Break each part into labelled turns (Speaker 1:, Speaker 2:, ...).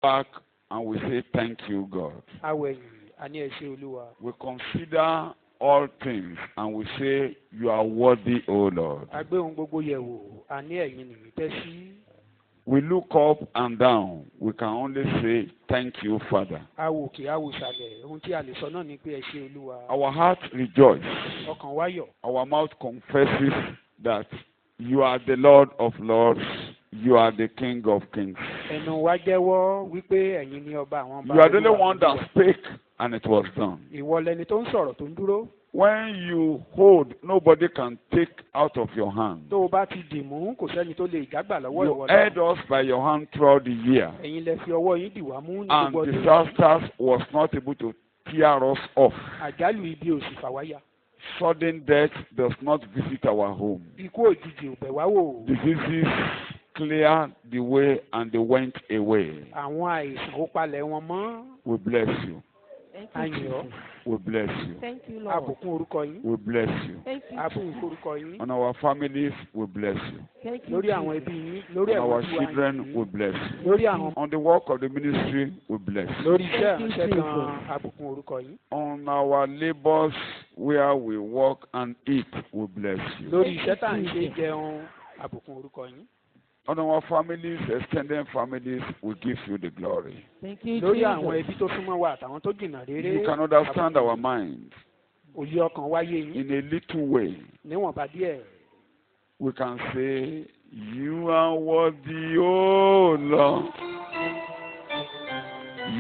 Speaker 1: back and we say, thank you, God.
Speaker 2: awẹ̀yìn àní ẹ ṣé Olúwa.
Speaker 1: We consider all things and we say, you are worthy, O Lord.
Speaker 2: a gbé ohun gbogbo yẹ̀ wò àní ẹ̀yin nìyí tẹ́ sí.
Speaker 1: We look up and down. We can only say, thank you, Father.
Speaker 2: a wò òkè a wò ìsàlẹ̀ ohun tí a lè sọ náà ni pé ẹ ṣé Olúwa.
Speaker 1: Our heart rejoices.
Speaker 2: ọkàn wa yọ̀.
Speaker 1: Our mouth confesses that you are the Lord of Lords. You are the King of Kings.
Speaker 2: ẹnu wa jẹ́wọ́ wípé ẹ̀yin ni ọba àwọn ọba.
Speaker 1: You are the only one that spake and it was done.
Speaker 2: ìwọ lẹni tó ń sọ̀rọ̀ tó ń dúró.
Speaker 1: When you hold, nobody can take out of your hand.
Speaker 2: tó o bá ti dì mú kò sẹ́ni tó lè jágbà lọ́wọ́
Speaker 1: You
Speaker 2: ìwọ
Speaker 1: held
Speaker 2: náà.
Speaker 1: us by your hand throughout the year.
Speaker 2: ẹ̀yin lẹ fi ọwọ́ yín dì wá mú ní
Speaker 1: And
Speaker 2: gbogbo ọdún.
Speaker 1: disasters was not able to tear us off.
Speaker 2: àjálù ibi ò sì fà wá ya.
Speaker 1: Sudden death does not visit our home.
Speaker 2: ikú òjijì ò bẹ̀ wá wò.
Speaker 1: Diseases cleared the way and they went away.
Speaker 2: àwọn àìsàn ó palẹ̀ wọn mọ́.
Speaker 1: We bless you.
Speaker 3: Thank you,
Speaker 2: ayọ̀
Speaker 3: Jesus.
Speaker 1: We bless you.
Speaker 3: Thank you, Lord.
Speaker 2: àbùkún orúkọ yín.
Speaker 1: We bless you.
Speaker 3: Thank you,
Speaker 2: àbùkún
Speaker 3: Jesus.
Speaker 2: orúkọ yín.
Speaker 1: On our families, we bless you.
Speaker 3: Thank you,
Speaker 2: lórí àwọn
Speaker 3: Jesus.
Speaker 2: ẹbí yín lórí
Speaker 1: On our
Speaker 2: ẹ̀wọ̀n tí wà
Speaker 1: children, we
Speaker 2: yín.
Speaker 1: bless you.
Speaker 2: lórí àwọn
Speaker 1: On the work of the ministry, we bless you.
Speaker 2: lórí iṣẹ́
Speaker 3: Thank you,
Speaker 2: ìránṣẹ́
Speaker 3: Jesus.
Speaker 2: gan àbùkún orúkọ yín.
Speaker 1: On our labors where we work and eat, we bless you.
Speaker 2: lórí iṣẹ́ tá à ń ṣe jẹun àbùkún orúkọ yín.
Speaker 1: On our families, extended families, we give you the glory.
Speaker 3: Thank you,
Speaker 2: lórí àwọn
Speaker 3: Jesus.
Speaker 2: ẹbí tó súnmọ́ wa àtàwọn tó jìnnà réré.
Speaker 1: You can understand our mind
Speaker 2: òye ọkàn wáyé yín
Speaker 1: in a little way.
Speaker 2: níwọ̀nba díẹ̀.
Speaker 1: We can say, you are worthy, oh Lord.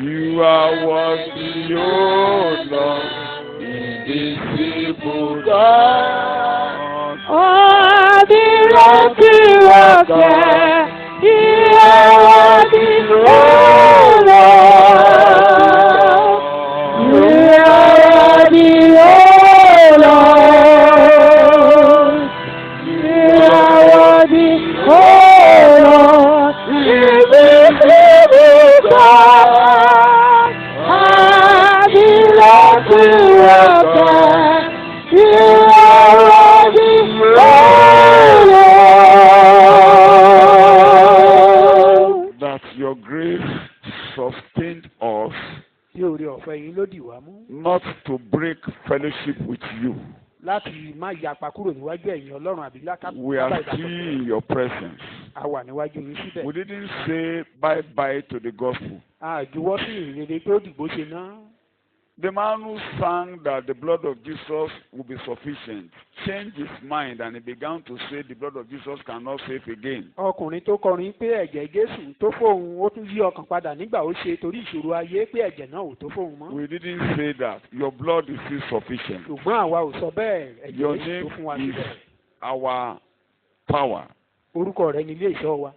Speaker 1: You are worthy, oh Lord. Invisible God. That your grace sustained us
Speaker 2: tí oore ọ̀fẹ́ yín ló dì wá mú.
Speaker 1: not to break fellowship with you.
Speaker 2: láti má yapa kúrò níwájú ẹ̀yin Ọlọ́run àbí
Speaker 1: We are still in your presence.
Speaker 2: a wà níwájú yín síbẹ̀.
Speaker 1: We didn't say bye-bye to the gospel.
Speaker 2: a juwọ́ sí ìrere pé ó dìgbò ṣe ná.
Speaker 1: The man who sang that the blood of Jesus will be sufficient changed his mind and he began to say the blood of Jesus cannot save again.
Speaker 2: ọkùnrin tó kọrin pé ẹ̀jẹ̀ Jésù tó fóun ó tún yí ọkàn padà nígbà ó ṣe torí ìṣòro ayé pé ẹ̀jẹ̀ náà ò tó fóun mọ́.
Speaker 1: We didn't say that. Your blood is still sufficient.
Speaker 2: ṣùgbọ́n àwa ò sọ bẹ́ẹ̀
Speaker 1: Your
Speaker 2: ẹ̀jẹ̀ Jésù tó fún wa
Speaker 1: name is
Speaker 2: síbẹ̀.
Speaker 1: our power.
Speaker 2: orúkọ rẹ̀ ní ilé ìṣọ́ wa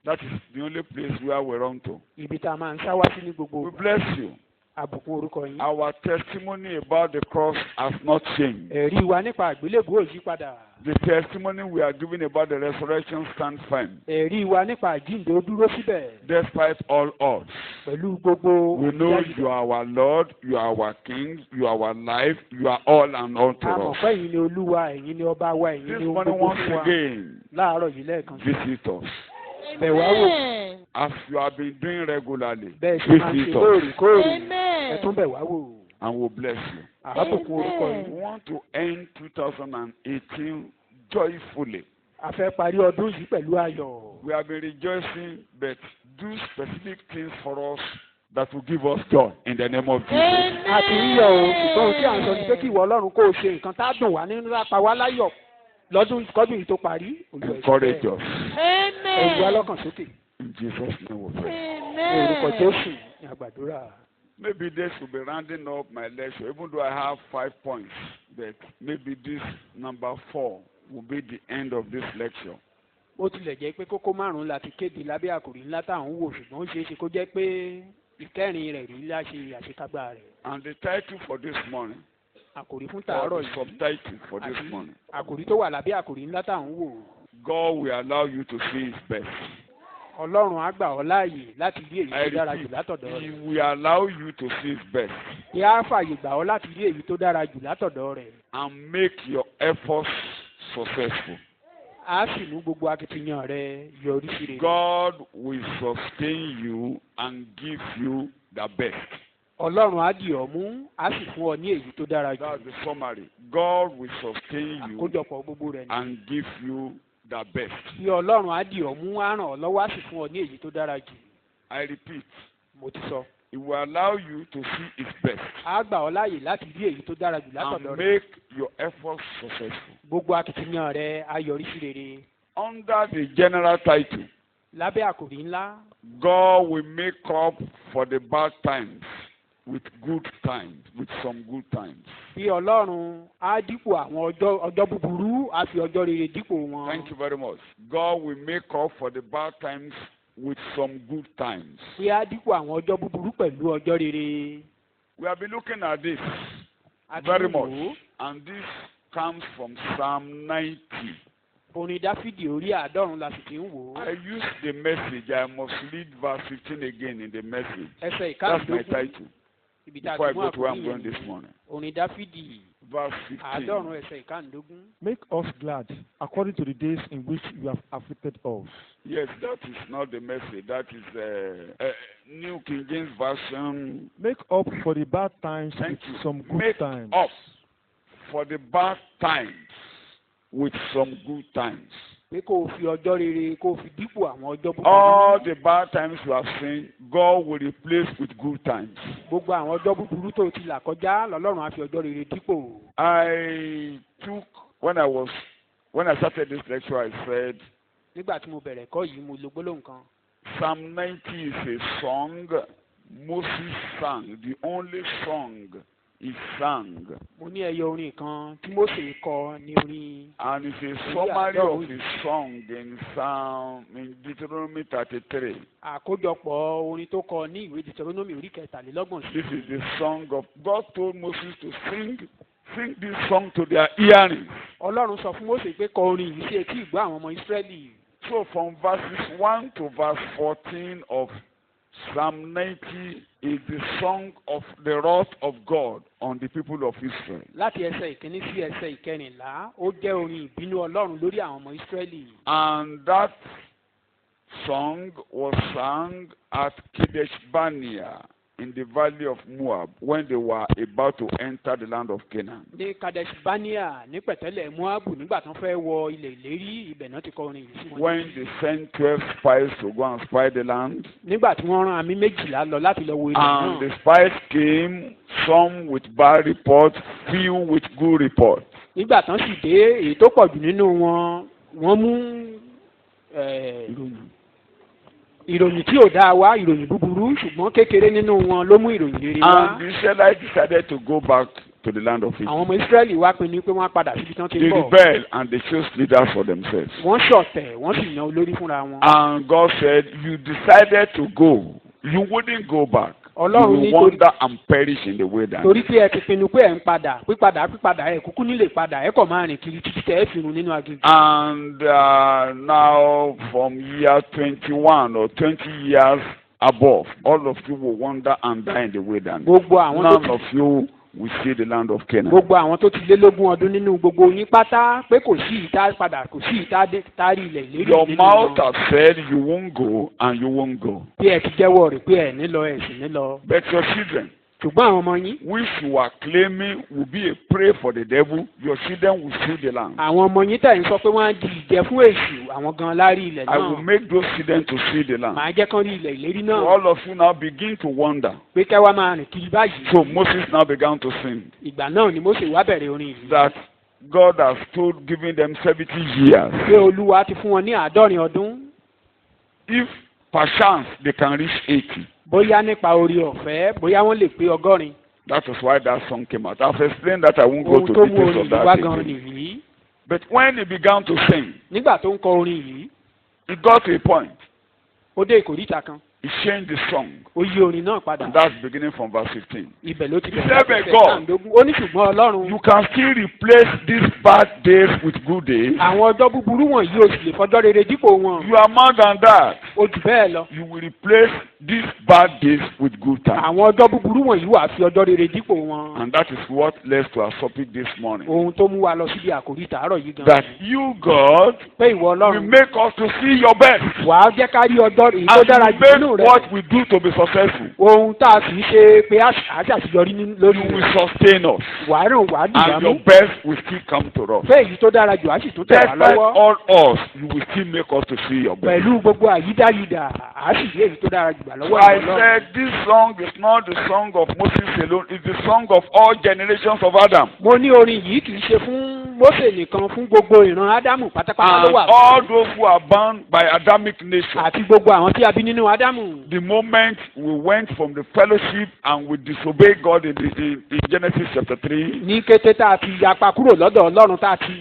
Speaker 1: That is the only place where we run to.
Speaker 2: ibi tá a máa ń sá wá sí ní gbogbo
Speaker 1: We bless you.
Speaker 2: àbùkún orúkọ yín.
Speaker 1: Our testimony about the cross has not changed.
Speaker 2: ẹ̀rí wa nípa àgbélébùú ò yí padà.
Speaker 1: The testimony we are giving about the resurrection stands firm.
Speaker 2: ẹ̀rí wa nípa àjíǹde ó dúró síbẹ̀
Speaker 1: Despite all odds.
Speaker 2: pẹ̀lú gbogbo
Speaker 1: We know you are our Lord, you are our King, you are our life, you are all and all to
Speaker 2: a mọ̀
Speaker 1: us.
Speaker 2: pé ẹ̀yin ni olúwa ẹ̀yin ni ọba wa ẹ̀yin
Speaker 1: This
Speaker 2: ni ohun
Speaker 1: morning,
Speaker 2: gbogbo
Speaker 1: once
Speaker 2: fún wa.
Speaker 1: again,
Speaker 2: láàárọ̀ yìí lẹ́ẹ̀kan sí.
Speaker 1: visit us.
Speaker 2: bẹ̀ wá wò
Speaker 3: Amen.
Speaker 1: As you have been doing regularly,
Speaker 2: bẹ́ẹ̀ ṣe máa ń ṣe
Speaker 1: visit us.
Speaker 2: lóòrèkóòrè ẹ
Speaker 3: Amen.
Speaker 2: tún bẹ̀ wá wò.
Speaker 1: And we'll bless you.
Speaker 2: àbùkún orúkọ
Speaker 3: Amen.
Speaker 2: yín.
Speaker 1: We want to end 2018 joyfully.
Speaker 2: a fẹ́ parí ọdún yìí pẹ̀lú ayọ̀.
Speaker 1: We have been rejoicing, but do specific things for us that will give us joy in the name of Jesus.
Speaker 2: a ti ń yọ̀ o ṣùgbọ́n ohun tí à ń sọ ni pé kí ìwọ Ọlọ́run kó o ṣe nǹkan tá a dùn wá nínú lápá wá láyọ̀ lọ́dún kọ́dún yìí tó parí. Olúwa ẹ ṣe
Speaker 1: Encourage
Speaker 2: bẹ́ẹ̀.
Speaker 1: us.
Speaker 2: ẹ wá
Speaker 3: Amen.
Speaker 2: lọ́kàn sókè.
Speaker 1: In Jesus' name we pray.
Speaker 2: ní orúkọ
Speaker 3: Amen.
Speaker 2: Jésù ní àgbàdúrà.
Speaker 1: Maybe this will be rounding up my lecture, even though I have 5 points. But maybe this number 4 will be the end of this lecture.
Speaker 2: ó tilẹ̀ jẹ́ pé kókó márùn-ún la ti kéde lábẹ́ àkòrí ńlá tá à ń wò ṣùgbọ́n ó ṣeé ṣe kó jẹ́ pé ìkẹrin rẹ̀ rí láṣẹ àṣekágbá rẹ̀.
Speaker 1: And the title for this morning,
Speaker 2: àkòrí fún
Speaker 1: or
Speaker 2: tàárọ̀
Speaker 1: the
Speaker 2: yìí
Speaker 1: subtitle for this
Speaker 2: àti
Speaker 1: morning,
Speaker 2: àkòrí tó wà lábẹ́ àkòrí ńlá tá à ń wò.
Speaker 1: God will allow you to see His best.
Speaker 2: Ọlọ́run á gbà ọ́ láàyè láti rí èyí
Speaker 1: I
Speaker 2: tó dára jù
Speaker 1: repeat,
Speaker 2: látọ̀dọ̀
Speaker 1: He
Speaker 2: rẹ̀.
Speaker 1: will allow you to see His best
Speaker 2: kí á fààyè gbà ọ́ láti rí èyí tó dára jù látọ̀dọ̀ rẹ̀.
Speaker 1: and make your efforts successful.
Speaker 2: á sì mú gbogbo akitiyan rẹ yọrí sí rere.
Speaker 1: God will sustain you and give you the best.
Speaker 2: Ọlọ́run á dì ọ́ mú á sì fún ọ ní èyí tó dára jù.
Speaker 1: That's the summary. God will sustain you
Speaker 2: àkójọpọ̀ gbogbo rẹ̀ ni.
Speaker 1: and give you the best.
Speaker 2: bí Ọlọ́run á dì ọ́ mú á ràn ọ́ lọ́wọ́ á sì fún ọ ní èyí tó dára jù.
Speaker 1: I repeat,
Speaker 2: mo ti sọ.
Speaker 1: it will allow you to see its best
Speaker 2: á gbà ọ́ láàyè láti rí èyí tó dára jù
Speaker 1: and
Speaker 2: látọ̀dọ̀ rẹ̀.
Speaker 1: make your efforts successful.
Speaker 2: gbogbo akitiyan rẹ á yọrí sí rere.
Speaker 1: Under the general title,
Speaker 2: lábẹ́ àkòrí ńlá,
Speaker 1: God will make up for the bad times with good times, with some good times.
Speaker 2: bí Ọlọ́run á dípò àwọn ọjọ́ búburú á fi ọjọ́ rere dípò wọn.
Speaker 1: Thank you very much. God will make up for the bad times with some good times.
Speaker 2: bí á dípò àwọn ọjọ́ búburú pẹ̀lú ọjọ́ rere.
Speaker 1: We have been looking at this
Speaker 2: A ti
Speaker 1: very
Speaker 2: ń wò ó.
Speaker 1: much, and this comes from Psalm 90.
Speaker 2: orin Dáfídì orí 50 la sì ti ń wò ó.
Speaker 1: I use the message. I must read verse 15 again in the message.
Speaker 2: ẹsẹ̀
Speaker 1: That's my
Speaker 2: ìkàndógún
Speaker 1: title.
Speaker 2: ibi tá a
Speaker 1: Before I
Speaker 2: ti mú
Speaker 1: go to where I'm
Speaker 2: àkòrí
Speaker 1: going
Speaker 2: yẹn
Speaker 1: this morning.
Speaker 2: orin Dáfídì
Speaker 1: Verse
Speaker 2: 50
Speaker 1: 15.
Speaker 2: ẹsẹ̀ ìkàndógún.
Speaker 3: Make us glad according to the days in which you have afflicted us.
Speaker 1: Yes, that is not the message. That is New King James Version.
Speaker 3: Make up for the bad times
Speaker 1: Thank
Speaker 3: with
Speaker 1: you.
Speaker 3: some good
Speaker 1: Make
Speaker 3: times.
Speaker 1: up for the bad times with some good times.
Speaker 2: pé kó o fi ọjọ́ rere kó o fi dípò àwọn ọjọ́ búburú.
Speaker 1: All the bad times you have seen, God will replace with good times.
Speaker 2: gbogbo àwọn ọjọ́ búburú tó o ti là kọjá lọ́lọ́run á fi ọjọ́ rere dípò.
Speaker 1: I took when I started this lecture, I said
Speaker 2: nígbà tí mo bẹ̀rẹ̀ ẹ̀kọ́ yìí mo lo gbólóhùn kan.
Speaker 1: Psalm 90 is a song Moses sang, the only song he sang,
Speaker 2: mo ní ẹyọ orin kan tí Mósè kọ ní orin.
Speaker 1: and it's a summary of his song in Deuteronomy 33.
Speaker 2: àkójọpọ̀ orin tó kọ ní ìwé Deuteronomy orí 23.
Speaker 1: This is the song of God told Moses to sing this song to their hearing.
Speaker 2: Ọlọ́run sọ fún Mósè pé kọ orin yìí sí etí ìgbọ́ àwọn ọmọ Ísírẹ́lì.
Speaker 1: So from verses 1 to verse 14 of Psalm 90 is the song of the wrath of God on the people of Israel.
Speaker 2: láti ẹsẹ̀ ìkíní sí ẹsẹ̀ ìkẹrìnlá ó jẹ́ orin ìbínú Ọlọ́run lórí àwọn ọmọ Ísírẹ́lì.
Speaker 1: And that song was sung at Kadesh Barnea in the valley of Moab when they were about to enter the land of Canaan.
Speaker 2: ní Kadesh Barnea ní pẹ̀tẹ́lẹ̀ Moabu nígbà tó fẹ́ wọ ilẹ̀ ìlérí ibẹ̀ náà ti kọ orin yìí sí wọn.
Speaker 1: When they sent 12 spies to go and spy the land,
Speaker 2: nígbà tí wọ́n rán àmì 12 lọ láti lọ wo ilẹ̀
Speaker 1: and
Speaker 2: náà.
Speaker 1: the spies came, some with bad reports, few with good reports.
Speaker 2: nígbà tán sì dé èyí tó pọ̀ jù nínú wọn wọ́n mú ìròyìn tí ò dáa wá ìròyìn búburú ṣùgbọ́n kékeré nínú wọn ló mú ìròyìn rere wá.
Speaker 1: And the Israelites decided to go back to the land of Egypt.
Speaker 2: àwọn ọmọ Ísírẹ́lì wá pinnu pé wọ́n á padà síbi tí wọ́n ti
Speaker 1: They
Speaker 2: ń bọ̀.
Speaker 1: rebelled and they chose leaders for themselves.
Speaker 2: wọ́n ṣọ̀tẹ̀ wọ́n sì yan olórí fúnra wọn.
Speaker 1: And God said, you decided to go. You wouldn't go back. You
Speaker 2: Ọlọ́run
Speaker 1: will
Speaker 2: ní
Speaker 1: wander and perish in the wilderness.
Speaker 2: torí pé ẹ ti pinnu pé ẹ ń padà pípadà ẹ kúkú nílé padà ẹ kọ̀ máa rìn kiri títí tẹ́ ẹ fi run nínú aginjù.
Speaker 1: And now from year 21 or 20 years above, all of you will wander and die in the wilderness.
Speaker 2: gbogbo àwọn tó
Speaker 1: None
Speaker 2: ti
Speaker 1: of you will see the land of Canaan.
Speaker 2: gbogbo àwọn tó ti lé lógún ọdún nínú gbogbo yín pátá pé kò sí ìta padà kò sí ìta tárí ilẹ̀ ìlérí
Speaker 1: Your
Speaker 2: nínú
Speaker 1: mouth
Speaker 2: wọn.
Speaker 1: has said you won't go and you won't go.
Speaker 2: bí ẹ ti jẹ́wọ́ rẹ̀ pé ẹ̀ nílọ ẹ̀ sì nílọ.
Speaker 1: But your children,
Speaker 2: ṣùgbọ́n àwọn ọmọ yín
Speaker 1: which you are claiming will be a prey for the devil, your children will see the land.
Speaker 2: àwọn ọmọ yín tẹ̀ ń sọ pé wọ́n á di ìjẹ fún èṣù àwọn gan lárí ilẹ̀
Speaker 1: I will
Speaker 2: náà.
Speaker 1: make those children to see the land.
Speaker 2: màá jẹ́ kán rí ilẹ̀ ìlérí
Speaker 1: So
Speaker 2: náà
Speaker 1: all of you now begin to wonder.
Speaker 2: pé kẹ́wàá máa rìn kiri báyìí.
Speaker 1: So Moses now began to sing
Speaker 2: ìgbà náà ni Mósè wá bẹ̀rẹ̀ orin yìí.
Speaker 1: that God has told, giving them 70 years.
Speaker 2: pé Olúwa ti fún wọn ní 50 ọdún.
Speaker 1: If perchance they can reach 80.
Speaker 2: bóyá nípa orí ọ̀fẹ́ bóyá wọ́n lè pé 100.
Speaker 1: That is why that song came out. I've explained that. I won't go
Speaker 2: ohun
Speaker 1: to
Speaker 2: tó mú
Speaker 1: details
Speaker 2: orin
Speaker 1: of
Speaker 2: yìí wá
Speaker 1: that
Speaker 2: gan
Speaker 1: again.
Speaker 2: nìyí.
Speaker 1: But when he began to sing,
Speaker 2: nígbà tó ń kọ orin yìí
Speaker 1: it got to a point.
Speaker 2: ó dé ìkòríta kan.
Speaker 1: He changed the song.
Speaker 2: ó yí orin náà padà.
Speaker 1: And that's beginning from verse 15.
Speaker 2: ibẹ̀ ló ti
Speaker 1: He
Speaker 2: bẹ̀rẹ̀
Speaker 1: said,
Speaker 2: láti
Speaker 1: "But God,
Speaker 2: ẹ̀ẹ́dógún. ó ní ṣùgbọ́n ọlọ́run.
Speaker 1: you can still replace these bad days with good days.
Speaker 2: àwọn ọjọ́ búburú wọ̀nyí o sì lè fọjọ́ rere dípò wọn.
Speaker 1: You are more than that.
Speaker 2: ó jù bẹ́ẹ̀ lọ.
Speaker 1: You will replace these bad days with good times."
Speaker 2: àwọn ọjọ́ búburú wọ̀nyí wà fi ọjọ́ rere dípò wọn.
Speaker 1: And that is what led to our topic this morning.
Speaker 2: ohun tó mú wa lọ síbi àkòrí tàárọ̀ yìí gan.
Speaker 1: That you, God,
Speaker 2: pé ìwọ
Speaker 1: will
Speaker 2: ọlọ́run
Speaker 1: make us to see your best.
Speaker 2: wàá jẹ́ ká rí ọjọ́ èyí tó
Speaker 1: And
Speaker 2: dára
Speaker 1: you
Speaker 2: jù nínú
Speaker 1: make
Speaker 2: rẹ̀.
Speaker 1: what we do to be successful.
Speaker 2: ohun tá a sì ń ṣe pé a ṣàṣeyọrí lórí
Speaker 1: You will
Speaker 2: rẹ̀.
Speaker 1: sustain us.
Speaker 2: wàá ràn wàá dì wá
Speaker 1: And your
Speaker 2: mú.
Speaker 1: best will still come to us.
Speaker 2: pé èyí tó dára jù á sì tún tẹ̀ wá
Speaker 1: Despite
Speaker 2: lọ́wọ́.
Speaker 1: all us, you will still make us to see your best.
Speaker 2: pẹ̀lú gbogbo àyídáyidà á sì rí èyí tó dára jù wá
Speaker 1: So
Speaker 2: lọ́wọ́
Speaker 1: I
Speaker 2: ìwọ Ọlọ́run.
Speaker 1: said this song is not the song of Moses alone, it's the song of all generations of Adam.
Speaker 2: mo ní orin yìí kì í ṣe fún Mósè nìkan fún gbogbo ìran Ádámù pátápátá ló
Speaker 1: And
Speaker 2: wà
Speaker 1: all
Speaker 2: fún.
Speaker 1: those who are bound by Adamic nature.
Speaker 2: àti gbogbo àwọn tí a bí nínú Ádámù.
Speaker 1: The moment we went from the fellowship and we disobeyed God in Genesis chapter 3,
Speaker 2: ní kété tá a ti yapa kúrò lọ́dọ̀ Ọlọ́run tá a ti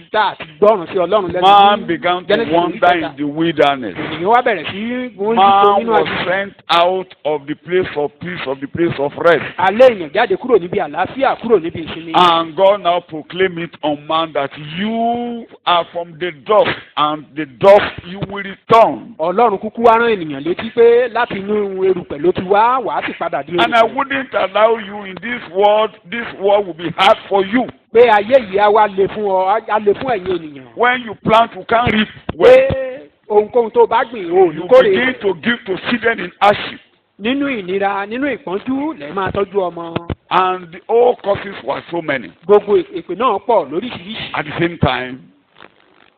Speaker 2: gbọ́ràn sí Ọlọ́run lẹ́nu.
Speaker 1: man began to
Speaker 2: Genesis
Speaker 1: wander
Speaker 2: orí kẹta.
Speaker 1: in the wilderness.
Speaker 2: ènìyàn wá bẹ̀rẹ̀ sí wọ́n yípo
Speaker 1: Man
Speaker 2: nínú
Speaker 1: was
Speaker 2: àjùmọ̀.
Speaker 1: sent out of the place of peace, of the place of rest.
Speaker 2: alẹ́ èèyàn jáde kúrò níbi àlàáfíà kúrò níbi ìsinmi.
Speaker 1: And God now proclaim it on man that you are from the dust, and the dust you will return.
Speaker 2: Ọlọ́run kúkú wá rán ènìyàn létí pé láti inú erùpẹ̀ ló ti wá wàá sì padà di
Speaker 1: And I
Speaker 2: erùpẹ̀.
Speaker 1: wouldn't allow you in this world will be hard for you.
Speaker 2: pé ayé yìí á wá le fún ọ á le fún ẹ̀yin ènìyàn.
Speaker 1: When you plant, you can't reap well.
Speaker 2: pé ohunkóhun tó bá gbìn o
Speaker 1: You
Speaker 2: ní kórè.
Speaker 1: begin to give to children in hardship.
Speaker 2: nínú ìnira nínú ìpọ́njú lẹ máa tọ́jú ọmọ.
Speaker 1: And the old causes were so many.
Speaker 2: gbogbo èpè náà pọ̀ lóríṣiríṣi.
Speaker 1: At the same time,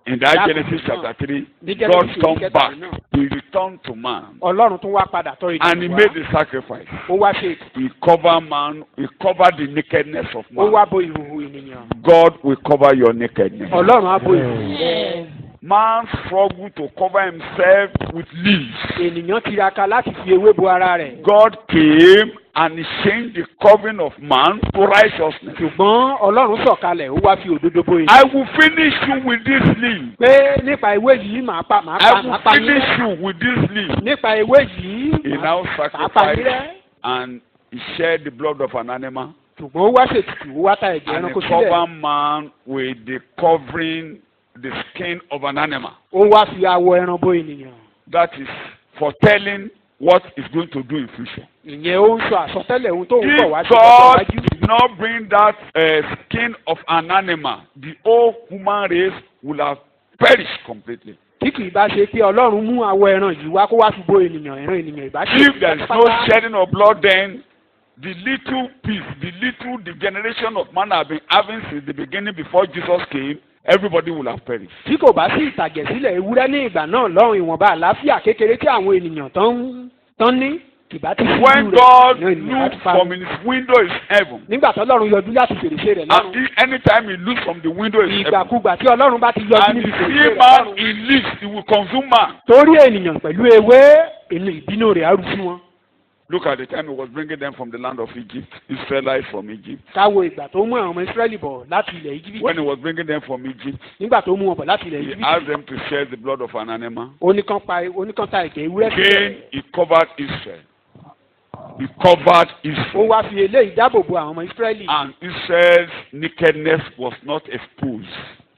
Speaker 1: in that
Speaker 2: That
Speaker 1: Genesis
Speaker 2: is
Speaker 1: chapter 3,
Speaker 2: The
Speaker 1: God
Speaker 2: Genesis
Speaker 1: turned
Speaker 2: chapter
Speaker 1: back.
Speaker 2: three, no.
Speaker 1: He returned to man.
Speaker 2: Ọlọ́run tún wá padà tọ́
Speaker 1: And he
Speaker 2: ìdílé
Speaker 1: made
Speaker 2: wa.
Speaker 1: the sacrifice.
Speaker 2: ó wá ṣe
Speaker 1: He covered man. He covered the nakedness of
Speaker 2: ó
Speaker 1: man.
Speaker 2: wá bo ìhòòhò ènìyàn.
Speaker 1: God will cover your nakedness.
Speaker 2: Ọlọ́run á bo ìhòòhò rẹ.
Speaker 1: Man struggled to cover himself with leaves.
Speaker 2: ènìyàn tiraka láti fi ewé bo ara rẹ̀.
Speaker 1: God came and he changed the covering of man to righteousness.
Speaker 2: ṣùgbọ́n Ọlọ́run sọ̀kalẹ̀ ó wá fi òdodo bo ènìyàn.
Speaker 1: I will finish you with this leaf.
Speaker 2: pé nípa ewé yìí màá pa
Speaker 1: I will
Speaker 2: yín
Speaker 1: finish
Speaker 2: rẹ́.
Speaker 1: you with this leaf.
Speaker 2: nípa ewé yìí
Speaker 1: He now
Speaker 2: màá pa yín
Speaker 1: sacrificed
Speaker 2: rẹ́.
Speaker 1: and he shed the blood of an animal.
Speaker 2: ṣùgbọ́n ó wá ṣètùtù ó wá ta ẹ̀jẹ̀
Speaker 1: And he
Speaker 2: ẹranko sílẹ̀.
Speaker 1: covered man with the covering, the skin of an animal.
Speaker 2: ó wá fi awọ ẹran bo ènìyàn.
Speaker 1: That is foretelling what he's going to do in future.
Speaker 2: ìyẹn ó ń sọ àsọtẹ́lẹ̀ ohun tó ń bọ̀ wá
Speaker 1: If
Speaker 2: sí ọjọ́
Speaker 1: God
Speaker 2: iwájú.
Speaker 1: did not bring that skin of an animal, the whole human race will have perished completely.
Speaker 2: tí kì í bá ṣe pé Ọlọ́run mú awọ ẹran yìí wá kó wá fi bo ènìyàn ìran ènìyàn ìbá ṣe.
Speaker 1: If there is no shedding of blood, then the little peace, the generation of man have been having since the beginning before Jesus came, everybody will have perished.
Speaker 2: tí kò bá sí ìtàjẹ̀sílẹ̀ ewúrẹ́ ní ìgbà náà lọ́rùn ìwọ̀nba àlàáfíà kékeré tí àwọn ènìyàn tán ní kì bá ti síjú
Speaker 1: When
Speaker 2: rẹ̀
Speaker 1: God
Speaker 2: ní ènìyàn
Speaker 1: looked
Speaker 2: láti pa.
Speaker 1: from his window is heaven,
Speaker 2: nígbà tó Ọlọ́run yọjú láti fèrèsé rẹ̀
Speaker 1: and
Speaker 2: lọ́run.
Speaker 1: anytime he looks from the window is heaven,
Speaker 2: ìgbàkúgbà tí Ọlọ́run bá ti yọjú
Speaker 1: and
Speaker 2: níbi
Speaker 1: he
Speaker 2: fèrèsé
Speaker 1: see
Speaker 2: rẹ̀
Speaker 1: man
Speaker 2: lọ́run.
Speaker 1: in leaves, he will consume man.
Speaker 2: torí ènìyàn pẹ̀lú ewé ìbínú rẹ̀ á rú sí wọn.
Speaker 1: Look at the time he was bringing them from the land of Egypt, Israelites from Egypt.
Speaker 2: káwo ìgbà tó mú àwọn ọmọ Ísírẹ́lì bọ̀ láti ilẹ̀ Íjíbítì.
Speaker 1: When he was bringing them from Egypt,
Speaker 2: nígbà tó mú wọn bọ̀ láti ilẹ̀
Speaker 1: he
Speaker 2: Íjíbítì.
Speaker 1: asked them to shed the blood of an animal.
Speaker 2: oníkan ta ẹ̀jẹ̀ ewúrẹ́ sílẹ̀.
Speaker 1: Again, he covered Israel. He covered
Speaker 2: ó
Speaker 1: Israel.
Speaker 2: wá fi eléyìí dáàbò bo àwọn ọmọ Ísírẹ́lì.
Speaker 1: And Israel's nakedness was not exposed.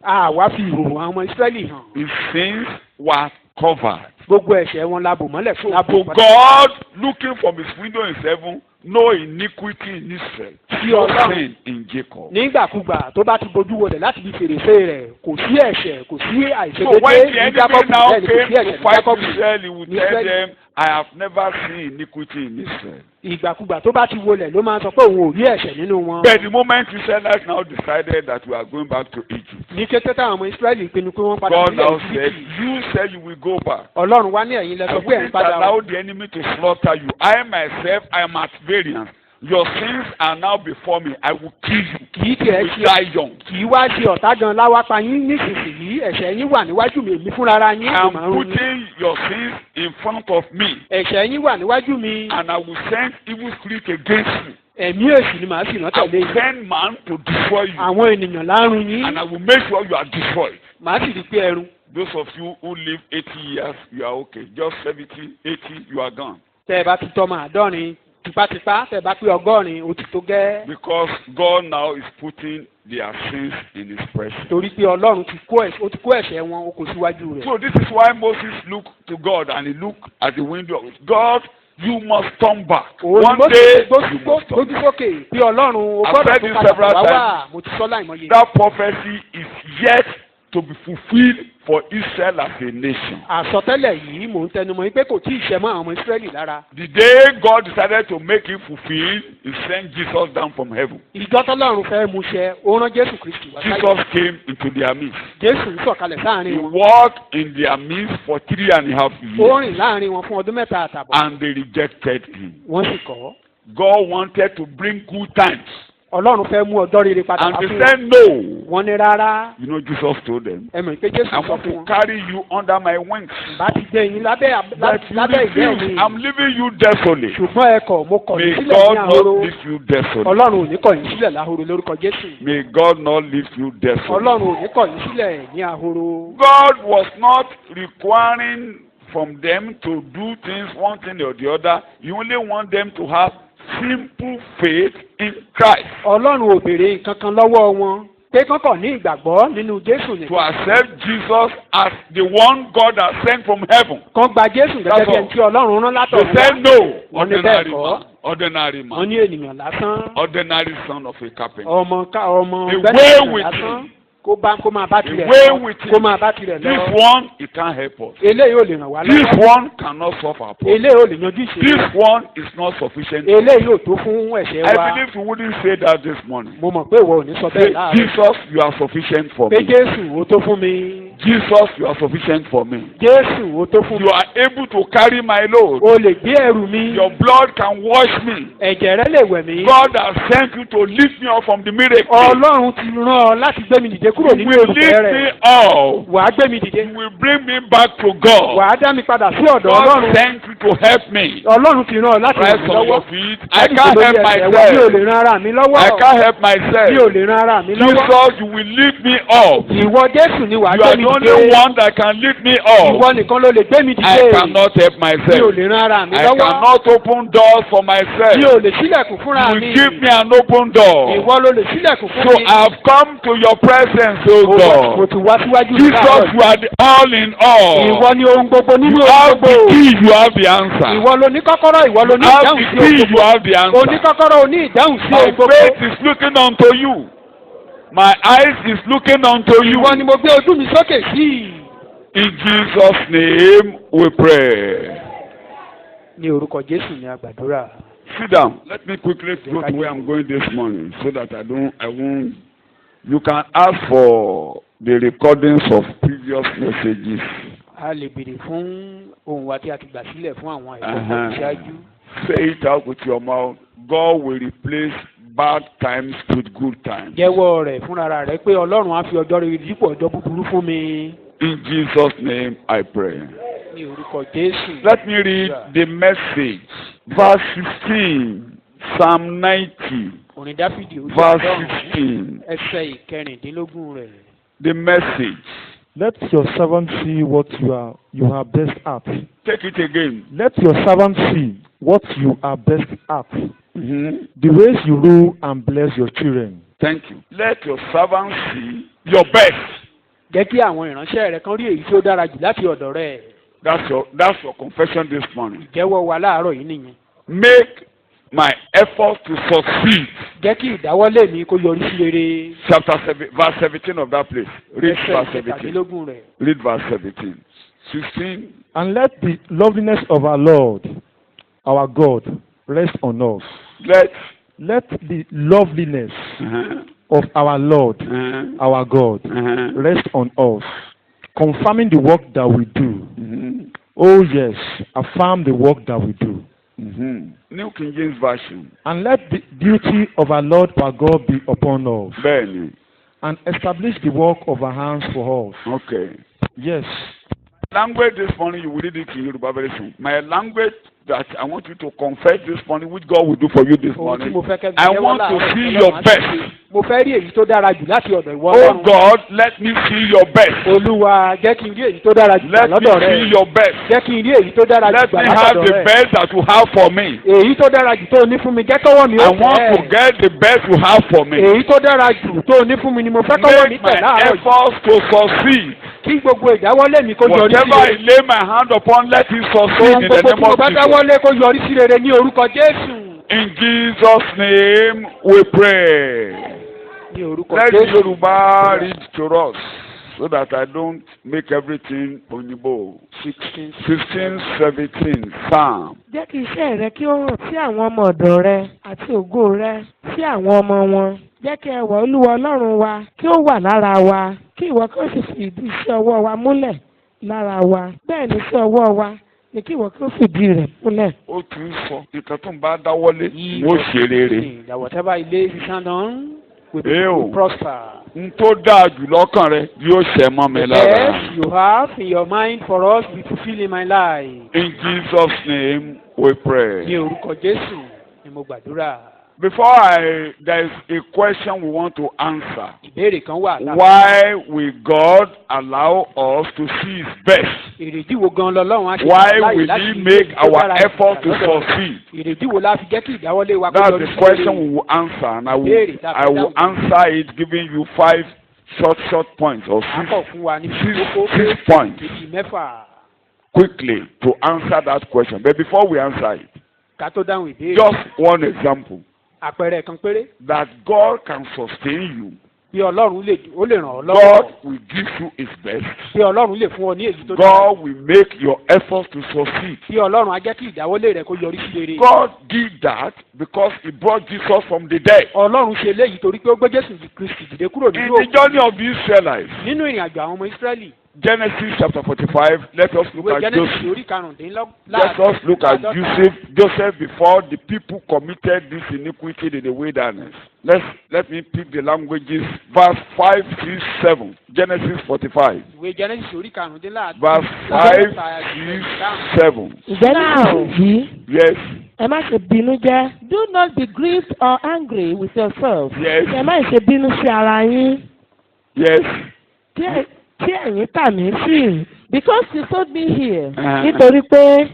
Speaker 2: àwa fi ìhòòhò àwọn ọmọ Ísírẹ́lì hàn.
Speaker 1: His sins were covered.
Speaker 2: gbogbo ẹ̀ṣẹ̀ wọn la bò mọ́lẹ̀ fún
Speaker 1: So God, looking from his window in heaven, no iniquity in Israel,
Speaker 2: Sí
Speaker 1: no
Speaker 2: Ọlọ́run.
Speaker 1: sin in Jacob.
Speaker 2: nígbàkúgbà tó bá ti bojú wọlé láti fi fèrèsé rẹ̀ kò sí ẹ̀ṣẹ̀ kò sí
Speaker 1: So when
Speaker 2: àìṣedéédé
Speaker 1: the
Speaker 2: ní
Speaker 1: enemy
Speaker 2: Jákọ́bù
Speaker 1: now
Speaker 2: bẹ́ẹ̀ ni kò
Speaker 1: came
Speaker 2: sí ẹ̀ṣẹ̀
Speaker 1: to
Speaker 2: ní
Speaker 1: fight
Speaker 2: Jákọ́bù.
Speaker 1: Israel, he would tell
Speaker 2: Israel.
Speaker 1: them, I have never seen iniquity in Israel.
Speaker 2: ìgbàkúgbà tó bá ti wọlé ló máa sọ pé òun ò rí ẹ̀ṣẹ̀ nínú wọn.
Speaker 1: But the moment Israelites now decided that we are going back to Egypt,
Speaker 2: ní kété táwọn ọmọ Ísírẹ́lì pinnu pé wọ́n padà
Speaker 1: God
Speaker 2: sílẹ̀
Speaker 1: now said,
Speaker 2: Íjíbítì.
Speaker 1: you said you will go back.
Speaker 2: Ọlọ́run wá ní ẹ̀yin
Speaker 1: I
Speaker 2: lẹ́sọ̀ pé ẹ̀ ń
Speaker 1: wouldn't
Speaker 2: padà
Speaker 1: allow
Speaker 2: wọ̀.
Speaker 1: the enemy to slaughter you. I myself, I am at variance. Your sins are now before me. I will kill you.
Speaker 2: kì í
Speaker 1: You
Speaker 2: tiẹ̀
Speaker 1: will
Speaker 2: ṣe
Speaker 1: die young.
Speaker 2: kì í wá ṣe ọ̀tá gan láwá pa yín nísinsìnyí ẹ̀ṣẹ̀ yín wà níwájú mi èmi fúnra yín
Speaker 1: I
Speaker 2: kò
Speaker 1: am
Speaker 2: máa ń rún yín.
Speaker 1: putting your sins in front of me,
Speaker 2: ẹ̀ṣẹ̀ yín wà níwájú mi
Speaker 1: and I will send evil spirit against you.
Speaker 2: ẹ̀mí èṣù ni màá sì rán
Speaker 1: I
Speaker 2: tẹ̀lé
Speaker 1: will
Speaker 2: yín.
Speaker 1: send man to destroy you,
Speaker 2: àwọn ènìyàn lárun yín
Speaker 1: and I will make sure you are destroyed.
Speaker 2: màá sì rí pé ẹrun.
Speaker 1: Those of you who live 80 years, you are okay. Just 70, 80, you are gone.
Speaker 2: tẹ́ ẹ bá ti tọ́mọ àádọ́rin tipátipá tẹ́ ẹ bá pé ọgọ́rin ó ti tó gẹ́.
Speaker 1: Because God now is putting their sins in his presence.
Speaker 2: torí pé ọlọ́run ti kó ẹ̀ṣẹ̀ wọn ó kó síwájú rẹ̀.
Speaker 1: So this is why Moses looked to God and he looked at the window. God, you must turn back. One day you must turn
Speaker 2: gbójú
Speaker 1: back.
Speaker 2: sókè bí ọlọ́run ó
Speaker 1: I've
Speaker 2: gbọ́dọ̀
Speaker 1: said
Speaker 2: tó
Speaker 1: this
Speaker 2: padà
Speaker 1: several
Speaker 2: wá wà
Speaker 1: times.
Speaker 2: mo ti sọ láìmọye.
Speaker 1: That prophecy is yet to be fulfilled for Israel as a nation.
Speaker 2: àsọtẹ́lẹ̀ yìí mò ń tẹnumọ́ pé kò tí ì ṣẹ mọ́ àwọn ọmọ Ísírẹ́lì lára.
Speaker 1: The day God decided to make it fulfilled, he sent Jesus down from heaven.
Speaker 2: ìjọ tọ́lọ́run fẹ́ mú ṣẹ ó rán Jésù Kristi wá sáyé.
Speaker 1: Jesus came into their midst.
Speaker 2: Jésù ń sọ̀kalẹ̀
Speaker 1: He
Speaker 2: sáàrin wọn.
Speaker 1: walked in their midst for 3.5
Speaker 2: ó
Speaker 1: years
Speaker 2: rìn láàrin wọn fún ọdún mẹ́ta àtàbọ̀.
Speaker 1: and they rejected him.
Speaker 2: wọ́n sì kọ̀.
Speaker 1: God wanted to bring good times
Speaker 2: ọlọ́run fẹ́ mú ọjọ́ rere padà
Speaker 1: and
Speaker 2: wá
Speaker 1: they
Speaker 2: fún wọn.
Speaker 1: said no.
Speaker 2: wọ́n ní rárá.
Speaker 1: You know, Jesus told them,
Speaker 2: ẹ mọ̀ pé Jésù
Speaker 1: I
Speaker 2: sọ
Speaker 1: want
Speaker 2: fún
Speaker 1: to
Speaker 2: wọn.
Speaker 1: carry you under my wings.
Speaker 2: bá ti gbé yín
Speaker 1: But you
Speaker 2: lábẹ́ ìgbẹ́
Speaker 1: refuse.
Speaker 2: mi.
Speaker 1: I'm leaving you desolate.
Speaker 2: ṣùgbọ́n ẹ kọ̀ mo kọ̀
Speaker 1: May
Speaker 2: yín sílẹ̀ ní
Speaker 1: God
Speaker 2: ahoro.
Speaker 1: not leave you desolate.
Speaker 2: ọlọ́run ò ní kọ̀ yín sílẹ̀ láhoro lórúkọ Jésù.
Speaker 1: May God not leave you desolate.
Speaker 2: ọlọ́run ò ní kọ̀ yín sílẹ̀ ní ahoro.
Speaker 1: God was not requiring from them to do things one thing or the other. He only want them to have simple faith in Christ.
Speaker 2: ọlọ́run ò béèrè nǹkan kan lọ́wọ́ wọn pé kọ́kọ́ ní ìgbàgbọ́ nínú Jésù
Speaker 1: To
Speaker 2: nìkan.
Speaker 1: accept Jesus as the one God has sent from heaven.
Speaker 2: kan gba Jésù gẹ́gẹ́ bí ẹni tí ọlọ́run rán
Speaker 1: They
Speaker 2: látọ̀run
Speaker 1: said
Speaker 2: wá.
Speaker 1: no.
Speaker 2: wọ́n ní
Speaker 1: Ordinary
Speaker 2: bẹ́ẹ̀ kọ́.
Speaker 1: man. Ordinary
Speaker 2: wọ́n
Speaker 1: man.
Speaker 2: ní ènìyàn lásán.
Speaker 1: Ordinary son of a carpenter.
Speaker 2: ọmọ
Speaker 1: Away
Speaker 2: bẹ́ẹ̀
Speaker 1: with
Speaker 2: lásán.
Speaker 1: him.
Speaker 2: kó máa bá tirẹ̀
Speaker 1: Away
Speaker 2: lọ.
Speaker 1: with him.
Speaker 2: kó máa bá tirẹ̀
Speaker 1: This
Speaker 2: lọ.
Speaker 1: one, he can't help us.
Speaker 2: eléyìí ò lè ràn wá
Speaker 1: This
Speaker 2: lọ́wọ́.
Speaker 1: one cannot solve our problem.
Speaker 2: eléyìí ò lè yanjú ìṣòro.
Speaker 1: This one is not sufficient.
Speaker 2: eléyìí ò tó fún ẹ̀ṣẹ̀
Speaker 1: I
Speaker 2: wa.
Speaker 1: believe you wouldn't say that this morning.
Speaker 2: mo mọ̀ pé ìwọ ò ní sọ
Speaker 1: Say,
Speaker 2: bẹ́ẹ̀ láàárọ̀.
Speaker 1: Jesus, you are sufficient for
Speaker 2: pé
Speaker 1: me.
Speaker 2: Jésù ó tó fún mi.
Speaker 1: Jesus, you are sufficient for me.
Speaker 2: Jésù ó tó fún mi.
Speaker 1: You are able to carry my load.
Speaker 2: o lè gbé ẹrù mi.
Speaker 1: Your blood can wash me.
Speaker 2: ẹ̀jẹ̀ rẹ lè wẹ̀ mí.
Speaker 1: God has sent you to lift me up from the miracle.
Speaker 2: Ọlọ́run ti rán ọ láti gbé mi dìde kúrò
Speaker 1: You
Speaker 2: nínú
Speaker 1: will
Speaker 2: olùfẹ́
Speaker 1: lift me
Speaker 2: rẹ̀.
Speaker 1: up.
Speaker 2: wàá gbé mi dìde.
Speaker 1: You will bring me back to God.
Speaker 2: wàá dá mi padà sí ọ̀dọ̀
Speaker 1: God
Speaker 2: Ọlọ́run.
Speaker 1: sent you to help me.
Speaker 2: Ọlọ́run ti rán ọ láti ràn
Speaker 1: Rise
Speaker 2: mí
Speaker 1: on
Speaker 2: lọ́wọ́.
Speaker 1: your feet. I
Speaker 2: Láti
Speaker 1: can't
Speaker 2: gbé
Speaker 1: help
Speaker 2: lórí ẹsẹ̀ wa. mi ò
Speaker 1: myself.
Speaker 2: lè ran ara mi lọ́wọ́.
Speaker 1: I can't help
Speaker 2: mi ò
Speaker 1: myself.
Speaker 2: lè ran ara mi lọ́wọ́.
Speaker 1: Jesus, you will lift me up.
Speaker 2: ìwọ Jésù ni wàá
Speaker 1: You
Speaker 2: gbé
Speaker 1: are
Speaker 2: mi
Speaker 1: the only
Speaker 2: dìde.
Speaker 1: one that can lift me
Speaker 2: ìwọ
Speaker 1: up.
Speaker 2: nìkan ló lè gbé mi
Speaker 1: I
Speaker 2: dìde.
Speaker 1: cannot help
Speaker 2: mi ò
Speaker 1: myself.
Speaker 2: lè ran ara mi
Speaker 1: I
Speaker 2: lọ́wọ́.
Speaker 1: cannot open doors for myself.
Speaker 2: mi ò lè ṣílẹ̀kùn fúnra
Speaker 1: You
Speaker 2: mi.
Speaker 1: will give me an open door.
Speaker 2: ìwọ ló lè ṣílẹ̀kùn fún
Speaker 1: So
Speaker 2: mi.
Speaker 1: I have come to your presence, O
Speaker 2: mo
Speaker 1: God.
Speaker 2: ti wá síwájú
Speaker 1: Jesus,
Speaker 2: láàárọ̀.
Speaker 1: you are the all in all.
Speaker 2: ìwọ ni ohun gbogbo nínú
Speaker 1: You
Speaker 2: ohun
Speaker 1: have the
Speaker 2: gbogbo.
Speaker 1: key, you have the answer.
Speaker 2: ìwọ ló ní kọ́kọ́rọ́ ìwọ ló ní
Speaker 1: You have
Speaker 2: ìdáhùn
Speaker 1: the
Speaker 2: sí
Speaker 1: key,
Speaker 2: ohun
Speaker 1: you
Speaker 2: gbogbo.
Speaker 1: have the
Speaker 2: o ní
Speaker 1: answer.
Speaker 2: kọ́kọ́rọ́ o ní ìdáhùn sí
Speaker 1: My
Speaker 2: ohun gbogbo.
Speaker 1: faith is looking unto you. My eyes is looking unto you.
Speaker 2: ìwọ ni mo gbé ojú mi sókè sí.
Speaker 1: In Jesus' name we pray.
Speaker 2: ní orúkọ Jésù ni a gbàdúrà.
Speaker 1: Sit down. Let me quickly go to where I'm going this morning so that I won't. You can ask for the recordings of previous messages.
Speaker 2: a lè béèrè fún ohun wa tí a ti gbà sílẹ̀ fún àwọn ẹ̀kọ́ tó ti ṣáájú.
Speaker 1: Say it out with your mouth. God will replace bad times with good times.
Speaker 2: jẹ́wọ́ rẹ̀ fúnra rẹ̀ pé Ọlọ́run á fi ọjọ́ rere dípò ọjọ́ búburú fún mi.
Speaker 1: In Jesus' name I pray.
Speaker 2: ní orúkọ Jésù.
Speaker 1: Let me read the message. Verse 16, Psalm 90,
Speaker 2: orin Dáfídì ojú
Speaker 1: verse
Speaker 2: ọgọ́rùn-ún
Speaker 1: 16.
Speaker 2: ẹsẹ̀ ìkẹrìndínlógún rẹ̀.
Speaker 1: The message.
Speaker 3: Let your servant see what you are best at.
Speaker 1: Take it again.
Speaker 3: Let your servant see what you are best at.
Speaker 1: Mm-hmm.
Speaker 3: The ways you rule and bless your children.
Speaker 1: Thank you. Let your servant see your best.
Speaker 2: jẹ́ kí àwọn ìránṣẹ́ rẹ̀ kan rí èyí tí ó dára jù láti ọ̀dọ̀ rẹ̀.
Speaker 1: That's your confession this morning.
Speaker 2: jẹ́wọ́ wa láàárọ̀ yìí nìyẹn.
Speaker 1: Make my effort to succeed.
Speaker 2: jẹ́ kí ìdáwọ́lé mi kó yọrí sí rere.
Speaker 1: Chapter 7, verse 17 of that place. Read
Speaker 2: ẹsẹ̀
Speaker 1: verse 17.
Speaker 2: ìkẹtàdínlógún rẹ̀.
Speaker 1: Read verse 17. 16.
Speaker 3: And let the loveliness of our Lord, our God, rest on us. Let the loveliness of our Lord, our God, rest on us, confirming the work that we do. Oh yes, affirm the work that we do.
Speaker 1: New King James Version.
Speaker 3: And let the beauty of our Lord our God be upon us,
Speaker 1: Bẹ́ẹ̀ni.
Speaker 3: and establish the work of our hands for us.
Speaker 1: Okay.
Speaker 3: Yes,
Speaker 1: Language this morning, you will read it in Yoruba very soon. My language that I want you to confess this morning, which God will do for you this morning. I want to see your best.
Speaker 2: Mo fẹ́ rí èyí tó dára jù láti ọ̀dọ̀ ìwọ
Speaker 1: Oh
Speaker 2: Ọlọ́run.
Speaker 1: God, let me see your best.
Speaker 2: Olúwa jẹ́ kí n rí èyí tó dára jù
Speaker 1: Let me
Speaker 2: lọ́dọ̀ rẹ.
Speaker 1: see your best.
Speaker 2: Jẹ́ kí n rí èyí tó dára jù
Speaker 1: Let me have
Speaker 2: lọ́dọ̀
Speaker 1: the
Speaker 2: rẹ.
Speaker 1: best that you have for me.
Speaker 2: Èyí tó dára jù tó ní fún mi jẹ́ kọ́wọ́ mi ó
Speaker 1: I
Speaker 2: tẹ̀.
Speaker 1: want to get the best you have for me.
Speaker 2: Èyí tó dára jù tó ní fún mi ni mo fẹ́ kọ́wọ́ mi
Speaker 1: Make
Speaker 2: tẹ̀
Speaker 1: my
Speaker 2: láàárọ̀ yìí.
Speaker 1: efforts to succeed.
Speaker 2: Kí gbogbo ìdáwọ́lé mi kó yọrí sí
Speaker 1: Whatever I
Speaker 2: rere.
Speaker 1: lay my hand upon, let it succeed
Speaker 2: Ohun
Speaker 1: in the
Speaker 2: gbogbo tí
Speaker 1: name
Speaker 2: mo
Speaker 1: of
Speaker 2: bá
Speaker 1: Jesus.
Speaker 2: dáwọ́lé kó yọrí sí rere ní orúkọ Jésù.
Speaker 1: In Jesus' name we pray.
Speaker 2: Ní orúkọ
Speaker 1: Let
Speaker 2: Jésù.
Speaker 1: Yoruba read to us so that I don't make everything Oyinbo. 16, 17, Psalm.
Speaker 4: Jẹ́ kí iṣẹ́ rẹ kí ó hàn sí àwọn ọmọ ọ̀dọ̀ rẹ àti ògo rẹ sí àwọn ọmọ wọn. Jẹ́ kí ẹwà Olúwa Ọlọ́run wa kí ó wà lára wa, kí ìwọ kí ó sì fi ìdí iṣẹ́ ọwọ́ wa múlẹ̀ lára wa. Bẹ́ẹ̀ ni iṣẹ́ ọwọ́ wa ni kí ìwọ kí ó fìdí rẹ̀ múlẹ̀.
Speaker 1: Ó tún sọ nǹkan tó ń bá dáwọ́lé wọ́n ṣe rere.
Speaker 2: That whatever you lay his hand on will
Speaker 1: Ew.
Speaker 2: prosper.
Speaker 1: N tó dáa jù lọ́kàn rẹ yóò ṣẹ mọ́ mi
Speaker 2: The
Speaker 1: lára.
Speaker 2: best you have in your mind for us will fulfill in my life.
Speaker 1: In Jesus' name we
Speaker 2: Ní
Speaker 1: pray.
Speaker 2: orúkọ Jésù ni mo gbàdúrà.
Speaker 1: Before there is a question we want to answer.
Speaker 2: Ìbéèrè kan wà.
Speaker 1: Why will God allow us to see His best?
Speaker 2: Èrèdí wo gan lọ́lọ́run á ṣe
Speaker 1: Why
Speaker 2: láyè
Speaker 1: will
Speaker 2: láti
Speaker 1: He
Speaker 2: rí
Speaker 1: make
Speaker 2: èyí tó
Speaker 1: our
Speaker 2: dára jù
Speaker 1: effort to
Speaker 2: lọ́dọ̀ rẹ̀?
Speaker 1: succeed?
Speaker 2: Ìrèdí wo la fi jẹ́ kí ìdáwọ́lé wa kó
Speaker 1: That's
Speaker 2: yọrí
Speaker 1: the
Speaker 2: sí
Speaker 1: question
Speaker 2: rere?
Speaker 1: we will answer, and I will answer it giving you 5 short points or
Speaker 2: À ń bọ̀ fún wa ní
Speaker 1: six points
Speaker 2: èyí mẹ́fà
Speaker 1: quickly to answer that question. But before we answer it,
Speaker 2: ká tó dáhùn ìbéèrè.
Speaker 1: just one example
Speaker 2: Àpẹẹrẹ kan péré
Speaker 1: that God can sustain you.
Speaker 2: bí Ọlọ́run ó lè ràn ọ́ lọ́wọ́.
Speaker 1: God will give you His best.
Speaker 2: Bí Ọlọ́run lè fún ọ ní èyí tó dára.
Speaker 1: God will make your efforts to succeed.
Speaker 2: Bí Ọlọ́run á jẹ́ kí ìdáwọ́lé rẹ kó yọrí sí rere.
Speaker 1: God did that because He brought Jesus from the dead.
Speaker 2: Ọlọ́run ṣe léyìí torí pé ó gbé Jésù Kristi dìde kúrò
Speaker 1: In
Speaker 2: nínú
Speaker 1: the journey of the Israelites,
Speaker 2: nínú ìrìn àjò àwọn ọmọ Ísírẹ́lì.
Speaker 1: Genesis chapter 45, let us look
Speaker 2: Ìwé
Speaker 1: at
Speaker 2: Genesis
Speaker 1: Joseph.
Speaker 2: orí
Speaker 1: Let
Speaker 2: karùndínláàdọ́ta.
Speaker 1: us look at Joseph before the people committed this iniquity in the wilderness. Let me pick the languages. Verse 5, 6, 7. Genesis 45.
Speaker 2: Ìwé Genesis orí karùndínláàdọ́ta.
Speaker 1: Verse 5, 6, 7.
Speaker 4: Ǹjẹ́ nísinsìnyí
Speaker 1: Yes.
Speaker 4: ẹ má ṣe bínú jẹ́. Do not be grieved or angry with yourself.
Speaker 1: Yes.
Speaker 4: Ẹ má ṣe bínú sí ara yín.
Speaker 1: Yes.
Speaker 4: Tí ẹ̀yin tà mí sí.
Speaker 5: Because you sold me here.
Speaker 4: Nítorí pé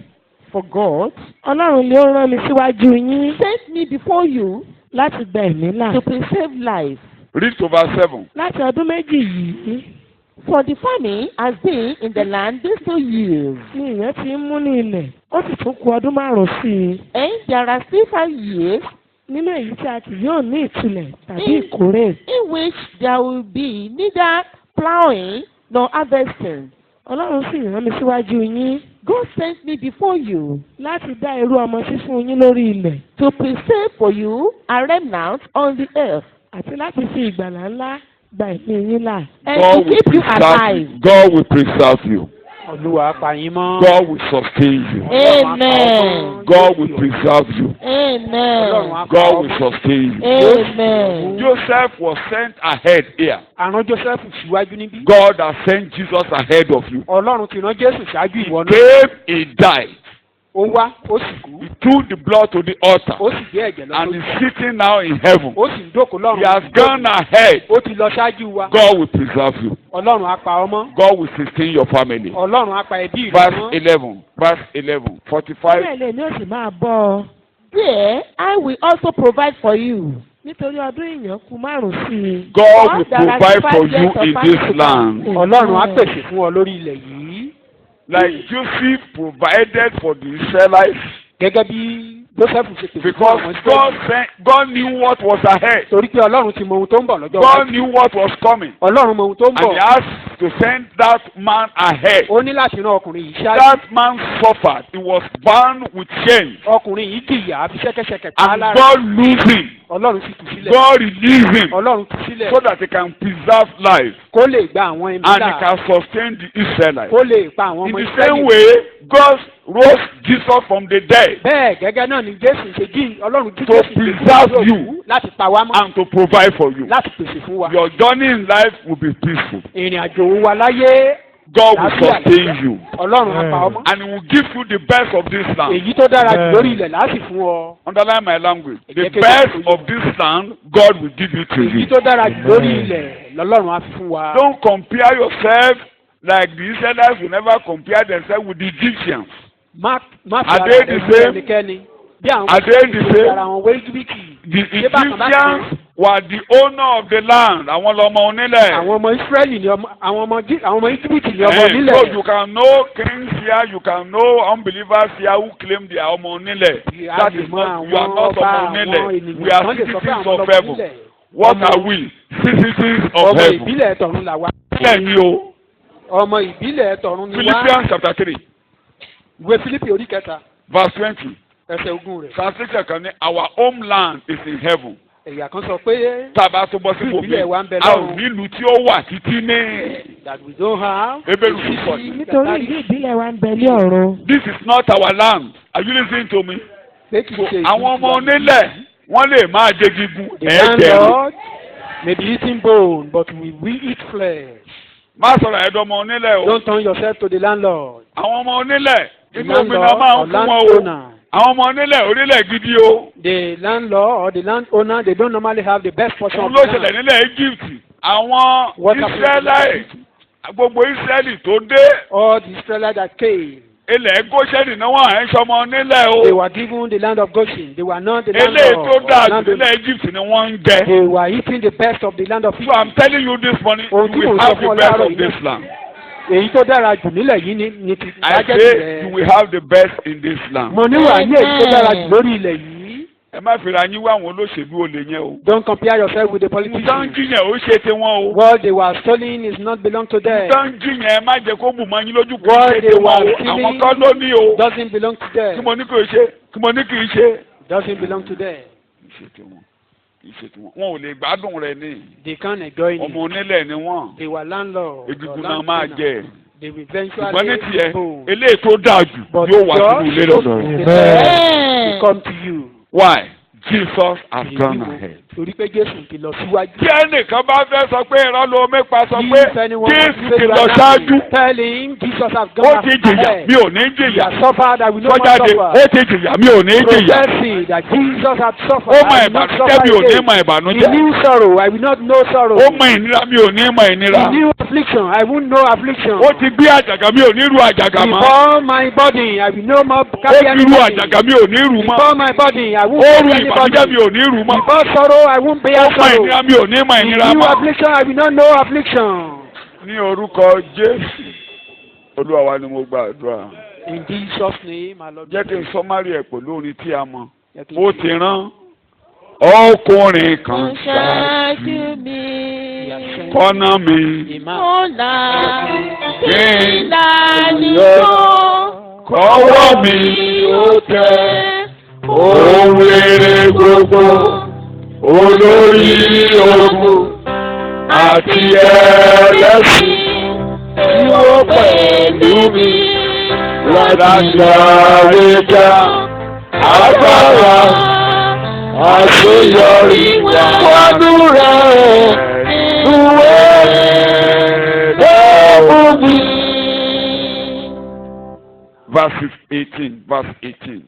Speaker 4: for God Ọlọ́run ló rán mi síwájú yín.
Speaker 5: Sent me before you.
Speaker 4: Láti gba ẹ̀mí là.
Speaker 5: To preserve life.
Speaker 1: Read to verse 7.
Speaker 4: Láti ọdún méjì yìí.
Speaker 5: For the famine has been in the land these 2 years.
Speaker 4: Ní ìyẹn ti ń mú ní ilẹ̀. Ó sì tún kù ọdún 5 sí i.
Speaker 5: And there are still 5 years.
Speaker 4: Nínú èyí tí a kì yóò ní ìtulẹ̀ tàbí ìkórè.
Speaker 5: In which there will be neither plowing nor harvesting.
Speaker 4: Ọlọ́run sì rán mi síwájú yín.
Speaker 5: God sent me before you.
Speaker 4: Láti dá irú ọmọ sífún yín lórí ilẹ̀.
Speaker 5: To preserve for you a remnant on the earth.
Speaker 4: Àti láti fi ìgbàlà ńlá gba ẹ̀mí yín là.
Speaker 5: And to keep you alive.
Speaker 1: God will preserve you.
Speaker 2: Olúwa pa yín mọ́.
Speaker 1: God will sustain you.
Speaker 5: Amen.
Speaker 1: God will preserve you.
Speaker 5: Amen.
Speaker 1: God will sustain you.
Speaker 5: Amen.
Speaker 1: Joseph was sent ahead here.
Speaker 2: Àrán Joseph síwájú níbí.
Speaker 1: God has sent Jesus ahead of you.
Speaker 2: Ọlọ́run ti rán Jésù ṣáájú ìwọ náà.
Speaker 1: Came, he died.
Speaker 2: Ó wá, ó sì kú.
Speaker 1: He took the blood to the altar.
Speaker 2: Ó sì gbé ẹ̀jẹ̀ lọ
Speaker 1: And
Speaker 2: sórí
Speaker 1: is
Speaker 2: ìtẹ́.
Speaker 1: sitting now in heaven.
Speaker 2: Ó sì ń jókòó lọ́run.
Speaker 1: He has gone ahead.
Speaker 2: Ó ti lọ ṣáájú wa.
Speaker 1: God will preserve you.
Speaker 2: Ọlọ́run á pa ọmọ.
Speaker 1: God will sustain your family.
Speaker 2: Ọlọ́run á pa ẹbí rẹ
Speaker 1: Verse
Speaker 2: mọ́.
Speaker 1: 11. Verse 11. 45.
Speaker 4: Bẹ́ẹ̀ lè ní òsì máa bọ́ ọ.
Speaker 5: There I will also provide for you.
Speaker 4: Nítorí ọdún ìyàn kù 5 sí i.
Speaker 1: God will provide for you in this land.
Speaker 2: Ọlọ́run á pèsè fún ọ lórí ilẹ̀ yìí.
Speaker 1: Like Joseph provided for the Israelites.
Speaker 2: Gẹ́gẹ́ bí Joseph ṣe pèsè fún
Speaker 1: Because
Speaker 2: àwọn
Speaker 1: God knew what was ahead.
Speaker 2: torí pé Ọlọ́run ti mọ ohun tó ń bọ̀ lọ́jọ́
Speaker 1: God knew what was coming.
Speaker 2: Ọlọ́run mọ ohun tó ń
Speaker 1: And
Speaker 2: bọ̀.
Speaker 1: he has to send that man ahead.
Speaker 2: Ó ní láti rán ọkùnrin yìí ṣáájú.
Speaker 1: That man suffered. He was bound with chains.
Speaker 2: Ọkùnrin yìí jìyà àfi ṣẹ́kẹ́ṣẹkẹ̀ pa á
Speaker 1: And
Speaker 2: lára.
Speaker 1: God loosed him.
Speaker 2: Ọlọ́run sì tú sílẹ̀.
Speaker 1: God released him
Speaker 2: Ọlọ́run tú sílẹ̀.
Speaker 1: so that he can preserve life.
Speaker 2: Kó lè gba àwọn ẹ̀mí
Speaker 1: And he
Speaker 2: là.
Speaker 1: can sustain the Israelites.
Speaker 2: Kó lè pa àwọn
Speaker 1: In
Speaker 2: ọmọ
Speaker 1: the same
Speaker 2: Ísírẹ́lì.
Speaker 1: way, God rose Jesus from the dead
Speaker 2: Bẹ́ẹ̀ gẹ́gẹ́ náà ni Jésù ṣe jí Ọlọ́run jí
Speaker 1: To
Speaker 2: Jésù
Speaker 1: preserve
Speaker 2: kúrò
Speaker 1: you.
Speaker 2: lókù láti pa wá mọ́.
Speaker 1: and to provide for you.
Speaker 2: Láti pèsè fún wa.
Speaker 1: Your journey in life will be peaceful.
Speaker 2: Ìrìn àjò wa láyé
Speaker 1: God will sustain you.
Speaker 2: Ọlọ́run á pa ọmọ.
Speaker 1: And He will give you the best of this land.
Speaker 2: Èyí tó dára jù lórí ilẹ̀ láti fún ọ.
Speaker 1: Underline my language. The best of this land, God will give it to
Speaker 2: Èyí
Speaker 1: you.
Speaker 2: tó dára jù lórí ilẹ̀ lọ́lọ́run á fi fún wa.
Speaker 1: Don't compare yourself like the Israelites will never compare themselves with the Egyptians.
Speaker 2: Má fi
Speaker 1: Are
Speaker 2: ara
Speaker 1: they
Speaker 2: rẹ̀
Speaker 1: the
Speaker 2: wé
Speaker 1: same?
Speaker 2: ẹnikẹ́ni. Bí àwọn
Speaker 1: Are they the same?
Speaker 2: ara wọn wé Íjíbítì.
Speaker 1: The Egyptians were the owner of the land. Àwọn lọmọ onílẹ̀.
Speaker 2: Àwọn ọmọ Ísírẹ́lì ni àwọn ọmọ Íjíbítì ni ọmọ onílẹ̀.
Speaker 1: So you can know kings here, you can know unbelievers here who claim they are ọmọ onílẹ̀. That is not, you are not ọmọ onílẹ̀. We are citizens of heaven. What are we? Citizens of
Speaker 2: ọmọ
Speaker 1: heaven.
Speaker 2: ìbílẹ̀ tọ̀run là wá.
Speaker 1: Bẹ́ẹ̀ni o.
Speaker 2: ọmọ ìbílẹ̀ tọ̀run ni wá.
Speaker 1: Philippians chapter 3.
Speaker 2: Ìwé Fílípì orí kẹta.
Speaker 1: Verse 20.
Speaker 2: Ẹsẹ̀ ogún rẹ̀.
Speaker 1: Translation kan ní our homeland is in heaven.
Speaker 2: Ẹ̀yà kan sọ pé.
Speaker 1: Tá a bá tó bọ́ sí
Speaker 2: ìbílẹ̀ wa ń bẹ
Speaker 1: a ò
Speaker 2: lọ́run.
Speaker 1: nílùú tí ó wà títí ní.
Speaker 2: That we don't have.
Speaker 1: Ebéèrú fún ọ.
Speaker 4: nítorí ìlú ìbílẹ̀ wa ń bẹ ní ọ̀run.
Speaker 1: This is not our land. Are you listening to me?
Speaker 2: Pé kì í ṣe ìlú
Speaker 1: Àwọn ọmọ
Speaker 2: tiwa.
Speaker 1: onílẹ̀ wọ́n lè máa jẹ gígùn
Speaker 2: The
Speaker 1: ẹ̀ẹ́dẹ̀rún.
Speaker 2: landlord may be eating bone but we eat flesh.
Speaker 1: Má sọ̀rọ̀ ẹ̀dọ́mọ onílẹ̀ o.
Speaker 2: Don't turn yourself to the landlord.
Speaker 1: Àwọn ọmọ onílẹ̀
Speaker 2: The
Speaker 1: inú omi náà
Speaker 2: landlord
Speaker 1: máa
Speaker 2: or
Speaker 1: ń fún wọn o.
Speaker 2: landowner.
Speaker 1: Àwọn ọmọ onílẹ̀ orílẹ̀ gidi o.
Speaker 2: The landlord or the landowner they don't normally have the best portion
Speaker 1: Òun
Speaker 2: of
Speaker 1: ló
Speaker 2: the
Speaker 1: ṣẹlẹ̀
Speaker 2: land.
Speaker 1: nílẹ̀ Egypt. Àwọn
Speaker 2: What happened to
Speaker 1: Israelite gbogbo Israẹli tó dé
Speaker 2: All the Israelites that came,
Speaker 1: ilẹ̀ Góṣẹ́nì náà wọ́n à ń sọmọ onílẹ̀
Speaker 2: they
Speaker 1: o.
Speaker 2: were given the land of Goshen. They were not the
Speaker 1: Eléyìí
Speaker 2: landlord.
Speaker 1: tó
Speaker 2: or
Speaker 1: dáa jù
Speaker 2: landowner.
Speaker 1: nílẹ̀ Egypt ni wọ́n ń jẹ.
Speaker 2: They were eating the best of the land of
Speaker 1: So
Speaker 2: Israel.
Speaker 1: I'm telling you this morning, you
Speaker 2: Ohun tí
Speaker 1: will
Speaker 2: mò ń
Speaker 1: have
Speaker 2: sọ
Speaker 1: the
Speaker 2: fún ọ
Speaker 1: best
Speaker 2: láàárọ̀
Speaker 1: of
Speaker 2: yìí
Speaker 1: this
Speaker 2: náà.
Speaker 1: land.
Speaker 2: Èyí tó dára jù nílẹ̀ yìí ni ti
Speaker 1: I
Speaker 2: ìdájẹ́
Speaker 1: say
Speaker 2: rẹ̀.
Speaker 1: you will have the best in this land.
Speaker 2: Mo ní wà ní èyí tó dára jù lórí ilẹ̀ yìí.
Speaker 1: Ẹ má fìrà yín wá àwọn olóṣèlú olè yẹn o.
Speaker 2: Don't compare yourself with the
Speaker 1: Nǹkan
Speaker 2: politicians.
Speaker 1: jí yẹn ó ṣe tiwọn o.
Speaker 2: What they were stealing is not belong to them.
Speaker 1: Nǹkan jí yẹn ẹ má jẹ́ kó bù mọ́ yín lójú kò
Speaker 2: What
Speaker 1: ṣe
Speaker 2: they
Speaker 1: tiwọn
Speaker 2: were
Speaker 1: o.
Speaker 2: stealing
Speaker 1: Àwọn kan ló ní o.
Speaker 2: doesn't belong to
Speaker 1: Kí
Speaker 2: them.
Speaker 1: mo ní kì í ṣe? Kí mo ní kì í ṣe?
Speaker 2: Doesn't belong to them.
Speaker 1: Kì í ṣe tiwọn. Kì í ṣe tiwọn. Wọn ò lè gbádùn rẹ̀ ní.
Speaker 2: They can't enjoy it.
Speaker 1: Ọmọ onílẹ̀ ni wọ́n.
Speaker 2: They were landlords.
Speaker 1: Egungun
Speaker 2: or
Speaker 1: náà máa
Speaker 2: landowner.
Speaker 1: jẹ.
Speaker 2: They will
Speaker 1: Ṣùgbọ́n ní
Speaker 2: eventually
Speaker 1: tiẹ̀,
Speaker 2: go.
Speaker 1: eléyìí tó dáa jù
Speaker 2: But
Speaker 1: yóò wá sínú ilé
Speaker 2: God
Speaker 1: lọ́dọ̀ rẹ̀.
Speaker 2: will come to you.
Speaker 1: Why? Jesus has gone ahead.
Speaker 2: Torí pé Jésù ti lọ síwájú.
Speaker 1: Tí ẹnìkan bá fẹ́ sọ pé irọ́ ló mépa sọ pé
Speaker 2: If anyone wants to
Speaker 1: Jésù
Speaker 2: say
Speaker 1: ti
Speaker 2: you
Speaker 1: lọ
Speaker 2: are
Speaker 1: ṣáájú.
Speaker 2: lying, tell him Jesus has
Speaker 1: Ó
Speaker 2: gone
Speaker 1: ti jìyà
Speaker 2: ahead.
Speaker 1: mi ò ní
Speaker 2: He
Speaker 1: jìyà.
Speaker 2: has suffered, I will not
Speaker 1: Sọ́jáde
Speaker 2: suffer.
Speaker 1: ó ti jìyà mi ò ní jìyà.
Speaker 2: Professing that Jesus had suffered,
Speaker 1: Ó mọ
Speaker 2: I will not
Speaker 1: ìbànújẹ́
Speaker 2: suffer
Speaker 1: mi ò ní
Speaker 2: again.
Speaker 1: mọ
Speaker 2: He
Speaker 1: ìbànújẹ́.
Speaker 2: knew sorrow, I will not know sorrow.
Speaker 1: Ó mọ ìnira mi ò ní mọ ìnira.
Speaker 2: He knew affliction, I won't know affliction.
Speaker 1: Ó ti gbé àjàgà mi ò ní ru àjàgà
Speaker 2: He
Speaker 1: mọ́.
Speaker 2: bore my body, I will no more
Speaker 1: Ó
Speaker 2: carry
Speaker 1: fi ru
Speaker 2: anybody.
Speaker 1: àjàgà mi ò ní ru
Speaker 2: He
Speaker 1: mọ́.
Speaker 2: bore my body, I won't
Speaker 1: Ó ru
Speaker 2: carry
Speaker 1: ìbànújẹ́ mi
Speaker 2: anybody.
Speaker 1: ò ní ru
Speaker 2: He
Speaker 1: mọ́.
Speaker 2: bore sorrow, I won't bear
Speaker 1: Ó mọ
Speaker 2: sorrow.
Speaker 1: ìnira mi ò ní mọ
Speaker 2: He
Speaker 1: ìnira
Speaker 2: knew
Speaker 1: mọ́.
Speaker 2: affliction, I will not know affliction.
Speaker 1: Ní orúkọ Jésù, Olúwa wa ni mo gbàdúrà.
Speaker 2: In Jesus' name, my Lord.
Speaker 1: Jẹ́ kí n sọ́márì ẹ̀ pẹ̀lú orin tí a mọ̀.
Speaker 2: Jẹ́ kí n
Speaker 1: Ó ti rán ọkùnrin kan ṣáájú
Speaker 5: Ṣáájú mi,
Speaker 1: kọ́nà mi.
Speaker 2: Imam.
Speaker 5: ó là
Speaker 1: Kí
Speaker 5: sílá nìkan.
Speaker 1: kọ́wọ́ mi ó tẹ ohun rere gbogbo olórí ogun àti ẹlẹ́sìn tí ó pẹ̀lú mi láti àríjà agbára àṣeyọrí wọnú rẹ̀ ìwé ẹ̀bùn mi. Verse 18.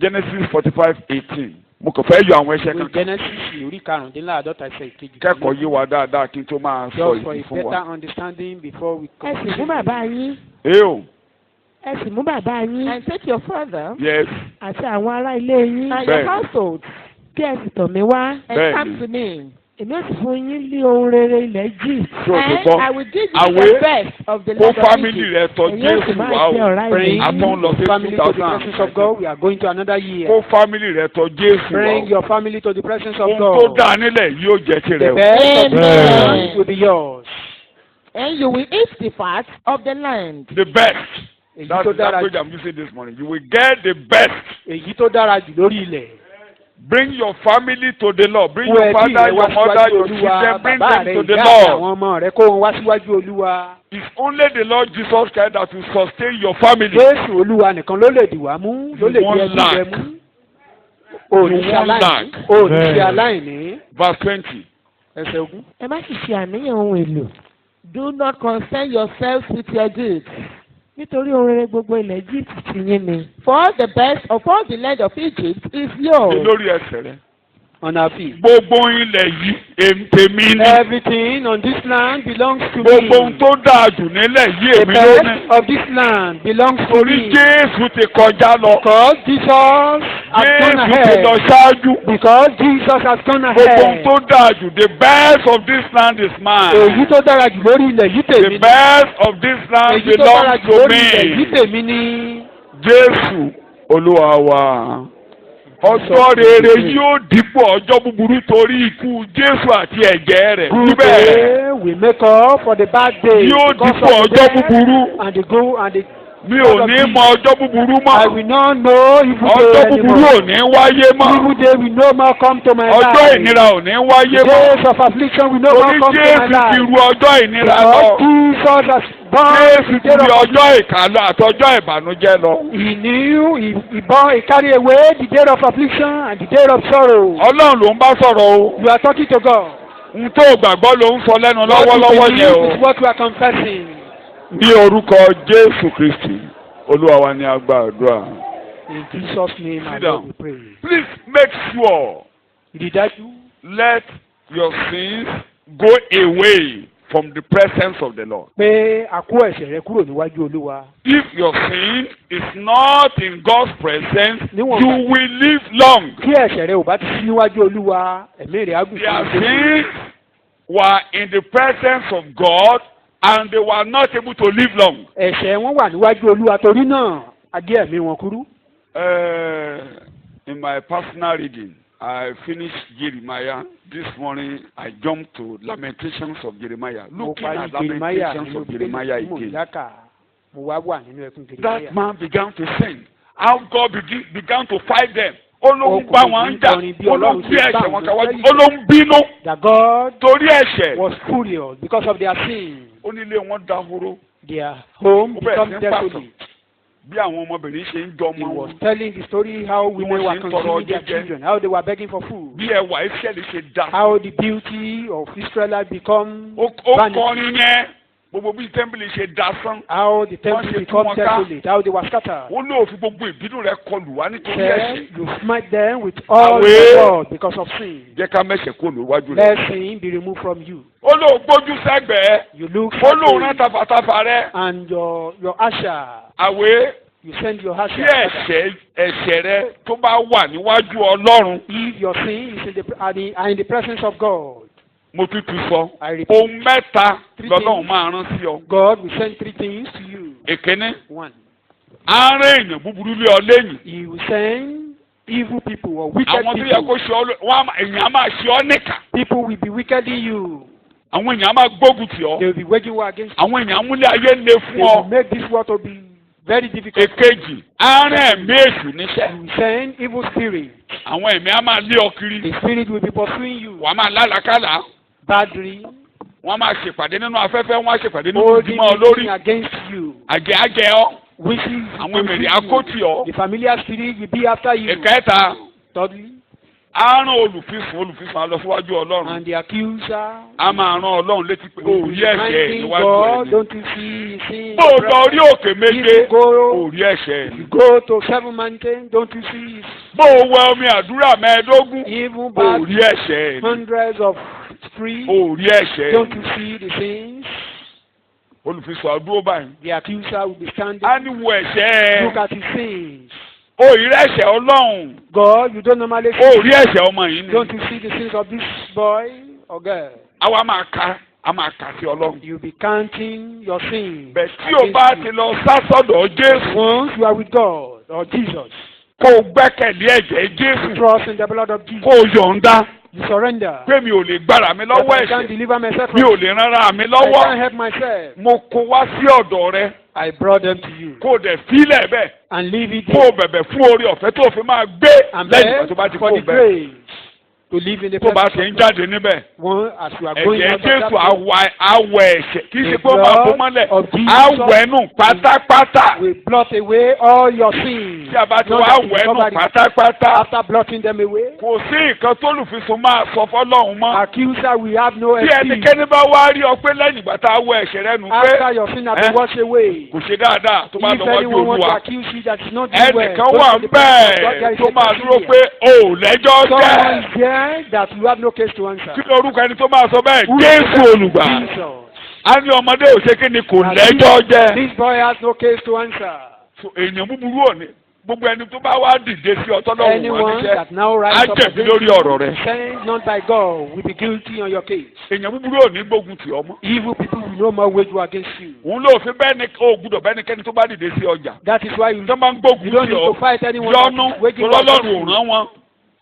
Speaker 1: Genesis 45:18. Mo kàn fẹ́ yọ àwọn ẹsẹ̀
Speaker 2: With
Speaker 1: kankan.
Speaker 2: Genesis orí karùndínláàdọ́ta ẹsẹ̀ ìkejì.
Speaker 1: Kẹ́kọ̀ọ́ yé wa dáadáa kí n tó máa sọ
Speaker 2: Just for
Speaker 1: ìdí
Speaker 2: a
Speaker 1: fún wa.
Speaker 2: better understanding before we
Speaker 4: ẹ sì mú bàbá yín.
Speaker 1: Eo,
Speaker 4: ẹ sì mú bàbá yín.
Speaker 5: And take your father
Speaker 1: yes,
Speaker 4: àti àwọn ará ilé yín.
Speaker 5: and
Speaker 1: Bẹ́ẹ̀ni.
Speaker 5: your household
Speaker 4: kí ẹ sì tọ̀ mí wá.
Speaker 5: and
Speaker 1: Bẹ́ẹ̀ni.
Speaker 5: come to me.
Speaker 4: èmi ó sì fún yín ní ohun rere ilẹ̀ Egypt.
Speaker 1: tí o ti
Speaker 5: And
Speaker 1: gbọ́.
Speaker 5: I will give you
Speaker 1: Àwé
Speaker 5: the best of the
Speaker 1: kó
Speaker 5: land of
Speaker 1: fámìlì
Speaker 5: Egypt.
Speaker 1: rẹ̀ tọ̀
Speaker 4: èyí ó sì
Speaker 1: Jésù
Speaker 4: máa
Speaker 1: wá
Speaker 4: jẹ
Speaker 1: o.
Speaker 4: ọ̀rá ilẹ̀
Speaker 2: Bring
Speaker 1: A
Speaker 4: yín.
Speaker 1: tún lọ sí
Speaker 2: family to the
Speaker 1: 2000.
Speaker 2: presence of God. We are going to another year.
Speaker 1: Kó fámìlì rẹ̀ tọ̀ Jésù
Speaker 2: Bring
Speaker 1: wá o.
Speaker 2: your family to the presence of
Speaker 1: Ohun tó
Speaker 2: God.
Speaker 1: dáa nílẹ̀ yóò jẹ́ tirẹ̀
Speaker 2: The
Speaker 1: o.
Speaker 2: best of the
Speaker 5: Amen.
Speaker 2: land will be yours.
Speaker 5: And you will eat the fat of the land.
Speaker 1: The best.
Speaker 2: Èyí
Speaker 1: That's
Speaker 2: tó
Speaker 1: the
Speaker 2: dára
Speaker 1: language
Speaker 2: jù.
Speaker 1: I'm using this morning. You will get the best.
Speaker 2: Èyí tó dára jù lórí ilẹ̀.
Speaker 1: Bring your family to the Lord. Bring
Speaker 2: Fún
Speaker 1: your
Speaker 2: ẹbí
Speaker 1: father,
Speaker 2: rẹ wá
Speaker 1: your mother,
Speaker 2: síwájú
Speaker 1: your
Speaker 2: Olúwa.
Speaker 1: children. Bring
Speaker 2: Bàbá
Speaker 1: them
Speaker 2: rẹ,
Speaker 1: to the
Speaker 2: ìyá rẹ,
Speaker 1: Lord.
Speaker 2: àwọn ọmọ rẹ kó wọn wá síwájú Olúwa.
Speaker 1: It's only the Lord Jesus Christ that will sustain your family.
Speaker 2: Jésù Olúwa nìkan ló lè dì wá mú. Ló lè
Speaker 1: You
Speaker 2: di
Speaker 1: won't
Speaker 2: ẹbí rẹ
Speaker 1: lack.
Speaker 2: mú. O ní
Speaker 1: You
Speaker 2: ṣe
Speaker 1: won't
Speaker 2: aláìní.
Speaker 1: lack.
Speaker 2: O ní ṣe
Speaker 3: Bẹ́ẹ̀.
Speaker 2: aláìní.
Speaker 1: Verse 20.
Speaker 2: Ẹsẹ̀ ogún.
Speaker 4: ẹ má sì ṣe àníyàn ohun èlò
Speaker 5: Do not concern yourselves with your goods.
Speaker 4: Nítorí ohun rere gbogbo ilẹ̀ Egypt ti yín ni.
Speaker 5: For the best of all the land of Egypt is yours.
Speaker 1: lórí ẹsẹ̀ rẹ.
Speaker 2: On our feet.
Speaker 1: gbogbo ilẹ̀ yìí tèmi ni.
Speaker 2: Everything on this land belongs to me.
Speaker 1: gbogbo ohun tó dáa jù nílẹ̀ yìí
Speaker 2: The
Speaker 1: èmi ló ní.
Speaker 2: best of this land belongs to
Speaker 1: torí
Speaker 2: me.
Speaker 1: Jésù ti kọjá lọ.
Speaker 2: Because Jesus has gone
Speaker 1: Jésù ti lọ
Speaker 2: ahead.
Speaker 1: ṣáájú.
Speaker 2: Because Jesus has gone
Speaker 1: gbogbo ohun
Speaker 2: ahead.
Speaker 1: tó dáa jù the best of this land is
Speaker 2: Èyí
Speaker 1: mine.
Speaker 2: tó dára jù lórí ilẹ̀ yìí
Speaker 1: The
Speaker 2: tèmi ni.
Speaker 1: best of this land
Speaker 2: Èyí tó dára
Speaker 1: belongs
Speaker 2: jù
Speaker 1: to
Speaker 2: lórí ilẹ̀ yìí
Speaker 1: me.
Speaker 2: tèmi ni.
Speaker 1: Jésù Olúwa wa. Ọjọ́ rere yóò dípò ọjọ́ búburú torí ikú Jésù àti ẹ̀jẹ̀ rẹ̀.
Speaker 2: Good
Speaker 1: Bíbẹ̀
Speaker 2: day we make up for the bad day.
Speaker 1: yóò
Speaker 2: because
Speaker 1: dípò
Speaker 2: of the
Speaker 1: ọjọ́
Speaker 2: death
Speaker 1: búburú.
Speaker 2: and the go and the.
Speaker 1: Mi ò ní mọ ọjọ́ búburú
Speaker 2: I
Speaker 1: mọ́.
Speaker 2: will not know evil
Speaker 1: Ọjọ́
Speaker 2: day
Speaker 1: búburú
Speaker 2: anymore.
Speaker 1: ò ní wáyé mọ́.
Speaker 2: Evil day will no more come to my
Speaker 1: Ọjọ́
Speaker 2: life.
Speaker 1: ìnira ò ní wáyé
Speaker 2: The
Speaker 1: mọ́.
Speaker 2: days of affliction will no more
Speaker 1: Torí
Speaker 2: come to my
Speaker 1: Jésù ti
Speaker 2: life.
Speaker 1: ru ọjọ́ ìnira
Speaker 2: Because
Speaker 1: lọ.
Speaker 2: Jesus has
Speaker 1: Jésù
Speaker 2: borne
Speaker 1: ti
Speaker 2: the day
Speaker 1: ru
Speaker 2: of
Speaker 1: ọjọ́ ìkàlọ àtọjọ́ ìbànújẹ́ lọ.
Speaker 2: He knew, he bore, he carried away the day of affliction and the day of sorrow.
Speaker 1: Ọlọ́run ló ń bá sọ̀rọ̀ o.
Speaker 2: You are talking to God.
Speaker 1: N tó gbàgbọ́ ló ń sọ lẹ́nu
Speaker 2: What
Speaker 1: lọ́wọ́lọ́wọ́
Speaker 2: you
Speaker 1: yẹn
Speaker 2: believe
Speaker 1: o.
Speaker 2: is what you are confessing.
Speaker 1: Ní orúkọ Jésù Kristi, Olúwa wa ni a gba àdúrà.
Speaker 2: In Jesus' name, I
Speaker 1: Sit down.
Speaker 2: will pray.
Speaker 1: Please make sure
Speaker 2: Ìdídájú.
Speaker 1: let your sins go away from the presence of the Lord.
Speaker 2: Pé a kó ẹ̀ṣẹ̀ rẹ kúrò níwájú Olúwa.
Speaker 1: If your sin is not in God's presence,
Speaker 2: Níwọ̀n
Speaker 1: you
Speaker 2: bá-
Speaker 1: will live long.
Speaker 2: Kí ẹ̀ṣẹ̀ rẹ ò bá ti sí níwájú Olúwa, ẹ̀mí rẹ̀ á gùn
Speaker 1: Their
Speaker 2: fún
Speaker 1: sins were in the presence of God and they were not able to live long.
Speaker 2: Ẹ̀ṣẹ̀ wọn wà níwájú Olúwa torí náà a gé ẹ̀mí wọn kúrú.
Speaker 1: In my personal reading, I finished Jeremiah. This morning, I jumped to Lamentations of Jeremiah.
Speaker 2: Mo
Speaker 1: Looking
Speaker 2: parí
Speaker 1: at
Speaker 2: Jeremiah
Speaker 1: Lamentations
Speaker 2: nínú
Speaker 1: of Jeremiah
Speaker 2: Bíbélì tí mò ń
Speaker 1: again.
Speaker 2: yákà. Mo wá wà nínú ẹkún Jeremiah.
Speaker 1: That man began to sing. How God began to fight them. Ó ló ń bá wọn jà. Ó ló ń bí ẹ̀ṣẹ̀ wọn káwájú. Ó ló ń bínú
Speaker 2: That God
Speaker 1: torí ẹ̀ṣẹ̀.
Speaker 2: was furious because of their sin.
Speaker 1: Ó nílé wọn dahoro.
Speaker 2: Their home
Speaker 1: Ó bẹ̀rẹ̀
Speaker 2: become
Speaker 1: sí ń pàtó.
Speaker 2: desolate.
Speaker 1: Bí àwọn ọmọbìnrin ṣe ń jọ
Speaker 2: He
Speaker 1: ọmọ
Speaker 2: was
Speaker 1: wọn.
Speaker 2: telling the story how women
Speaker 1: wọ́n
Speaker 2: were
Speaker 1: ṣe ń tọrọ
Speaker 2: consuming their
Speaker 1: jíjẹ.
Speaker 2: children, how they were begging for food,
Speaker 1: Bí ẹwà Ísírẹ́lì ṣe dà.
Speaker 2: how the beauty of Israel become
Speaker 1: Ó
Speaker 2: vanity,
Speaker 1: kọrin yẹn. Gbogbo bí tẹ́ḿpìlì ṣe dasán.
Speaker 2: how the temple
Speaker 1: ṣe tú
Speaker 2: become
Speaker 1: wọn ká.
Speaker 2: desolate, how they were scattered.
Speaker 1: Ó lóò fi gbogbo ìbínú rẹ̀ kọlù wá nítorí
Speaker 2: Then
Speaker 1: ẹ̀ṣẹ̀.
Speaker 2: you smite them with all
Speaker 1: Àwẹ̀.
Speaker 2: your blood because of sin.
Speaker 1: Jẹ́ ká mẹ́ṣẹ̀ kó lóríwájú rẹ̀.
Speaker 2: Let sin be removed from you.
Speaker 1: Ó lóò gbójú sẹ́gbẹ̀ẹ́.
Speaker 2: You look
Speaker 1: Ó lóò rán
Speaker 2: sideways,
Speaker 1: tafàtafà rẹ̀.
Speaker 2: and your asher,
Speaker 1: Àwẹ̀
Speaker 2: you send your
Speaker 1: tí
Speaker 2: asher.
Speaker 1: ẹ̀ṣẹ̀ rẹ̀ tó bá wà níwájú Ọlọ́run.
Speaker 2: If your sin is are in the presence of God,
Speaker 1: Mo tútù sọ.
Speaker 2: I repeat,
Speaker 1: Ohun mẹ́ta lọ́lọ́run máa rán sí ọ.
Speaker 2: God will send three things to you.
Speaker 1: Èkéní,
Speaker 2: One,
Speaker 1: á rán èèyàn búburú lé ọ lẹ́yìn.
Speaker 2: He will send evil people or wicked
Speaker 1: Àwọn tó yẹ kó
Speaker 2: people.
Speaker 1: ṣe ọ èèyàn á máa ṣe ọ níkà.
Speaker 2: People will be wickeding you.
Speaker 1: Àwọn èèyàn á máa gbógun tì ọ́.
Speaker 2: They will be waging war against you.
Speaker 1: Àwọn èèyàn á múlẹ̀ ayé le
Speaker 2: They
Speaker 1: fún
Speaker 2: will
Speaker 1: ọ.
Speaker 2: make this war to be very difficult.
Speaker 1: Èkejì, á rán ẹ̀mí èṣù níṣẹ́.
Speaker 2: You will send evil spirits.
Speaker 1: Àwọn ẹ̀mí á máa lé ọ kiri.
Speaker 2: The spirit will be pursuing you.
Speaker 1: Wà á máa lálàkàlà.
Speaker 2: Bad dream.
Speaker 1: Wọ́n á máa ṣèpàdé nínú afẹ́fẹ́, wọ́n á ṣèpàdé nínú
Speaker 2: Holding
Speaker 1: ìdímọ̀ lórí.
Speaker 2: meeting against you.
Speaker 1: Àjẹ́ àjẹ́ ọ́.
Speaker 2: Wishes.
Speaker 1: Àwọn
Speaker 2: to
Speaker 1: èmèrè
Speaker 2: see you.
Speaker 1: akótì ọ́.
Speaker 2: The familiar spirit will be after you.
Speaker 1: Ìkẹta,
Speaker 2: Thirdly,
Speaker 1: á rán olùfisùn á lọ síwájú Ọlọ́run.
Speaker 2: and the accuser.
Speaker 1: Á máa rán Ọlọ́run létí pé
Speaker 2: will
Speaker 1: ó
Speaker 2: be
Speaker 1: rí ẹ̀ṣẹ̀
Speaker 2: reminding
Speaker 1: níwájú
Speaker 2: God,
Speaker 1: ẹ̀mí.
Speaker 2: don't you see sin?
Speaker 1: Bó o lọ orí òkè méje,
Speaker 2: If you go,
Speaker 1: ó rí ẹ̀ṣẹ̀.
Speaker 2: you go to 7 mountains, don't you see
Speaker 1: Bó o wẹ omi àdúrà mẹ́ẹ̀ẹ́dógún,
Speaker 2: even
Speaker 1: ó
Speaker 2: bad
Speaker 1: rí ẹ̀ṣẹ̀.
Speaker 2: hundreds of streets,
Speaker 1: Ó rí ẹ̀ṣẹ̀.
Speaker 2: don't you see the sins?
Speaker 1: Olùfisùn àdúró báyìí.
Speaker 2: The accuser will be standing.
Speaker 1: Á ní wo ẹ̀ṣẹ̀.
Speaker 2: Look at his sins.
Speaker 1: Ó rí ẹ̀ṣẹ̀ Ọlọ́run.
Speaker 2: God, you don't normally
Speaker 1: Ó
Speaker 2: see.
Speaker 1: rí ẹ̀ṣẹ̀ ọmọ yìí ni.
Speaker 2: Don't you see the sins of this boy or girl?
Speaker 1: Àwa máa ka sí Ọlọ́run.
Speaker 2: You'll be counting your sins.
Speaker 1: Bẹ̀ tí o bá ti lọ sásọ̀dọ̀ Jésù,
Speaker 2: Once you are with God or Jesus,
Speaker 1: kó o gbẹ́kẹ̀lé ẹ̀jẹ̀ Jésù,
Speaker 2: trust in the blood of Jesus.
Speaker 1: kó o yọ̀ǹda
Speaker 2: You surrender.
Speaker 1: pé mi ò lè gbára mi
Speaker 2: But
Speaker 1: lọ́wọ́
Speaker 2: I can't
Speaker 1: ẹ̀ṣẹ̀,
Speaker 2: deliver myself
Speaker 1: mi
Speaker 2: from
Speaker 1: ò lè ránra mi
Speaker 2: I can't
Speaker 1: lọ́wọ́.
Speaker 2: help myself.
Speaker 1: Mo kó wá sí ọ̀dọ̀ rẹ,
Speaker 2: I brought them to you
Speaker 1: kó o dẹ̀ fílẹ̀ bẹ́ẹ̀,
Speaker 2: and leave it
Speaker 1: kó o
Speaker 2: there
Speaker 1: bẹ̀bẹ̀ fún oore ọ̀fẹ́ tó o fi máa gbé
Speaker 2: and
Speaker 1: lẹ́yìn ìgbà tó bá
Speaker 2: beg
Speaker 1: ti
Speaker 2: for
Speaker 1: kó
Speaker 2: the
Speaker 1: o bẹ́ẹ̀.
Speaker 2: grace. to live in the
Speaker 1: tó bá
Speaker 2: presence
Speaker 1: ṣe ń
Speaker 2: of God.
Speaker 1: jáde níbẹ̀.
Speaker 2: One, as you are going
Speaker 1: Ẹ̀jẹ̀
Speaker 2: out of that
Speaker 1: Jésù
Speaker 2: place,
Speaker 1: awọ ẹ̀ṣẹ̀ kì í ṣe
Speaker 2: The
Speaker 1: pé ó máa bó
Speaker 2: blood
Speaker 1: mọ́lẹ̀
Speaker 2: of Jesus
Speaker 1: awọ ẹnu pátápátá.
Speaker 2: will blot away all your sins.
Speaker 1: Tí a bá ti
Speaker 2: Not
Speaker 1: wá
Speaker 2: that
Speaker 1: awọ
Speaker 2: you
Speaker 1: ẹnu
Speaker 2: cover it.
Speaker 1: pátápátá
Speaker 2: After blotting them away,
Speaker 1: kò sí nǹkan tó lùfisùn máa sọ fọ́lọ́run mọ́.
Speaker 2: accuser will have no
Speaker 1: Bí
Speaker 2: excuse.
Speaker 1: ẹnikẹ́ni bá wá rí ọ pé lẹ́yìn ìgbà tá a wọ ẹ̀ṣẹ̀ rẹ nù pé
Speaker 2: After your sin has been washed away,
Speaker 1: kò ṣe dáadáa tó bá
Speaker 2: if
Speaker 1: lọ wájú
Speaker 2: anyone wants to
Speaker 1: Olúwa.
Speaker 2: accuse you that is not doing well,
Speaker 1: Ẹnìkan
Speaker 2: go
Speaker 1: wà
Speaker 2: to the presence of God. There
Speaker 1: bẹ́ẹ̀
Speaker 2: is
Speaker 1: tó
Speaker 2: a
Speaker 1: máa
Speaker 2: person
Speaker 1: dúró
Speaker 2: here.
Speaker 1: pé o ò lẹ́jọ́
Speaker 2: Someone
Speaker 1: jẹ́.
Speaker 2: is there that you have no case to answer.
Speaker 1: Kí lorúkọ ẹni tó máa sọ bẹ́ẹ̀?
Speaker 2: Who is
Speaker 1: Jésù
Speaker 2: that?
Speaker 1: olùgbà.
Speaker 2: Jesus.
Speaker 1: A ní ọmọdé ò ṣe kí ni kò
Speaker 2: That
Speaker 1: lẹ́jọ́ jẹ́.
Speaker 2: This boy has no case to answer.
Speaker 1: So, èèyàn búburú ò ní gbogbo ẹni tó bá wá dìde sí ọtọ́ lọ́wọ́ wọn
Speaker 2: Anyone
Speaker 1: níṣẹ́
Speaker 2: that now
Speaker 1: á
Speaker 2: rises up
Speaker 1: jẹ̀bi
Speaker 2: against
Speaker 1: lórí
Speaker 2: you,
Speaker 1: ọ̀rọ̀ rẹ̀.
Speaker 2: sent not by God, will be guilty on your case.
Speaker 1: Èèyàn búburú ò ní gbógun tì ọ́ mọ́.
Speaker 2: Evil people will no more wage war against you.
Speaker 1: Òun ló fi bẹ́ẹ̀ ni o gbúdọ̀ bẹ́ẹ̀ ni kẹ́ni tó bá dìde sí ọjà.
Speaker 2: That is why you
Speaker 1: Tó máa ń gbógun
Speaker 2: you don't
Speaker 1: tì
Speaker 2: need to
Speaker 1: ọ́
Speaker 2: fight anyone
Speaker 1: yọnu
Speaker 2: that is waging
Speaker 1: tó
Speaker 2: war
Speaker 1: lọ́lọ́run ò
Speaker 2: against you.
Speaker 1: rán wọn.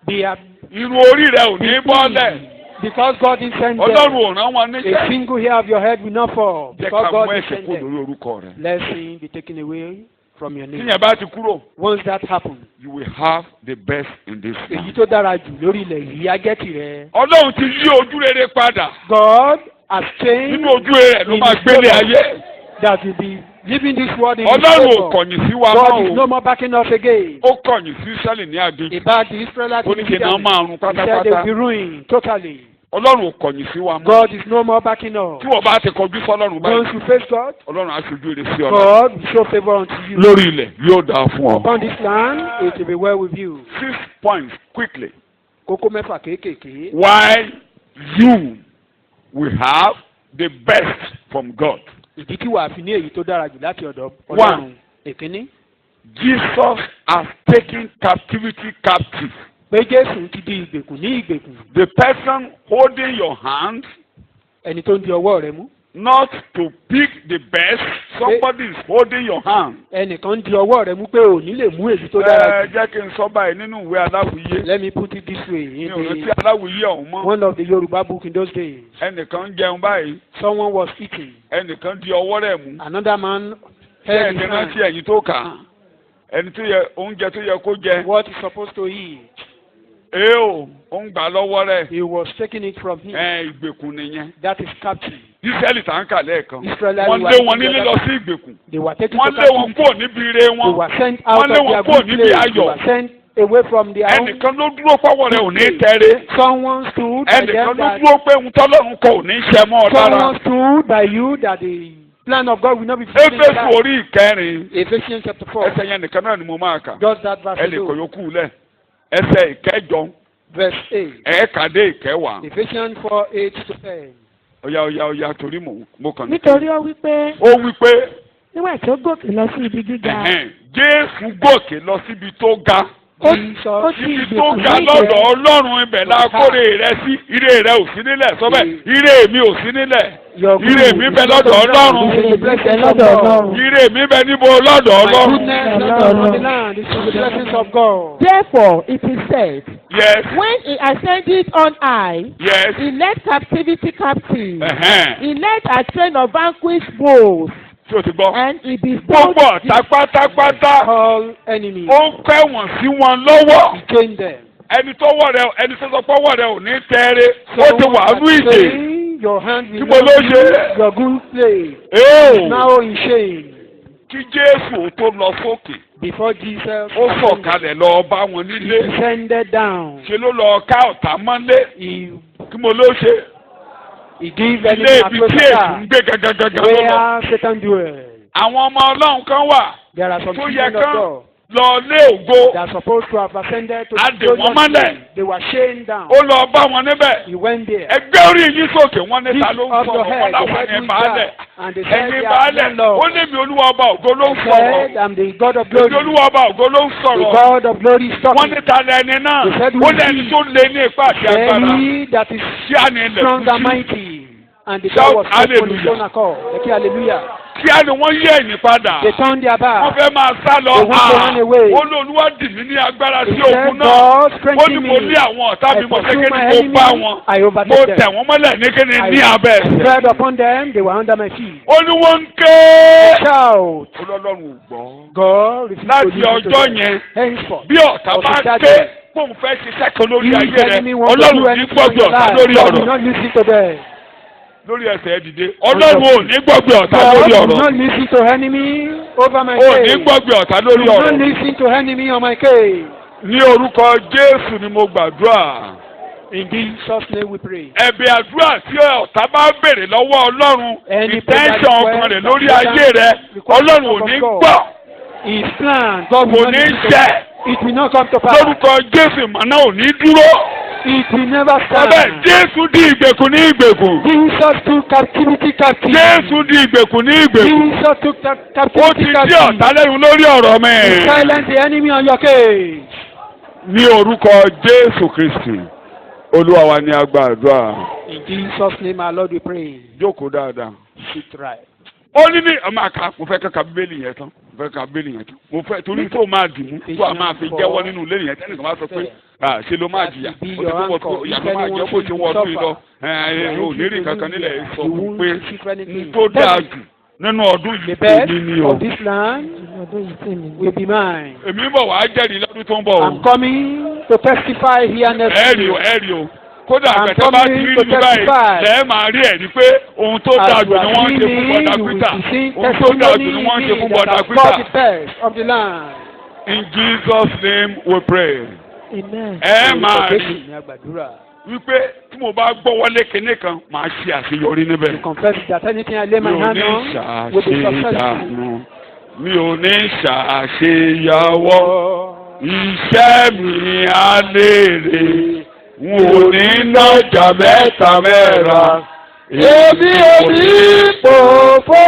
Speaker 2: They are
Speaker 1: Irun orí rẹ̀ ò ní bọ́lẹ̀.
Speaker 2: because God is sent
Speaker 1: Ọlọ́run
Speaker 2: them.
Speaker 1: ò rán wọn
Speaker 2: A
Speaker 1: níṣẹ́.
Speaker 2: single hair of your head will not fall
Speaker 1: Jẹ́
Speaker 2: because
Speaker 1: ká mú
Speaker 2: God is
Speaker 1: ẹ̀ṣẹ̀
Speaker 2: sent
Speaker 1: kó
Speaker 2: them.
Speaker 1: lórí orúkọ rẹ̀.
Speaker 2: Let sin be taken away from your name.
Speaker 1: Tíyẹn bá ti kúrò,
Speaker 2: Once that happens,
Speaker 1: you will have the best in this
Speaker 2: èyí
Speaker 1: land.
Speaker 2: tó dára jù lórí ilẹ̀ yìí á jẹ́ tìrẹ.
Speaker 1: Ọlọ́run ti yí ojú rere padà.
Speaker 2: God has changed
Speaker 1: Nínú ojú rere ló máa gbélé ayé.
Speaker 2: that will be living this world in His
Speaker 1: Ọlọ́run ò
Speaker 2: favor.
Speaker 1: kọ̀yìn sí wa
Speaker 2: God is
Speaker 1: mọ́
Speaker 2: no
Speaker 1: o.
Speaker 2: more backing us again.
Speaker 1: Ó kọ̀yìn sí Ísírẹ́lì ní aginjù.
Speaker 2: About the Israelites
Speaker 1: Ó ní kí iná máa run
Speaker 2: he said they will be
Speaker 1: pátápátá.
Speaker 2: ruined totally.
Speaker 1: Ọlọ́run ò kọ̀yìn sí wa mọ́.
Speaker 2: God is no more backing us.
Speaker 1: Tí wọ́n bá ti kọjú sọ́lọ́run
Speaker 2: Once
Speaker 1: báyìí,
Speaker 2: you face God,
Speaker 1: Ọlọ́run á ṣojú rere sí ọ.
Speaker 2: God will show favor unto you.
Speaker 1: Lórí ilẹ̀ yóò dáa fún ọ.
Speaker 2: Upon this land, it will be well with you.
Speaker 1: 6 points quickly.
Speaker 2: Kókó mẹ́fà kéékèèké.
Speaker 1: Why you will have the best from God.
Speaker 2: Ìdí tí wàá fi ní èyí tó dára jù láti ọ̀dọ̀ Ọlọ́run. Èkíní.
Speaker 1: Jesus has taken captivity captive.
Speaker 2: Pé Jésù ti di ìgbèkùn ní ìgbèkùn.
Speaker 1: The person holding your hand,
Speaker 2: Ẹni tó ń di ọwọ́ rẹ mú.
Speaker 1: not to pick the best, somebody is holding your hand.
Speaker 2: Ẹnìkan ń di ọwọ́ rẹ mú pé ò ní lè mú èyí tó dára jù.
Speaker 1: Jẹ́ kí n sọ báyìí nínú ìwé Aláwìyé.
Speaker 2: Let me put it this way.
Speaker 1: Mi
Speaker 2: In
Speaker 1: ò rántí
Speaker 2: the,
Speaker 1: Aláwìyé ọ̀hún mọ́.
Speaker 2: one of the Yoruba book in those days,
Speaker 1: Ẹnìkan ń jẹun báyìí,
Speaker 2: someone was eating.
Speaker 1: ẹnìkan di ọwọ́ rẹ̀ mú.
Speaker 2: Another man
Speaker 1: Ṣé
Speaker 2: held his
Speaker 1: ẹni rántí
Speaker 2: hand.
Speaker 1: ẹ̀yin tó kà á? Ẹni tó yẹ oúnjẹ tó yẹ kó jẹ.
Speaker 2: What he's supposed to eat,
Speaker 1: Ee o, ó ń gbà lọ́wọ́ rẹ̀.
Speaker 2: he was taking it from him.
Speaker 1: Ìgbèkùn nìyẹn.
Speaker 2: That is captive.
Speaker 1: Ísírẹ́lì tá ń kà lẹ́ẹ̀kan.
Speaker 2: Israelites
Speaker 1: Wọ́n
Speaker 2: were
Speaker 1: lé
Speaker 2: taken
Speaker 1: wọn nílé lọ
Speaker 2: together.
Speaker 1: sí ìgbèkùn.
Speaker 2: They were taken
Speaker 1: Wọ́n
Speaker 2: to
Speaker 1: lé wọn
Speaker 2: captivity.
Speaker 1: kúrò níbi ire
Speaker 2: They
Speaker 1: wọn.
Speaker 2: were sent out
Speaker 1: Wọ́n lé
Speaker 2: of
Speaker 1: wọn
Speaker 2: their
Speaker 1: kúrò
Speaker 2: good
Speaker 1: níbi
Speaker 2: place. They
Speaker 1: ayọ̀.
Speaker 2: were sent away from their own.
Speaker 1: Ẹnìkan ló dúró pọ́wọ́ rẹ̀ ò ní tẹ́rẹ́.
Speaker 2: Someone stood by
Speaker 1: Ẹnìkan
Speaker 2: them
Speaker 1: ló
Speaker 2: that
Speaker 1: dúró pé ohun tọ́lọ́run kọ ò ní ṣẹ mọ́ ọ lára.
Speaker 2: someone stood by you that the plan of God will not be fulfilled in your
Speaker 1: Éfésù
Speaker 2: life.
Speaker 1: orí ìkẹrin.
Speaker 2: Ephesians chapter 4.
Speaker 1: Ẹsẹ̀ yẹn nìkan náà ni mo máa kà.
Speaker 2: Just that verse
Speaker 1: Ẹ lè kọ̀
Speaker 2: alone.
Speaker 1: yókù lẹ̀. Ẹsẹ̀ ìkẹjọ.
Speaker 2: Verse 8.
Speaker 1: Ẹ̀ẹ́kàdé ìkẹwàá.
Speaker 2: Ephesians 4, 8 to 10.
Speaker 1: Ọ̀yà torí mo kàn ní.
Speaker 4: nítorí ó wí pé
Speaker 1: Ó wí pé
Speaker 4: nígbà tí ó gòkè lọ sí ibi gíga
Speaker 1: Jésù gòkè lọ síbi tó ga.
Speaker 4: ó
Speaker 2: Jesus,
Speaker 4: ti
Speaker 1: Ibi tó
Speaker 4: ìgbèkùn
Speaker 1: ga
Speaker 4: ní
Speaker 1: lọ́dọ̀
Speaker 4: ìgbèkùn.
Speaker 1: Ọlọ́run ibẹ̀ la kórè rẹ sí. Ire rẹ ò sí nílẹ̀ sọ́bẹ̀. Ire mi ò sí nílẹ̀.
Speaker 2: your good
Speaker 1: Ire mi bẹ lọ́dọ̀ Ọlọ́run.
Speaker 2: is in the blessings of
Speaker 4: lọ́dọ̀
Speaker 2: God.
Speaker 4: Ọlọ́run.
Speaker 1: Ire mi bẹ níbo lọ́dọ̀
Speaker 2: My
Speaker 1: Ọlọ́run.
Speaker 2: goodness is on the land. It's in the blessings of God.
Speaker 5: Therefore, it is said,
Speaker 1: Yes.
Speaker 5: when he ascended on high,
Speaker 1: Yes.
Speaker 5: he led captivity captive.
Speaker 1: Ẹ̀hẹ́n.
Speaker 5: He led a train of vanquished bulls,
Speaker 1: Tí o ti gbọ́.
Speaker 5: and he bestowed
Speaker 1: Gbogbo ọ̀tá pátápátá.
Speaker 2: All enemies.
Speaker 1: Ó ń kẹ́wọ̀n sí wọn lọ́wọ́.
Speaker 2: He changed them.
Speaker 1: Ẹni tó sọ pé ọwọ́ rẹ ò ní tẹ́rẹ́. Ó ti wà ní ìdè.
Speaker 2: saying your hand will
Speaker 1: Kí mo ló
Speaker 2: not
Speaker 1: ṣe?
Speaker 2: be your good place.
Speaker 1: Ee.
Speaker 2: Now in shame.
Speaker 1: Kí Jésù ó tó lọ sókè.
Speaker 2: Before Jesus
Speaker 1: Ó sọ̀kalẹ̀ lọ bá wọn
Speaker 2: he
Speaker 1: nílé.
Speaker 2: descended down.
Speaker 1: Ṣé ló lọ ká ọ̀tá mọ́lé?
Speaker 2: He
Speaker 1: Kí mo ló ṣe?
Speaker 2: gave
Speaker 1: Ilé
Speaker 2: enemy
Speaker 1: ibi tí èsì ń gbé gàgàgàgà ló lọ.
Speaker 2: where Satan dwells.
Speaker 1: Àwọn ọmọ Ọlọ́run kan wà
Speaker 2: There are some
Speaker 1: tó yẹ
Speaker 2: children of
Speaker 1: kán
Speaker 2: God
Speaker 1: lọ lé ògo.
Speaker 2: that are supposed to have ascended to
Speaker 1: A
Speaker 2: the
Speaker 1: dè
Speaker 2: throne
Speaker 1: wọ́n
Speaker 2: of
Speaker 1: mọ́lẹ̀.
Speaker 2: God. They were chained down.
Speaker 1: Ó lọ bá wọn níbẹ̀.
Speaker 2: He went there.
Speaker 1: Ẹgbẹ́ orí yín sókè wọ́n ní ta
Speaker 2: Lift
Speaker 1: ló ń
Speaker 2: up your
Speaker 1: sọ̀rọ̀
Speaker 2: head.
Speaker 1: wọ́n
Speaker 2: They
Speaker 1: láwọn
Speaker 2: said,
Speaker 1: ní
Speaker 2: "Who is
Speaker 1: baálẹ̀.
Speaker 2: that?" And they said,
Speaker 1: Ẹ̀yin
Speaker 2: "They are
Speaker 1: baálẹ̀,
Speaker 2: the
Speaker 1: ó
Speaker 2: Lord."
Speaker 1: ní mi Olúwa ọba ògo ló ń
Speaker 2: He
Speaker 1: sọ̀rọ̀.
Speaker 2: said, "I'm the God of
Speaker 1: Èmi
Speaker 2: glory."
Speaker 1: Olúwa ọba ògo ló ń
Speaker 2: The
Speaker 1: sọ̀rọ̀.
Speaker 2: God of glory is
Speaker 1: Wọ́n
Speaker 2: talking.
Speaker 1: ní ta lẹni náà.
Speaker 2: He said,
Speaker 1: Ó
Speaker 2: "Who
Speaker 1: lẹni
Speaker 2: is
Speaker 1: tó lé ní ipá àti agbára.
Speaker 2: Then he that is
Speaker 1: Kí á ní ilẹ̀
Speaker 2: strong
Speaker 1: kú
Speaker 2: and
Speaker 1: sí.
Speaker 2: mighty. And the
Speaker 1: Shout
Speaker 2: God was faithful in his
Speaker 1: hallelujah.
Speaker 2: own accord. Eke hallelujah.
Speaker 1: Kí á ní wọ́n yé ẹ̀yìn padà.
Speaker 2: They turned their
Speaker 1: Wọ́n
Speaker 2: back.
Speaker 1: fẹ́ máa sá lọ.
Speaker 2: They want to run away.
Speaker 1: Ó ní Olúwa dì mí ní agbára
Speaker 2: He
Speaker 1: sí
Speaker 2: said,
Speaker 1: òkun náà.
Speaker 2: "God
Speaker 1: Ó ní
Speaker 2: strengthen
Speaker 1: mo
Speaker 2: me.
Speaker 1: lé àwọn ọ̀tá mi
Speaker 2: I
Speaker 1: mo ṣe
Speaker 2: pursue
Speaker 1: kí
Speaker 2: my
Speaker 1: ni mo
Speaker 2: enemy.
Speaker 1: bá wọn.
Speaker 2: I
Speaker 1: Mo
Speaker 2: overtake them.
Speaker 1: tẹ̀ wọ́n mọ́lẹ̀ ní kí ni
Speaker 2: I
Speaker 1: ní abẹ́ ẹsẹ̀.
Speaker 2: tread upon them. They were under my feet.
Speaker 1: Ó ní wọ́n ń ké.
Speaker 2: Shout.
Speaker 1: Ọlọ́run ò gbọ́.
Speaker 2: God refused to
Speaker 1: Láti
Speaker 2: listen to
Speaker 1: ọjọ́
Speaker 2: them.
Speaker 1: yẹn
Speaker 2: Henceforth.
Speaker 1: bí ọ̀tá
Speaker 2: Of
Speaker 1: bá
Speaker 2: that
Speaker 1: ké
Speaker 2: day,
Speaker 1: kóun fẹ́ ṣiṣẹ́ kan lórí
Speaker 2: If
Speaker 1: ayé
Speaker 2: the
Speaker 1: rẹ
Speaker 2: enemy wants to
Speaker 1: ọlọ́run
Speaker 2: do
Speaker 1: ò ní
Speaker 2: anything in
Speaker 1: gbọ́gbẹ́
Speaker 2: your
Speaker 1: ọ̀tá
Speaker 2: life,
Speaker 1: lórí
Speaker 2: God will
Speaker 1: ọ̀rọ̀
Speaker 2: not listen to them.
Speaker 1: lórí ẹsẹ̀ dìde ọlọ́run ò ní gbọ́gbẹ́ ọ̀tá
Speaker 2: God
Speaker 1: lórí
Speaker 2: will
Speaker 1: ọ̀rọ̀
Speaker 2: not listen to enemy over my
Speaker 1: ò ní
Speaker 2: case.
Speaker 1: gbọ́gbẹ́ ọ̀tá lórí
Speaker 2: Will
Speaker 1: ọ̀rọ̀
Speaker 2: not listen to enemy on my case.
Speaker 1: ní orúkọ Jésù ni mo gbàdúrà.
Speaker 2: In Jesus' name we pray.
Speaker 1: ẹ̀bẹ̀ àdúrà tí ọ̀tá bá béèrè lọ́wọ́ ọlọ́run
Speaker 2: Any
Speaker 1: ìtẹ́ńsán ọkàn rẹ̀ lórí ayé rẹ̀
Speaker 2: request
Speaker 1: ọlọ́run ò ní gbọ́
Speaker 2: His plan, God
Speaker 1: kò
Speaker 2: will not
Speaker 1: ní
Speaker 2: listen to
Speaker 1: ṣẹ
Speaker 2: it. It will not come to pass.
Speaker 1: lórúkọ Jésù ìmọ̀nà ò ní dúró.
Speaker 2: It will never
Speaker 1: ọbẹ̀
Speaker 2: stand.
Speaker 1: Jésù di ìgbèkùn ní ìgbèkùn.
Speaker 2: Jesus took captivity captive.
Speaker 1: Jésù di ìgbèkùn ní ìgbèkùn.
Speaker 2: Jesus took
Speaker 1: ó ti
Speaker 2: captivity
Speaker 1: dí
Speaker 2: captive.
Speaker 1: ọ̀tá lẹ́yìn lórí ọ̀rọ̀ mi.
Speaker 2: He silenced the enemy on your case.
Speaker 1: ní orúkọ Jésù Kristi Olúwa wa ni a gba àdúrà.
Speaker 2: In Jesus' name, our Lord, we pray.
Speaker 1: Jókòó dáadáa.
Speaker 2: Sit right.
Speaker 1: ó ní ní ọmọ àká mo fẹ́ kàkà bíbélì yẹn tán mo fẹ́ kàkà bíbélì yẹn tán mo fẹ́ torí tó máa dì mú tó a máa fi jẹ́wọ́ nínú ilé yẹn tẹ́nìkan bá sọ pé ṣe ló máa jìyà ó ti wọ́n tó ìyàtọ̀ máa jẹ́ bó ti wọ́n ọdún yìí lọ ò ní rí kankan nílẹ̀ sọ fún pé n tó dáa jù nínú ọdún
Speaker 2: The
Speaker 1: yìí
Speaker 2: best
Speaker 1: èmi ni o.
Speaker 2: of this land will be mine.
Speaker 1: èmi bọ̀ wá jẹ́rìí lọ́dún tó ń bọ̀ o.
Speaker 2: I'm coming to testify here next
Speaker 1: ẹ̀rì o
Speaker 2: week.
Speaker 1: ẹ̀rì o kódà
Speaker 2: I'm
Speaker 1: àgbẹ̀tẹ̀ bá ti
Speaker 2: coming
Speaker 1: rí
Speaker 2: to
Speaker 1: ní báyìí
Speaker 2: testify.
Speaker 1: lẹ́ẹ̀ máa rí ẹ̀rí pé ohun tó dáa
Speaker 2: As
Speaker 1: jù
Speaker 2: you
Speaker 1: ni
Speaker 2: are
Speaker 1: wọ́n ń ṣe
Speaker 2: seeing
Speaker 1: fún
Speaker 2: me,
Speaker 1: bọ́dà
Speaker 2: you will
Speaker 1: Peter
Speaker 2: be seeing
Speaker 1: ohun tó dáa jù ni wọ́n ń ṣe
Speaker 2: testimony
Speaker 1: fún
Speaker 2: that
Speaker 1: bọ́dà
Speaker 2: I've
Speaker 1: Peter.
Speaker 2: got the best of the land.
Speaker 1: In Jesus' name we pray.
Speaker 4: Amen.
Speaker 1: ẹ máa rí
Speaker 2: Jésù ní àgbàdúrà.
Speaker 1: wípé tí mo bá gbọ́ wọlé kinní kan màá ṣe àṣeyọrí níbẹ̀.
Speaker 2: You confess that anything I lay
Speaker 1: mi
Speaker 2: my
Speaker 1: ò
Speaker 2: hand
Speaker 1: ní
Speaker 2: on will be successful.
Speaker 1: ṣàṣeyànú mi ò ní ṣàṣeyàwọ́ iṣẹ́ mi á léèrè n ò ní nájà mẹ́ta mẹ́ra èmi ò ní pòfó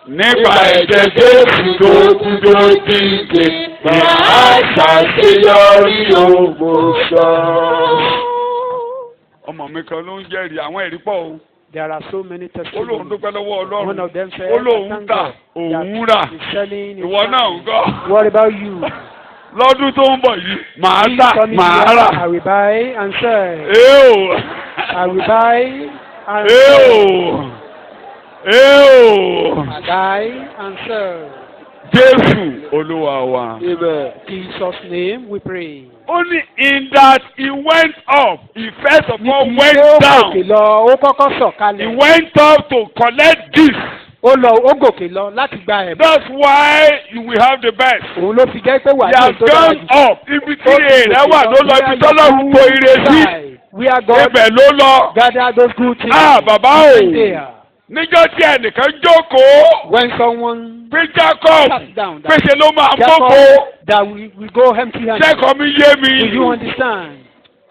Speaker 1: nípa ẹ̀jẹ̀ Jésù tó kú tó díje màá ṣàṣeyọrí ògbóṣọ. ọmọ mi kan ló ń jẹ́rìí àwọn ẹ̀rí pọ̀ o.
Speaker 2: There are so many
Speaker 1: ó lóun
Speaker 2: testimonies.
Speaker 1: dúpẹ́ lọ́wọ́
Speaker 2: One
Speaker 1: Ọlọ́run
Speaker 2: of them said,
Speaker 1: ó lóun
Speaker 2: "Thank
Speaker 1: tà
Speaker 2: God
Speaker 1: òun
Speaker 2: that
Speaker 1: rà
Speaker 2: he's selling his
Speaker 1: ìwọ náà ń
Speaker 2: land."
Speaker 1: gọ́.
Speaker 2: What about you?
Speaker 1: lọ́dún tó ń bọ̀ yìí màá
Speaker 2: This
Speaker 1: tà
Speaker 2: coming
Speaker 1: màá
Speaker 2: year,
Speaker 1: rà.
Speaker 2: I will buy and sell.
Speaker 1: Eo
Speaker 2: I will buy and
Speaker 1: eo
Speaker 2: sell.
Speaker 1: eo
Speaker 2: I buy and sell.
Speaker 1: Jésù Olúwa wa.
Speaker 2: In Jesus' name we pray.
Speaker 1: Only in that he went up he first of all
Speaker 2: Níbi
Speaker 1: went
Speaker 2: ó gòkè
Speaker 1: down
Speaker 2: lọ, ó kọ́kọ́
Speaker 1: he
Speaker 2: sọ̀kalẹ̀.
Speaker 1: went up to collect this.
Speaker 2: Ó gòkè lọ láti gba ẹ̀bùn.
Speaker 1: That's why you will have the best.
Speaker 2: Òun ló fi jẹ́ pé wà
Speaker 1: He
Speaker 2: ní
Speaker 1: has
Speaker 2: ètò dára
Speaker 1: gone
Speaker 2: jù.
Speaker 1: up ibi tí èrè wà ló lọ ibi tọ́lọ́run tó ire sí.
Speaker 2: We are God.
Speaker 1: Ibẹ̀ ló lọ.
Speaker 2: Gather those good things.
Speaker 1: Bàbá o.
Speaker 2: There.
Speaker 1: Níjọ́ tí ẹnìkan jókòó.
Speaker 2: When someone
Speaker 1: Pé Jacob.
Speaker 2: sat down,
Speaker 1: Péṣe ló máa
Speaker 2: Jacob,
Speaker 1: gbóko.
Speaker 2: that we go empty-handed.
Speaker 1: Sẹ́kọ̀ọ́ mi yé
Speaker 2: Do you
Speaker 1: mi.
Speaker 2: understand?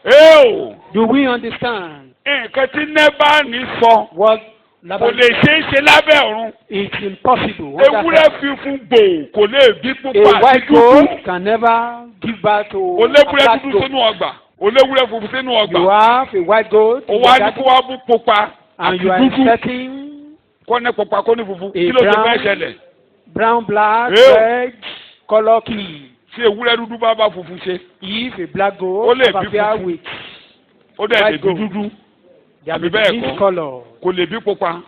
Speaker 1: Eo.
Speaker 2: Do we understand
Speaker 1: Nǹkan tí Nẹ́bánì sọ.
Speaker 2: what
Speaker 1: Kò
Speaker 2: Laban
Speaker 1: lè ṣeé ṣe lábẹ́ ọ̀run.
Speaker 2: It's impossible.
Speaker 1: Ewúrẹ́ funfun gbòò kò lè bí
Speaker 2: A
Speaker 1: pupa àti
Speaker 2: white
Speaker 1: dúdú.
Speaker 2: goat can never give birth to a
Speaker 1: Oléwúrẹ́
Speaker 2: black
Speaker 1: dúdú
Speaker 2: goat.
Speaker 1: sínú ọgbà. Oléwúrẹ́ funfun sínú
Speaker 2: You
Speaker 1: ọgbà.
Speaker 2: have a white goat
Speaker 1: Ó
Speaker 2: in
Speaker 1: wá
Speaker 2: your
Speaker 1: ní kó
Speaker 2: garden,
Speaker 1: wá bú pupa
Speaker 2: and
Speaker 1: àti
Speaker 2: you are
Speaker 1: dúdú.
Speaker 2: expecting
Speaker 1: Kó ní pupa kó ní funfun.
Speaker 2: A
Speaker 1: Kí ló ti
Speaker 2: brown-
Speaker 1: fẹ́ ṣẹlẹ̀?
Speaker 2: brown, black,
Speaker 1: Ew.
Speaker 2: red, color key.
Speaker 1: Tí ewúrẹ́ dúdú bá bá funfun ṣe.
Speaker 2: If a black
Speaker 1: Ó
Speaker 2: goat
Speaker 1: lè bí
Speaker 2: appear
Speaker 1: funfun.
Speaker 2: with
Speaker 1: Ó dẹ̀ lè
Speaker 2: white
Speaker 1: bí
Speaker 2: goat,
Speaker 1: dúdú.
Speaker 2: there
Speaker 1: Àbí
Speaker 2: will
Speaker 1: bẹ́ẹ̀
Speaker 2: be
Speaker 1: kọ́?
Speaker 2: this color.
Speaker 1: Kò lè bí pupa.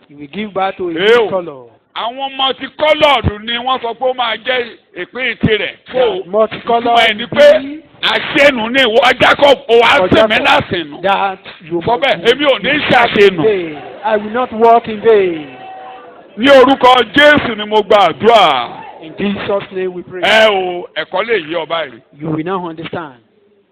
Speaker 2: You will give birth to a
Speaker 1: Ew.
Speaker 2: this color.
Speaker 1: Àwọn ọmọ ti kọ́lọ̀dù ni wọ́n sọ pé ó máa jẹ́ ìpín tirẹ̀. So
Speaker 2: Multicolor.
Speaker 1: ìtumọ̀ ẹ̀ ni pé àṣẹnu ni ìwọ Jacob ò wá sèmi lásìnù.
Speaker 2: That you
Speaker 1: Sọ bẹ́ẹ̀ èmi ò ní ṣe àṣẹnu.
Speaker 2: I will not walk in vain.
Speaker 1: Ní orúkọ Jésù ni mo gba àdúrà.
Speaker 2: In Jesus' name we pray.
Speaker 1: Ẹ̀kọ́ lè yí ọba yìí.
Speaker 2: You will now understand.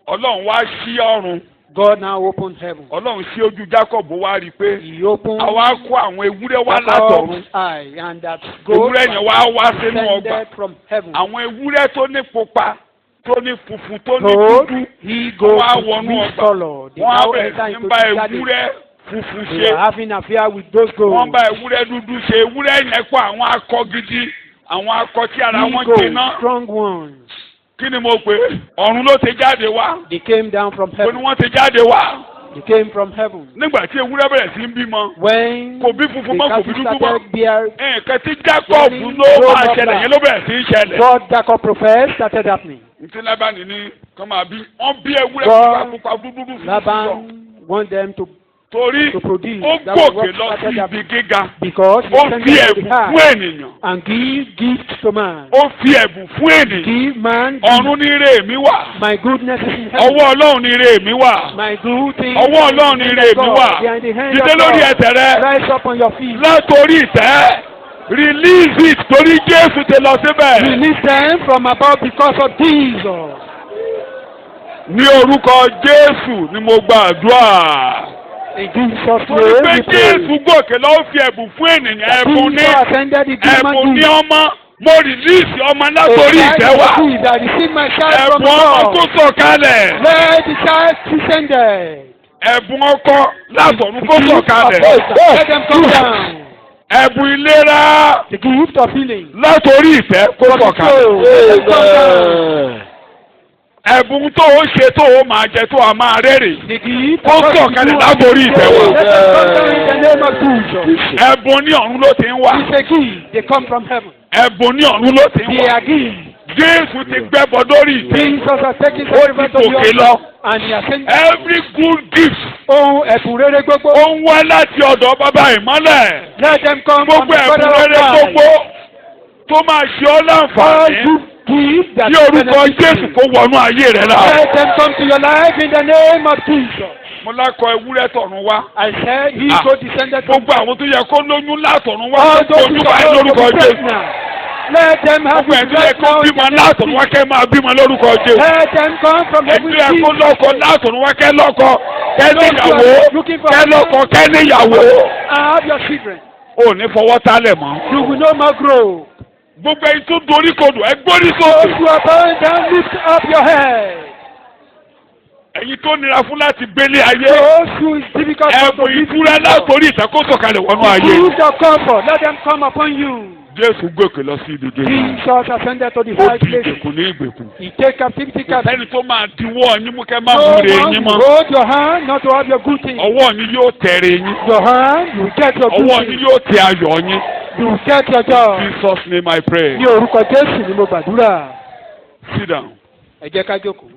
Speaker 1: Ọlọ́run wá sí ọ̀run.
Speaker 2: God now opened heaven.
Speaker 1: Ọlọ́run sí ojú Jacob wá rí i pé
Speaker 2: He opened
Speaker 1: àwa kó àwọn ewúrẹ́ wá látọ̀run.
Speaker 2: Jacob's eye, and that goat
Speaker 1: Ewúrẹ́ yẹn wá wá sínú ọgbà.
Speaker 2: descended from heaven.
Speaker 1: Àwọn ewúrẹ́ tó ní pupa tó ní funfun tó ní
Speaker 2: Goat,
Speaker 1: dúdú.
Speaker 2: he goes
Speaker 1: Wọ́n á
Speaker 2: to
Speaker 1: wọnú
Speaker 2: this
Speaker 1: ọgbà.
Speaker 2: color. They
Speaker 1: Wọ́n á
Speaker 2: now
Speaker 1: bẹ̀rẹ̀
Speaker 2: enter
Speaker 1: sí
Speaker 2: into
Speaker 1: ń bá
Speaker 2: the garden.
Speaker 1: ewúrẹ́ funfun
Speaker 2: They
Speaker 1: ṣe.
Speaker 2: are having affair with those goats.
Speaker 1: Wọ́n bá ewúrẹ́ dúdú ṣe. Ewúrẹ́ yẹn kó àwọn akọ gidi. Àwọn akọ tí ara
Speaker 2: He
Speaker 1: wọn
Speaker 2: goats,
Speaker 1: jiná.
Speaker 2: strong ones.
Speaker 1: Kí ni mo pè é? Ọ̀run ló ti jáde wá.
Speaker 2: They came down from
Speaker 1: Bó ni
Speaker 2: heaven.
Speaker 1: wọ́n ti jáde wá.
Speaker 2: They came from heaven.
Speaker 1: Nígbà tí ewúrẹ́ bẹ̀rẹ̀ sí ń bímọ.
Speaker 2: When
Speaker 1: Kò bí funfun mọ́,
Speaker 2: the
Speaker 1: kò bí
Speaker 2: cattle
Speaker 1: dúdú mọ́.
Speaker 2: started bearing,
Speaker 1: Nǹkan tí Jacob ló máa ṣẹlẹ̀ yẹn ló bẹ̀rẹ̀ sí í ṣẹlẹ̀.
Speaker 2: what Jacob professed started happening.
Speaker 1: Ntí Lábánì ní kọ́ máa bí. Wọ́n bí ewúrẹ́
Speaker 2: God,
Speaker 1: pupa dúdú funfun.
Speaker 2: Laban want them to
Speaker 1: torí
Speaker 2: to produce.
Speaker 1: ó
Speaker 2: That was
Speaker 1: gòkè
Speaker 2: what
Speaker 1: lọ sí
Speaker 2: started
Speaker 1: ibi
Speaker 2: happening.
Speaker 1: gíga.
Speaker 2: Because he
Speaker 1: Ó
Speaker 2: ascended
Speaker 1: fi
Speaker 2: to the
Speaker 1: ẹ̀bùn
Speaker 2: high
Speaker 1: fún ènìyàn.
Speaker 2: and give gifts to man.
Speaker 1: Ó fi ẹ̀bùn fún ènìyàn.
Speaker 2: Give man
Speaker 1: Ọ̀run ní ire mi wà.
Speaker 2: my goodness is in heaven.
Speaker 1: Ọwọ́ Ọlọ́run ní ire mi wà.
Speaker 2: My good things
Speaker 1: Ọwọ́ Ọlọ́run ní ire mi wà.
Speaker 2: they are in the hand
Speaker 1: Dìde
Speaker 2: of
Speaker 1: lórí
Speaker 2: God.
Speaker 1: ẹsẹ̀ rẹ.
Speaker 2: Rise up on your feet.
Speaker 1: Látòrí ìtẹ́. Release it torí Jésù ti lọ síbẹ̀.
Speaker 2: Release them from above because of Jesus.
Speaker 1: Ní orúkọ Jésù ni mo gbàdúrà.
Speaker 2: In Jesus'
Speaker 1: Torí
Speaker 2: name
Speaker 1: pé
Speaker 2: we
Speaker 1: Jésù
Speaker 2: pray.
Speaker 1: gòkè lọ ó fi ẹ̀bùn fún ènìyàn. Ẹ̀bùn ní
Speaker 2: Jesus ascended the
Speaker 1: ẹ̀bùn ní
Speaker 2: demon.
Speaker 1: ọmọ. Mo release ọmọ látòrí ìtẹ́ wá.
Speaker 2: That receive my child from
Speaker 1: Ẹ̀bùn ọmọ
Speaker 2: above.
Speaker 1: kó sọ̀kalẹ̀.
Speaker 2: Let the child descended.
Speaker 1: Ẹ̀bùn ọkọ látọ̀run kó sọ̀kalẹ̀.
Speaker 2: Let them come down.
Speaker 1: Ẹ̀bùn ìlera
Speaker 2: The gift of healing.
Speaker 1: látòrí ìtẹ́ kó sọ̀kalẹ̀.
Speaker 2: Let them come down.
Speaker 1: Ẹ̀bùn tó o ṣe tó o máa jẹ tó a máa rẹ́rìn.
Speaker 2: The gift
Speaker 1: Kó sọ̀kalẹ̀ látòrí ìtẹ́ wá.
Speaker 2: Let them come down in the name of Jesus.
Speaker 1: Ẹ̀bùn ní ọ̀run ló ti ń wá.
Speaker 2: It's a gift. They come from heaven.
Speaker 1: Ẹ̀bùn ní ọ̀run ló ti ń
Speaker 2: They
Speaker 1: wá.
Speaker 2: are gifts.
Speaker 1: Jésù ti gbẹ́bọ lórí ìtẹ́.
Speaker 2: Jesus has taken
Speaker 1: Ó ti
Speaker 2: sacrifice of
Speaker 1: gòkè
Speaker 2: the
Speaker 1: lọ.
Speaker 2: altar and he ascended.
Speaker 1: Every good gift
Speaker 2: Ohun ẹ̀bùn rere gbogbo.
Speaker 1: ó ń wá láti ọ̀dọ̀ bàbá ìmọ́lẹ̀.
Speaker 2: Let them come from
Speaker 1: Gbogbo
Speaker 2: the
Speaker 1: ẹ̀bùn
Speaker 2: Father of
Speaker 1: rere
Speaker 2: God.
Speaker 1: gbogbo tó máa ṣe ọ́
Speaker 2: All
Speaker 1: láǹfààní.
Speaker 2: good gifts that
Speaker 1: Ní orúkọ
Speaker 2: benefit
Speaker 1: Jésù
Speaker 2: you.
Speaker 1: kó wọnú ayé rẹ̀ la.
Speaker 2: Let them come to your life in the name of Jesus.
Speaker 1: Mo lákọ ewúrẹ́ tọ̀run wá.
Speaker 2: I said he
Speaker 1: Ah.
Speaker 2: so descended from
Speaker 1: Gbogbo àwọn tó yẹ kó lóyún látọ̀run wá.
Speaker 2: all
Speaker 1: Kó
Speaker 2: those
Speaker 1: ojú
Speaker 2: who
Speaker 1: wa
Speaker 2: are
Speaker 1: lórúkọ
Speaker 2: supposed to be
Speaker 1: Jésù.
Speaker 2: pregnant. Let them have
Speaker 1: Gbogbo ẹ̀dùn yẹ
Speaker 2: right
Speaker 1: kó
Speaker 2: now in
Speaker 1: bímọ
Speaker 2: the name of
Speaker 1: látọ̀run wá
Speaker 2: Jesus.
Speaker 1: kẹ́ máa bímọ lórúkọ Jésù.
Speaker 2: Let them come from
Speaker 1: Ẹ̀dùn
Speaker 2: every
Speaker 1: yẹ kó
Speaker 2: seed.
Speaker 1: lọ́kọ látọ̀run wá kẹ́ lọ́kọ. Kẹ́
Speaker 2: Those who
Speaker 1: níyàwó.
Speaker 2: are looking for
Speaker 1: Kẹ́ lọ́kọ kẹ́ níyàwó.
Speaker 2: have your children.
Speaker 1: Ò ní fọwọ́ tálẹ̀ mọ́.
Speaker 2: You will no more grow.
Speaker 1: Gbogbo ẹ̀yin tó dorí kodò ẹ gbórí
Speaker 2: Those
Speaker 1: sókè.
Speaker 2: who are bowing down, lift up your head.
Speaker 1: Ẹ̀yin tó nira fún láti gbélé ayé.
Speaker 2: Those who is difficult for
Speaker 1: Ẹ̀bùn ìtura látòrí ìtẹ́kọ̀sọ̀kalẹ̀ wọnú ayé.
Speaker 2: gift of comfort, let them come upon you.
Speaker 1: Jésù gòkè lọ sí ibi gíga.
Speaker 2: Jesus ascended to the
Speaker 1: Ó
Speaker 2: high
Speaker 1: di
Speaker 2: place.
Speaker 1: ìgbèkùn ní ìgbèkùn.
Speaker 2: He take captivity captive.
Speaker 1: Sẹ́ni tó máa diwọ́ yín mú kẹ́ máa
Speaker 2: No
Speaker 1: múre
Speaker 2: one
Speaker 1: yín
Speaker 2: will
Speaker 1: mọ́.
Speaker 2: hold your hand not to have your good thing.
Speaker 1: Ọwọ́ yín yóò tẹ̀rẹ̀ yín.
Speaker 2: Your hand, you will get your good
Speaker 1: Ọwọ́ yín
Speaker 2: thing.
Speaker 1: yóò tẹ ayọ̀ yín.
Speaker 2: You will get your joy.
Speaker 1: Jesus name I pray.
Speaker 2: Ní orúkọ Jésù ni mo gbàdúrà.
Speaker 1: Sit down.
Speaker 2: Ẹ jẹ́ ká jókòó.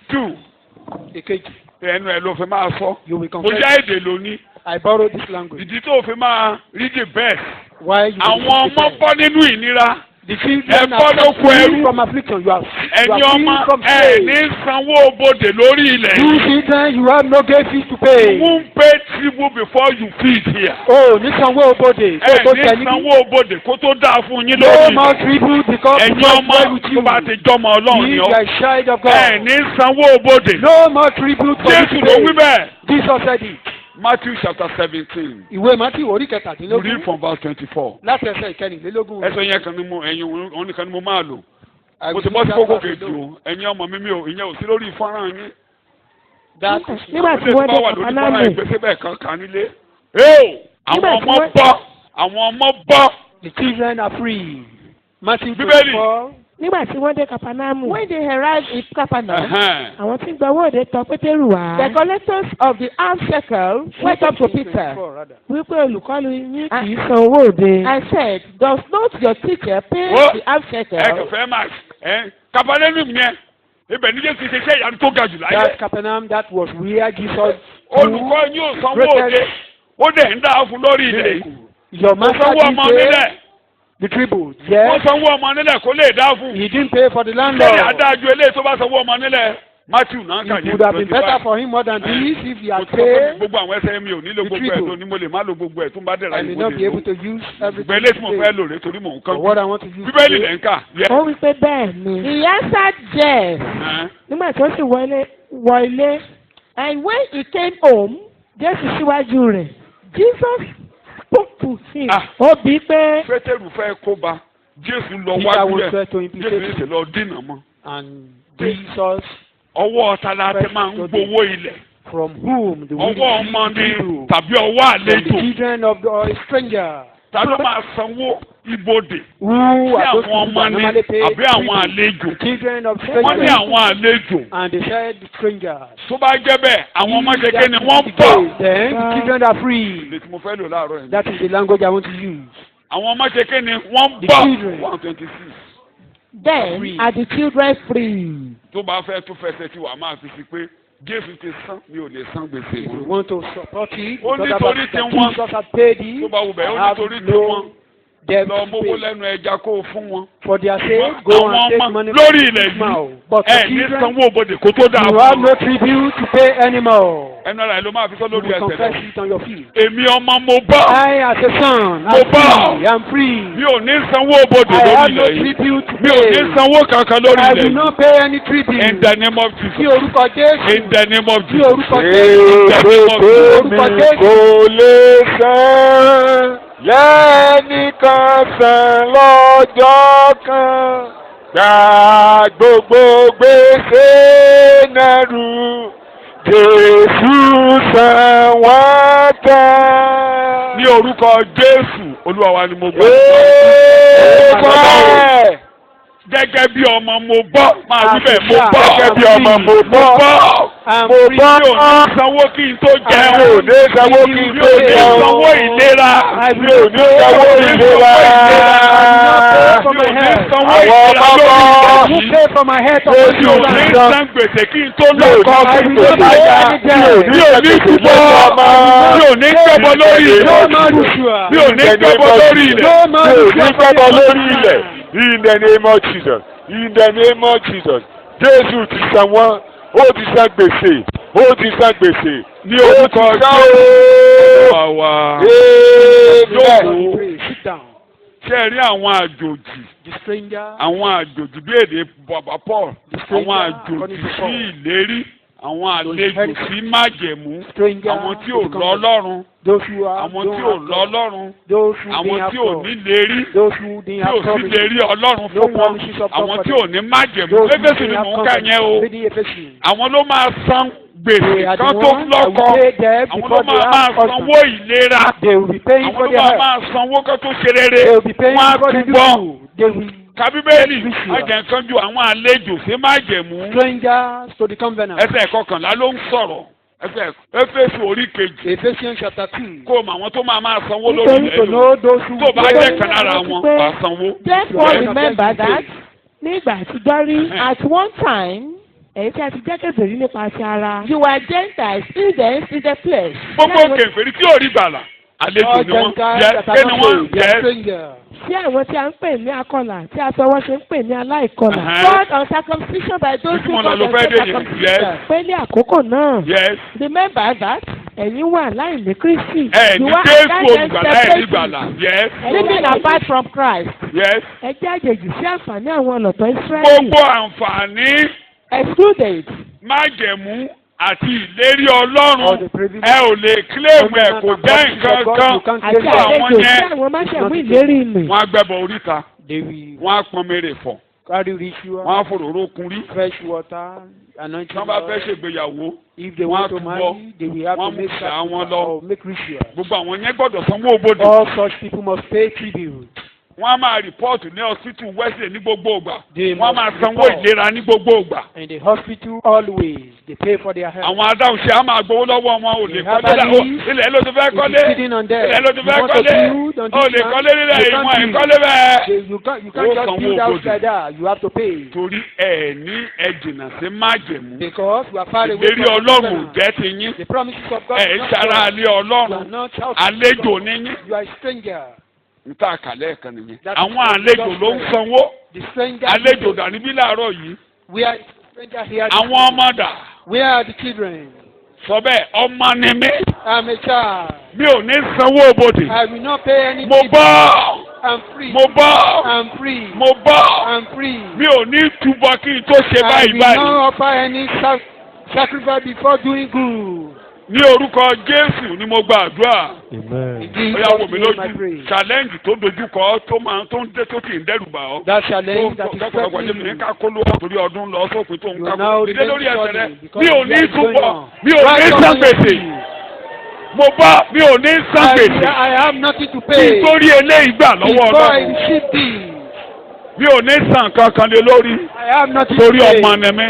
Speaker 1: 2.
Speaker 2: Èkejì,
Speaker 1: Ẹnu ẹ ló fi máa sọ.
Speaker 2: you will
Speaker 1: Mo
Speaker 2: confess.
Speaker 1: yá èdè lóní.
Speaker 2: I borrow this language.
Speaker 1: Ìdí tó fi máa rí the best.
Speaker 2: Why you
Speaker 1: Àwọn
Speaker 2: will
Speaker 1: ọmọ bọ́ nínú ìnira.
Speaker 2: The children
Speaker 1: Ẹ
Speaker 2: are
Speaker 1: bọ́ lóko
Speaker 2: free
Speaker 1: ẹrú.
Speaker 2: from affliction. You are
Speaker 1: Ẹ̀yin
Speaker 2: free
Speaker 1: ọmọ
Speaker 2: from
Speaker 1: ẹ̀ ní
Speaker 2: slave.
Speaker 1: sanwó bodè lórí ilẹ̀
Speaker 2: You
Speaker 1: yìí.
Speaker 2: children, you have no gate fees to
Speaker 1: You
Speaker 2: pay.
Speaker 1: won't pay tribute before you feed here.
Speaker 2: Oh, ní sanwó obode.
Speaker 1: Ẹ
Speaker 2: Kó tó
Speaker 1: ní
Speaker 2: tẹ̀ ní.
Speaker 1: sanwó bodè kó tó dáa fún yín
Speaker 2: No
Speaker 1: lórí
Speaker 2: more
Speaker 1: ilẹ̀.
Speaker 2: tribute because
Speaker 1: Ẹ̀yin
Speaker 2: God
Speaker 1: ọmọ
Speaker 2: is with
Speaker 1: tó
Speaker 2: you.
Speaker 1: bá ti jọmọ Ọlọ́run ni
Speaker 2: He
Speaker 1: ọ́.
Speaker 2: is a child of
Speaker 1: Ẹ
Speaker 2: God.
Speaker 1: ní sanwó bodè.
Speaker 2: No more tribute for
Speaker 1: Jésù
Speaker 2: you
Speaker 1: ló wí
Speaker 2: today.
Speaker 1: bẹ́ẹ̀.
Speaker 2: Jesus said it.
Speaker 1: Matthew chapter 17.
Speaker 2: Ìwé Matthew orí
Speaker 1: We read
Speaker 2: kẹtàdínlógún
Speaker 1: from verse 24.
Speaker 2: láti ẹsẹ̀ ìkẹrìnlélógún.
Speaker 1: Ẹsẹ̀ yẹn kan ni mo ẹ̀yin òun nìkan ni mo máa lò.
Speaker 2: I
Speaker 1: Mo
Speaker 2: will
Speaker 1: ti bọ́ sí
Speaker 2: use
Speaker 1: kókó
Speaker 2: that
Speaker 1: kejì
Speaker 2: verse
Speaker 1: o. Ẹ̀yin ọmọ mi ò ìyẹn ò sí lórí fọ́nrán yín.
Speaker 2: That
Speaker 4: Nígbà
Speaker 1: Ó
Speaker 4: tí
Speaker 1: lè
Speaker 4: wọ́n
Speaker 1: bá
Speaker 4: dé
Speaker 1: wà lórí fọ́nrán
Speaker 4: Kàpánámù,
Speaker 1: ìgbésẹ̀ bẹ́ẹ̀ kan kà nílé. Àwọn
Speaker 4: Nígbà tí
Speaker 1: ọmọ
Speaker 4: wọ́n-
Speaker 1: bọ́. Àwọn ọmọ bọ́.
Speaker 2: the children are free. Matthew
Speaker 1: Bíbélì.
Speaker 2: 24.
Speaker 4: nígbà tí wọ́n dé Kàpánámù,
Speaker 5: When they arrived in Capernaum,
Speaker 1: Ẹ̀hẹ́n.
Speaker 4: àwọn tí ń gba owó òde tọ̀ Pétérù wá.
Speaker 5: the collectors of the alms shekel went up to Peter
Speaker 2: 24 rather.
Speaker 4: Wípé olùkọ́ni yín kì í san owó òde.
Speaker 5: and said, "Does not your teacher pay
Speaker 1: What?
Speaker 5: the alms
Speaker 1: Ẹ
Speaker 5: shekel?"
Speaker 1: kàn fẹ́ máa Capernaum yẹn. Ibẹ̀ ní Jésù ṣe iṣẹ́ ìyanu tó ga jù láyé.
Speaker 2: That Capernaum, that was where Jesus
Speaker 1: Olùkọ́ yín ò sanwó òde. Ó dẹ̀ ń dáa fún lórí ilẹ̀ yìí.
Speaker 2: Your
Speaker 1: Ó
Speaker 2: master
Speaker 1: sanwó ọmọ
Speaker 2: didn't pay
Speaker 1: nílẹ̀.
Speaker 2: the tribute.
Speaker 1: Ó
Speaker 2: Yes,
Speaker 1: sanwó ọmọ nílẹ̀ kó lè dá fún.
Speaker 2: he didn't pay for the
Speaker 1: Lórí
Speaker 2: landlord.
Speaker 1: adájú eléyìí tó bá sanwó ọmọ nílẹ̀. Matthew náà kà
Speaker 2: It
Speaker 1: yín
Speaker 2: would have been better
Speaker 1: 25.
Speaker 2: for him more than this if he
Speaker 1: Mo
Speaker 2: had
Speaker 1: ti sọ pé
Speaker 2: paid.
Speaker 1: gbogbo àwọn ẹsẹ̀ mi ò nílò gbogbo ẹ̀
Speaker 2: tribute.
Speaker 1: tó ní mo lè má lo gbogbo ẹ̀ tó ń bá dẹ̀ra
Speaker 2: I may
Speaker 1: ìwé
Speaker 2: not be able
Speaker 1: lè
Speaker 2: to use
Speaker 1: lò.
Speaker 2: everything.
Speaker 1: Ìgbẹ́ ilé tí mo
Speaker 2: today.
Speaker 1: fẹ́ lò rè torí mò ń
Speaker 2: But
Speaker 1: kán.
Speaker 2: what I want to use
Speaker 1: Bíbélì
Speaker 2: today,
Speaker 1: lẹ̀ ń kà. Yẹ.
Speaker 4: Ó wí pé bẹ́ẹ̀ ni.
Speaker 5: He answered, "Yes."
Speaker 4: Nígbà tí ó sì wọ ilé,
Speaker 5: And when he came home,
Speaker 4: Jésù síwájú rẹ̀. Jesus spoke to him.
Speaker 1: Ah.
Speaker 4: Ó bí pé
Speaker 1: Pétérù fẹ́ kó ba. Jésù lọ
Speaker 2: Peter
Speaker 1: wájú
Speaker 2: was
Speaker 1: rẹ̀.
Speaker 2: trying to
Speaker 1: Jésù
Speaker 2: implicate
Speaker 1: ní
Speaker 2: him.
Speaker 1: ìṣẹ̀lẹ̀ ọdínà mọ́.
Speaker 2: And Jesus,
Speaker 1: Ọwọ́ ọ̀tá la ti máa ń gbowó ilẹ̀.
Speaker 2: from whom the
Speaker 1: Ọwọ́ ọmọ ni
Speaker 2: people,
Speaker 1: tàbí ọwọ́
Speaker 2: from the
Speaker 1: àlejò.
Speaker 2: children of the stranger,
Speaker 1: Ta ló máa sanwó ibodè?
Speaker 2: who
Speaker 1: Sí
Speaker 2: are those
Speaker 1: àwọn
Speaker 2: people
Speaker 1: ọmọ
Speaker 2: that
Speaker 1: ni
Speaker 2: normally pay
Speaker 1: àbí àwọn
Speaker 2: tribute?
Speaker 1: àlejò?
Speaker 2: The children of
Speaker 1: Wọ́n ní
Speaker 2: strangers.
Speaker 1: àwọn àlejò.
Speaker 2: And they said the strangers.
Speaker 1: Tó bá jẹ́ bẹ́ẹ̀, àwọn ọmọ
Speaker 2: If
Speaker 1: kékeré ni
Speaker 2: that
Speaker 1: wọ́n
Speaker 2: is the
Speaker 1: bọ̀.
Speaker 2: case, then the children are free.
Speaker 1: Ilé tí mo fẹ́ lò láàárọ̀ yìí.
Speaker 2: That is the language I want to use.
Speaker 1: Àwọn ọmọ kékeré ni wọ́n
Speaker 2: The
Speaker 1: bọ̀.
Speaker 2: children.
Speaker 1: 126.
Speaker 5: then
Speaker 2: Free.
Speaker 5: are the children free.
Speaker 1: Tó bá fẹ́ tún fẹsẹ̀ tí wàá máa fi sí pé Jésù ti san mi ò lè san gbèsè
Speaker 2: If you
Speaker 1: wọn.
Speaker 2: want to support it,
Speaker 1: Ó
Speaker 2: because
Speaker 1: nítorí tí wọ́n-
Speaker 2: Jesus has paid it,
Speaker 1: Tó bá wù bẹ́ẹ̀ ó
Speaker 2: I have
Speaker 1: nítorí tí
Speaker 2: no
Speaker 1: wọ́n
Speaker 2: debt
Speaker 1: lọ
Speaker 2: to
Speaker 1: mówó
Speaker 2: pay.
Speaker 1: lẹ́nu ẹja kó o fún wọn.
Speaker 2: For their sake,
Speaker 1: Àwọn
Speaker 2: go and take
Speaker 1: ọmọ
Speaker 2: money
Speaker 1: lórí
Speaker 2: from
Speaker 1: ilẹ̀
Speaker 2: his mouth.
Speaker 1: yìí
Speaker 2: But
Speaker 1: ẹ
Speaker 2: the
Speaker 1: ní
Speaker 2: children,
Speaker 1: sanwó òbodè kó tó dáa
Speaker 2: you
Speaker 1: fún
Speaker 2: have
Speaker 1: wọn.
Speaker 2: no tribute to pay anymore.
Speaker 1: Ẹnu ara ẹ ló máa fi sọ
Speaker 2: You
Speaker 1: lórí
Speaker 2: will
Speaker 1: ẹsẹ̀
Speaker 2: confess
Speaker 1: náà.
Speaker 2: it on your feet.
Speaker 1: Èmi ọmọ mo bọ́.
Speaker 2: I, as a son,
Speaker 1: Mo bọ́.
Speaker 2: I'm free.
Speaker 1: Mi ò ní sanwó òbodè
Speaker 2: I
Speaker 1: lórí
Speaker 2: have no
Speaker 1: ilẹ̀ yìí.
Speaker 2: tribute to
Speaker 1: Mi ò ní
Speaker 2: pay.
Speaker 1: sanwó kankan lórí
Speaker 2: I
Speaker 1: ilẹ̀
Speaker 2: will
Speaker 1: yìí.
Speaker 2: not pay any tribute.
Speaker 1: In the name of
Speaker 2: Ní
Speaker 1: Jesus.
Speaker 2: orúkọ Jésù.
Speaker 1: In the name of
Speaker 2: Ní
Speaker 1: Jesus.
Speaker 2: orúkọ Jésù.
Speaker 1: Èso
Speaker 2: mi
Speaker 1: kò lè san lẹ́nìkan san lọ́jọ́ kan. Gba gbogbo gbèsè náà rù. Jésù san wọ́n tán. Ní orúkọ Jésù, Olúwa wa ni mo gbọ́. Gẹ́gẹ́ bí ọmọ mo bọ́, máa wí bẹ́ẹ̀ mo bọ́. Gẹ́gẹ́ bí ọmọ mo bọ́. Mo bọ́. Mi ò ní sanwó kí n tó jẹun. Mi ò ní sanwó kí n tó jẹun. Mi ò ní sanwó ìlera. Mi ò ní sanwó ìlera. Mi ò ní sanwó ìlera lórí
Speaker 2: Who
Speaker 1: ìlera.
Speaker 2: pay for my head of
Speaker 1: Mi ò ní san gbèsè kí n tó lọ kọ́ kí n tó láyà. Mi ò ní túbọ̀. Mi ò ní gbẹ́bọ lórí ilẹ̀. Mi ò ní gbẹ́bọ lórí ilẹ̀. Mi ò ní gbẹ́bọ lórí ilẹ̀. In the name of Jesus. In the name of Jesus. Jésù ti san wọ́n. Ó ti san gbèsè. Ó ti san gbèsè. Ní orúkọ Jésù. Jókòó.
Speaker 2: Sit down.
Speaker 1: Ṣé ẹ rí àwọn àjòjì?
Speaker 2: The stranger.
Speaker 1: Àwọn àjòjì bí èdè bàbá Paul. Àwọn àjòjì sí ìlérí. Àwọn àlejò sí májẹ̀mú. Àwọn tí ò lọ Ọlọ́run.
Speaker 2: Those who are
Speaker 1: Àwọn tí ò lọ Ọlọ́run.
Speaker 2: Those who
Speaker 1: Àwọn
Speaker 2: didn't have
Speaker 1: tí ò
Speaker 2: God.
Speaker 1: ní lérí.
Speaker 2: Those who didn't
Speaker 1: Tí ò
Speaker 2: have
Speaker 1: sí
Speaker 2: promises.
Speaker 1: lérí Ọlọ́run
Speaker 2: No
Speaker 1: fún wọn.
Speaker 2: promises of God
Speaker 1: Àwọn
Speaker 2: for
Speaker 1: tí
Speaker 2: them.
Speaker 1: ò ní májẹ̀mú.
Speaker 2: Those who
Speaker 1: Éfésù ni
Speaker 2: didn't have
Speaker 1: mò ń kà yẹn o.
Speaker 2: covenant. Read the Ephesians.
Speaker 1: Àwọn ló máa san
Speaker 2: They
Speaker 1: gbèsè
Speaker 2: are the
Speaker 1: kan tó
Speaker 2: ones that
Speaker 1: lọ́kọ.
Speaker 2: will pay them
Speaker 1: Àwọn ló
Speaker 2: before they
Speaker 1: máa
Speaker 2: have
Speaker 1: sanwó
Speaker 2: husband.
Speaker 1: ìlera.
Speaker 2: They will be paying
Speaker 1: Àwọn
Speaker 2: for
Speaker 1: ló
Speaker 2: their health.
Speaker 1: máa sanwó kan tó ṣe rere.
Speaker 2: They will be paying
Speaker 1: Wọ́n á
Speaker 2: for the
Speaker 1: túbọ̀.
Speaker 2: good. They will
Speaker 1: Kábíbélì
Speaker 2: Ritual.
Speaker 1: ajẹ̀kan ju àwọn àlejò sí májẹ̀mú.
Speaker 2: strangers to the covenant.
Speaker 1: Ẹsẹ̀ kọkànlá ló ń sọ̀rọ̀. Ẹsẹ̀ Éfésù orí kejì.
Speaker 2: Ephesians chapter 2.
Speaker 1: Kó o mọ àwọn tó máa sanwó lórí
Speaker 4: Nítorí
Speaker 1: ilẹ̀
Speaker 2: To
Speaker 1: lò.
Speaker 2: know those who
Speaker 1: Tó o bá
Speaker 2: will
Speaker 1: jẹ́
Speaker 2: pay.
Speaker 1: kan lára wọn, wà á sanwó.
Speaker 5: Therefore,
Speaker 1: Yes.
Speaker 5: remember that
Speaker 4: ní ìgbà àtijọ́ rí
Speaker 5: at one time
Speaker 4: èyí tí a ti jẹ́ kèfèrí nípasẹ̀ ara.
Speaker 5: you were Gentiles, heathens in the flesh.
Speaker 1: Gbogbo kèfèrí tí ò rí gbàlà. Àlejò ni wọ́n. Yẹ kí ni wọ́n yẹ.
Speaker 4: Sí àwọn tí a ń pè ní akọlà tí a sọ wọ́n ṣe ń pè ní aláìkọlà.
Speaker 5: Called uncircumcision by those who
Speaker 1: Ìtumọ̀
Speaker 5: call
Speaker 1: ló fẹ́ dé
Speaker 5: themselves
Speaker 1: yẹn.
Speaker 5: circumcision.
Speaker 1: Yes.
Speaker 4: Pé ní àkókò náà
Speaker 1: Yes.
Speaker 5: Remember that
Speaker 4: ẹ̀yin wà láì ní Kristi.
Speaker 1: Ẹ ní
Speaker 5: You are
Speaker 1: Jésù
Speaker 5: guided
Speaker 1: olùgbàlà ẹ̀ ní
Speaker 5: separately.
Speaker 1: gbàlà. Yes.
Speaker 5: living apart from Christ.
Speaker 1: Yes.
Speaker 4: Ẹ jẹ́ àjèjì sí àǹfààní àwọn ọ̀lọ̀tọ̀ Ísírẹ́lì.
Speaker 1: Gbogbo àǹfààní
Speaker 5: Excluded.
Speaker 1: májẹ̀mú àti ìlérí Ọlọ́run
Speaker 2: All the privileges.
Speaker 1: ẹ ò lè kílèmù ẹ̀ kò jẹ́ nǹkan kan.
Speaker 4: Àti
Speaker 1: Gbogbo àwọn
Speaker 4: àlejò sí
Speaker 1: yẹn
Speaker 4: àwọn máṣẹ̀mú ìlérí ìlú.
Speaker 1: wọ́n á gbẹ́bọ oríta.
Speaker 2: They will
Speaker 1: Wọ́n á pọn mèrè fọ̀.
Speaker 2: carry ritual,
Speaker 1: Wọ́n á fòròró kun rí.
Speaker 2: fresh water, anointing.
Speaker 1: Tí wọ́n bá fẹ́
Speaker 2: oil.
Speaker 1: ṣègbéyàwó.
Speaker 2: If they
Speaker 1: wọ́n
Speaker 2: want
Speaker 1: á
Speaker 2: to
Speaker 1: túbọ̀,
Speaker 2: marry, they will have
Speaker 1: wọ́n
Speaker 2: to
Speaker 1: mú
Speaker 2: make
Speaker 1: ìṣà wọn
Speaker 2: sacrifice
Speaker 1: lọ.
Speaker 2: or make ritual.
Speaker 1: Gbogbo àwọn yẹn gbọ́dọ̀ sanwó òbodè.
Speaker 2: All such people must pay tribute.
Speaker 1: Wọ́n á máa rìpọ́ọ̀tù ní hospital Wesley ní gbogbo ìgbà.
Speaker 2: They
Speaker 1: Wọ́n á máa
Speaker 2: must
Speaker 1: sanwó
Speaker 2: report.
Speaker 1: ìlera ní gbogbo ìgbà.
Speaker 2: In the hospital, always they pay for their health.
Speaker 1: Àwọn adáhùnṣe á máa gbowó lọ́wọ́ wọn ò lè
Speaker 2: They
Speaker 1: kọ́lé
Speaker 2: have
Speaker 1: là
Speaker 2: a lease.
Speaker 1: ilẹ̀ ló ti fẹ́
Speaker 2: It is
Speaker 1: kọ́lé.
Speaker 2: sitting on them.
Speaker 1: Ilẹ̀ ló ti
Speaker 2: You
Speaker 1: fẹ́
Speaker 2: want to
Speaker 1: kọ́lé.
Speaker 2: build on
Speaker 1: Ó
Speaker 2: this
Speaker 1: lè
Speaker 2: land?
Speaker 1: kọ́lé nílẹ̀
Speaker 2: You
Speaker 1: ìwọ̀n
Speaker 2: can't
Speaker 1: ìkọ́lé bẹ́ẹ̀.
Speaker 2: You
Speaker 1: Ó
Speaker 2: can't just
Speaker 1: sanwó
Speaker 2: build house
Speaker 1: òbodè.
Speaker 2: like that. You have to pay.
Speaker 1: Torí ẹ̀ ní ẹ jìnnà sí májẹ̀mú.
Speaker 2: Because you are far away
Speaker 1: Ìlérí
Speaker 2: from the
Speaker 1: Ọlọ́run ò
Speaker 2: covenant.
Speaker 1: jẹ́ ti yín.
Speaker 2: The promises of God.
Speaker 1: Ẹ̀ ń
Speaker 2: is not
Speaker 1: ṣara
Speaker 2: yours.
Speaker 1: alẹ́
Speaker 2: You are
Speaker 1: Ọlọ́run.
Speaker 2: not child.
Speaker 1: Àlejò ní yín.
Speaker 2: You are a stranger.
Speaker 1: Níta àkàlẹ́ ẹ̀kan nìyẹn.
Speaker 2: That
Speaker 1: Àwọn
Speaker 2: is
Speaker 1: àlejò ló ń sanwó.
Speaker 2: The stranger.
Speaker 1: Àlejò dà níbí láàárọ̀ yìí.
Speaker 2: We are stranger here.
Speaker 1: Àwọn ọmọ dà.
Speaker 2: Where are the children?
Speaker 1: Sọ bẹ́ẹ̀ ọmọ ni mí.
Speaker 2: I'm a child.
Speaker 1: Mi ò ní sanwó òbodè.
Speaker 2: I will not pay any.
Speaker 1: Mo bọ́.
Speaker 2: I'm free.
Speaker 1: Mo bọ́.
Speaker 2: I'm free.
Speaker 1: Mo bọ́.
Speaker 2: I'm free.
Speaker 1: Mi ò ní túbọ̀ kí n tó ṣe
Speaker 2: I
Speaker 1: báyìí
Speaker 2: will
Speaker 1: báyìí.
Speaker 2: not offer any sacrifice before doing good.
Speaker 1: Ní orúkọ Jésù ni mo gba àdúrà.
Speaker 3: Amen.
Speaker 2: In
Speaker 1: Ó yá wò mí
Speaker 2: Jesus' name I
Speaker 1: lójú.
Speaker 2: pray.
Speaker 1: Challenge tó dojúkọ tó máa tó ń dé tó ti ń dẹ́rù bà ọ́.
Speaker 2: That challenge that is
Speaker 1: Tọ́pọ̀lọpọ̀
Speaker 2: threatening
Speaker 1: jẹ́ mi ní
Speaker 2: you.
Speaker 1: ká kó lówó torí ọdún lọ sópin tó ń
Speaker 2: You
Speaker 1: ká
Speaker 2: are now
Speaker 1: kó. Ìdílé lórí ẹsẹ̀ rẹ.
Speaker 2: remaining
Speaker 1: Mi ò ní
Speaker 2: because
Speaker 1: túbọ̀.
Speaker 2: going on.
Speaker 1: Mi ò ní
Speaker 2: Right
Speaker 1: san
Speaker 2: on your
Speaker 1: gbèsè.
Speaker 2: feet.
Speaker 1: Mo bá mi ò ní san gbèsè.
Speaker 2: I have nothing to
Speaker 1: Kí
Speaker 2: pay.
Speaker 1: n tó rí eléyìí gbà lọ́wọ́
Speaker 2: Before I
Speaker 1: Ọlọ́run.
Speaker 2: receive thee,
Speaker 1: Mi ò ní san kankan lé lórí.
Speaker 2: I have nothing to
Speaker 1: Torí
Speaker 2: pay.
Speaker 1: ọmọ ni mí.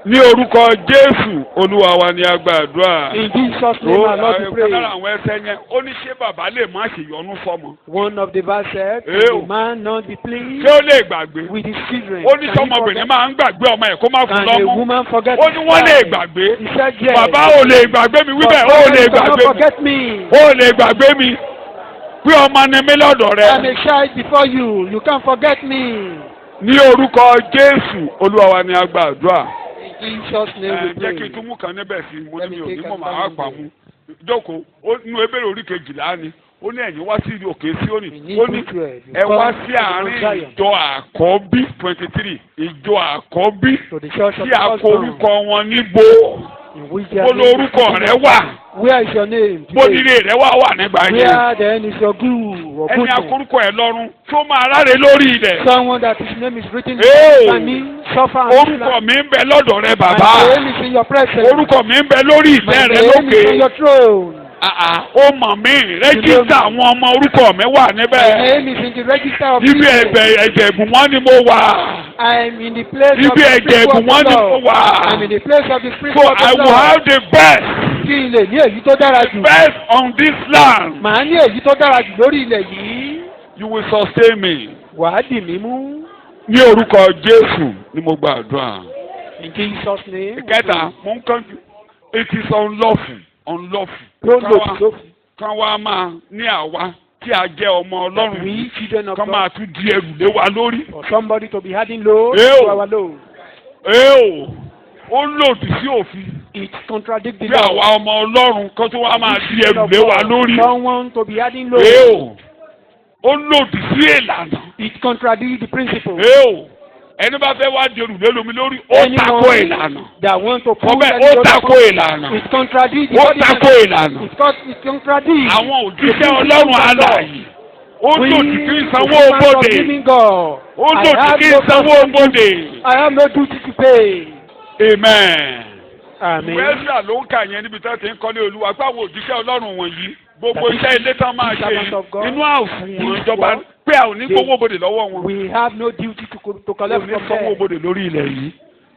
Speaker 1: Ní orúkọ Jésù Olúwa wa ni a gbàdúrà.
Speaker 2: In Jesus' name our Lord we pray.
Speaker 1: Lára àwọn ẹsẹ̀ yẹn, ó ní ṣé bàbá lè má ṣe yọnu fọ́mọ.
Speaker 2: One of the verses said, "Can a man not be pleased
Speaker 1: Ṣé ó lè gbàgbé?
Speaker 2: with his children?
Speaker 1: Ó ní
Speaker 2: Can he
Speaker 1: sọmọbìnrin
Speaker 2: forget?
Speaker 1: máa ń gbàgbé ọmọ ẹ̀ kó má fún
Speaker 2: Can a
Speaker 1: lọ́mú.
Speaker 2: woman forget
Speaker 1: Ó
Speaker 2: his
Speaker 1: ní wọ́n lè
Speaker 2: child?"
Speaker 1: gbàgbé.
Speaker 2: He said, "Yes."
Speaker 1: Bàbá ò lè gbàgbé mi wíbẹ̀, ó
Speaker 2: But
Speaker 1: lè
Speaker 2: you cannot
Speaker 1: gbàgbé mi.
Speaker 2: forget me.
Speaker 1: Ó lè gbàgbé mi. Pé ọmọ ni mí lọ́dọ̀
Speaker 2: I'm
Speaker 1: rẹ.
Speaker 2: a child before you. You can't forget me.
Speaker 1: Ní orúkọ Jésù Olúwa wa ni a gbàdúrà.
Speaker 2: In Jesus' name we
Speaker 1: Jẹ́ kí
Speaker 2: pray.
Speaker 1: n tún mú kan níbẹ̀ sí mo ní mi ò ní
Speaker 2: Let me
Speaker 1: mọ̀
Speaker 2: take
Speaker 1: máa
Speaker 2: another
Speaker 1: pa
Speaker 2: one.
Speaker 1: mú. Jókòó, nínú Hébérù orí kejìlá ni, ó ní ẹ̀yin wá sí òkè Síónì,
Speaker 2: We need
Speaker 1: ó ní
Speaker 2: to pray.
Speaker 1: ẹ wá sí àárín ìjọ àkọ́bí 23, ìjọ àkọ́bí
Speaker 2: To the church of
Speaker 1: tí
Speaker 2: the
Speaker 1: a
Speaker 2: first
Speaker 1: kọ
Speaker 2: born,
Speaker 1: orúkọ wọn níbo.
Speaker 2: in which
Speaker 1: Bó lórúkọ rẹ wà,
Speaker 2: Where is your name?
Speaker 1: bó
Speaker 2: today?
Speaker 1: nílé rẹ wà nígbà yẹn.
Speaker 2: Where then is your good or
Speaker 1: Ẹni
Speaker 2: goodness?
Speaker 1: akórúkọ ẹ lọ́run tó máa ráre lórí ilẹ̀.
Speaker 2: Someone that his name is written
Speaker 1: Hey!
Speaker 2: in me, suffer and
Speaker 1: Orúkọ mi ń bẹ lọ́dọ̀ rẹ
Speaker 2: My
Speaker 1: bàbá.
Speaker 2: name is in your presence.
Speaker 1: Orúkọ mi ń bẹ lórí
Speaker 2: My
Speaker 1: ìtẹ́ rẹ
Speaker 2: name is on
Speaker 1: lókè.
Speaker 2: your throne.
Speaker 1: Ó mọ̀ mí, rẹ́gísítà àwọn ọmọ orúkọ mi wà
Speaker 2: My
Speaker 1: níbẹ̀.
Speaker 2: name is in the register of
Speaker 1: Ibi
Speaker 2: people.
Speaker 1: ẹ̀jẹ̀ ìbùmọ́ ni mo wà.
Speaker 2: I'm in the place of
Speaker 1: Ibi
Speaker 2: the
Speaker 1: ẹ̀jẹ̀
Speaker 2: Spirit of
Speaker 1: ìbùmọ́
Speaker 2: the
Speaker 1: ni mo
Speaker 2: Lord.
Speaker 1: wà.
Speaker 2: I'm in the place of the Spirit
Speaker 1: So
Speaker 2: of
Speaker 1: I
Speaker 2: the
Speaker 1: will
Speaker 2: Lord.
Speaker 1: have the best,
Speaker 2: Kí n lè ní èyí tó dára
Speaker 1: the
Speaker 2: jù.
Speaker 1: best on this land.
Speaker 2: Màá ní èyí tó dára jù lórí ilẹ̀ yìí.
Speaker 1: You will sustain me.
Speaker 2: Wàá dì mí mú.
Speaker 1: Ní orúkọ Jésù ni mo gbàdúrà.
Speaker 2: In Jesus' name.
Speaker 1: Ìkẹta, mo ń kánjú. It is unlawful, unlawful.
Speaker 2: Tó lòdì sófin.
Speaker 1: Kán wá máa ní àwa tí a jẹ́ ọmọ Ọlọ́run
Speaker 2: We
Speaker 1: yìí.
Speaker 2: children of
Speaker 1: Kán
Speaker 2: God.
Speaker 1: máa tún di ẹrù lé wa lórí.
Speaker 2: For somebody to be adding load
Speaker 1: Ew.
Speaker 2: to our load.
Speaker 1: Ó lòdì sí òfin.
Speaker 2: It contradicts the
Speaker 1: Bí àwa
Speaker 2: law.
Speaker 1: ọmọ Ọlọ́run kan tó wá máa di
Speaker 2: Children
Speaker 1: ẹrù
Speaker 2: of
Speaker 1: lé wa
Speaker 2: God.
Speaker 1: lórí.
Speaker 2: Someone to be adding load.
Speaker 1: Ó lòdì sí ìlànà.
Speaker 2: It contradicts the principle.
Speaker 1: Ẹni bá fẹ́ wá di ẹrù lé lómi lórí, ó tako ìlànà.
Speaker 2: That want to
Speaker 1: Ọbẹ̀
Speaker 2: any
Speaker 1: ó
Speaker 2: other
Speaker 1: tako
Speaker 2: person.
Speaker 1: ìlànà.
Speaker 2: It contradicts the
Speaker 1: Ó
Speaker 2: ordinance.
Speaker 1: tako ìlànà.
Speaker 2: It contradicts.
Speaker 1: Àwọn òjíṣẹ́ Ọlọ́run alààyè. Ó
Speaker 2: We,
Speaker 1: lòdì sí
Speaker 2: the
Speaker 1: ìsanwó
Speaker 2: servants of
Speaker 1: bóde.
Speaker 2: living God.
Speaker 1: Ó
Speaker 2: I
Speaker 1: lòdì
Speaker 2: have
Speaker 1: sí
Speaker 2: no
Speaker 1: ìsanwó
Speaker 2: duty-
Speaker 1: bóde.
Speaker 2: I have no duty to pay.
Speaker 1: Amen.
Speaker 2: Amen.
Speaker 1: Wẹ́sà ló ń kà yẹn níbi tí wọ́n ti ń kọ́lé Olúwa pé àwọn òjíṣẹ́ Ọlọ́run wọ̀nyí gbogbo iṣẹ́ ilé tán máa ṣe nínú àwòrán ìjọba pé a ò ní gbowó bodè lọ́wọ́ wọn.
Speaker 2: We have no duty to
Speaker 1: Ó
Speaker 2: collect
Speaker 1: ní
Speaker 2: from
Speaker 1: sanwó
Speaker 2: them.
Speaker 1: bodè lórí ilẹ̀ yìí.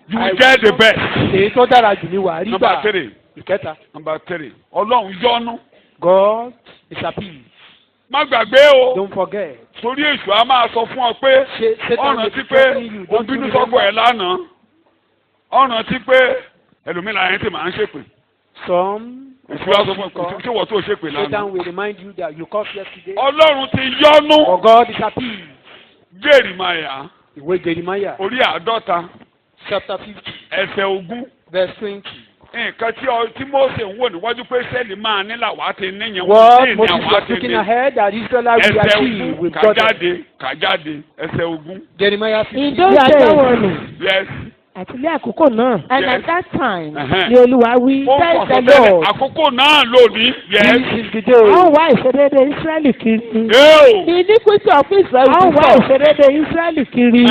Speaker 1: You
Speaker 2: I
Speaker 1: will get the best.
Speaker 2: Èyí tó dára jù ni wà á rí
Speaker 1: Number
Speaker 2: gbà.
Speaker 1: 3.
Speaker 2: Ìkẹta.
Speaker 1: Number 3. Ọlọ́run yọ́nú.
Speaker 2: God is appeased.
Speaker 1: Má gbàgbé o.
Speaker 2: Don't forget.
Speaker 1: Torí èṣù á máa sọ fún ọ pé
Speaker 2: Satan
Speaker 1: ọ̀ràn
Speaker 2: will
Speaker 1: tí
Speaker 2: be
Speaker 1: pé
Speaker 2: threatening you. Don't you
Speaker 1: òbínú sọ́kọ̀ ẹ̀
Speaker 2: remember?
Speaker 1: lánàá. Ọ̀ràn tí pé ẹlòmíràn yẹn ti máa ń ṣépè.
Speaker 2: Some.
Speaker 1: Èṣù á sọ fún ọ tí wọ́n tó ṣépè lánàá.
Speaker 2: Satan will remind you that you cursed yesterday.
Speaker 1: Ọlọ́run ti yọ́nú.
Speaker 2: For God is appeased.
Speaker 1: Jérémáyà
Speaker 2: Ìwé Jeremiah
Speaker 1: orí 50
Speaker 2: chapter 50
Speaker 1: ẹsẹ̀ 20.
Speaker 2: verse 20.
Speaker 1: Nǹkan tí Mósè ń wò níwájú pé sẹ́ẹ̀lì máa ní làwa ti níyẹn
Speaker 2: What
Speaker 1: ní
Speaker 2: Moses
Speaker 1: àwa
Speaker 2: was
Speaker 1: ti
Speaker 2: looking
Speaker 1: ní.
Speaker 2: ahead that Israelites will
Speaker 1: Ẹsẹ̀
Speaker 2: achieve
Speaker 1: 20
Speaker 2: with
Speaker 1: kà
Speaker 2: God.
Speaker 1: jáde ẹsẹ̀ 20.
Speaker 2: Jeremiah 50.
Speaker 4: In those days
Speaker 1: Yes.
Speaker 4: àti ní àkókò náà and
Speaker 1: Yes.
Speaker 4: at that time
Speaker 1: Uh-huh.
Speaker 4: ni Olúwa wí
Speaker 1: Ó
Speaker 4: says
Speaker 1: kọ̀
Speaker 4: the
Speaker 1: sọ́tẹ́lẹ̀
Speaker 4: Lord
Speaker 1: àkókò náà lónìí. Yes.
Speaker 2: This is the
Speaker 4: a ó
Speaker 2: day.
Speaker 4: wá ìṣedéédé Ísírẹ́lì kiri
Speaker 1: Yóò.
Speaker 5: The iniquity of Israel
Speaker 4: a ó
Speaker 5: will
Speaker 4: wá
Speaker 5: fall.
Speaker 4: ìṣedéédé Ísírẹ́lì kiri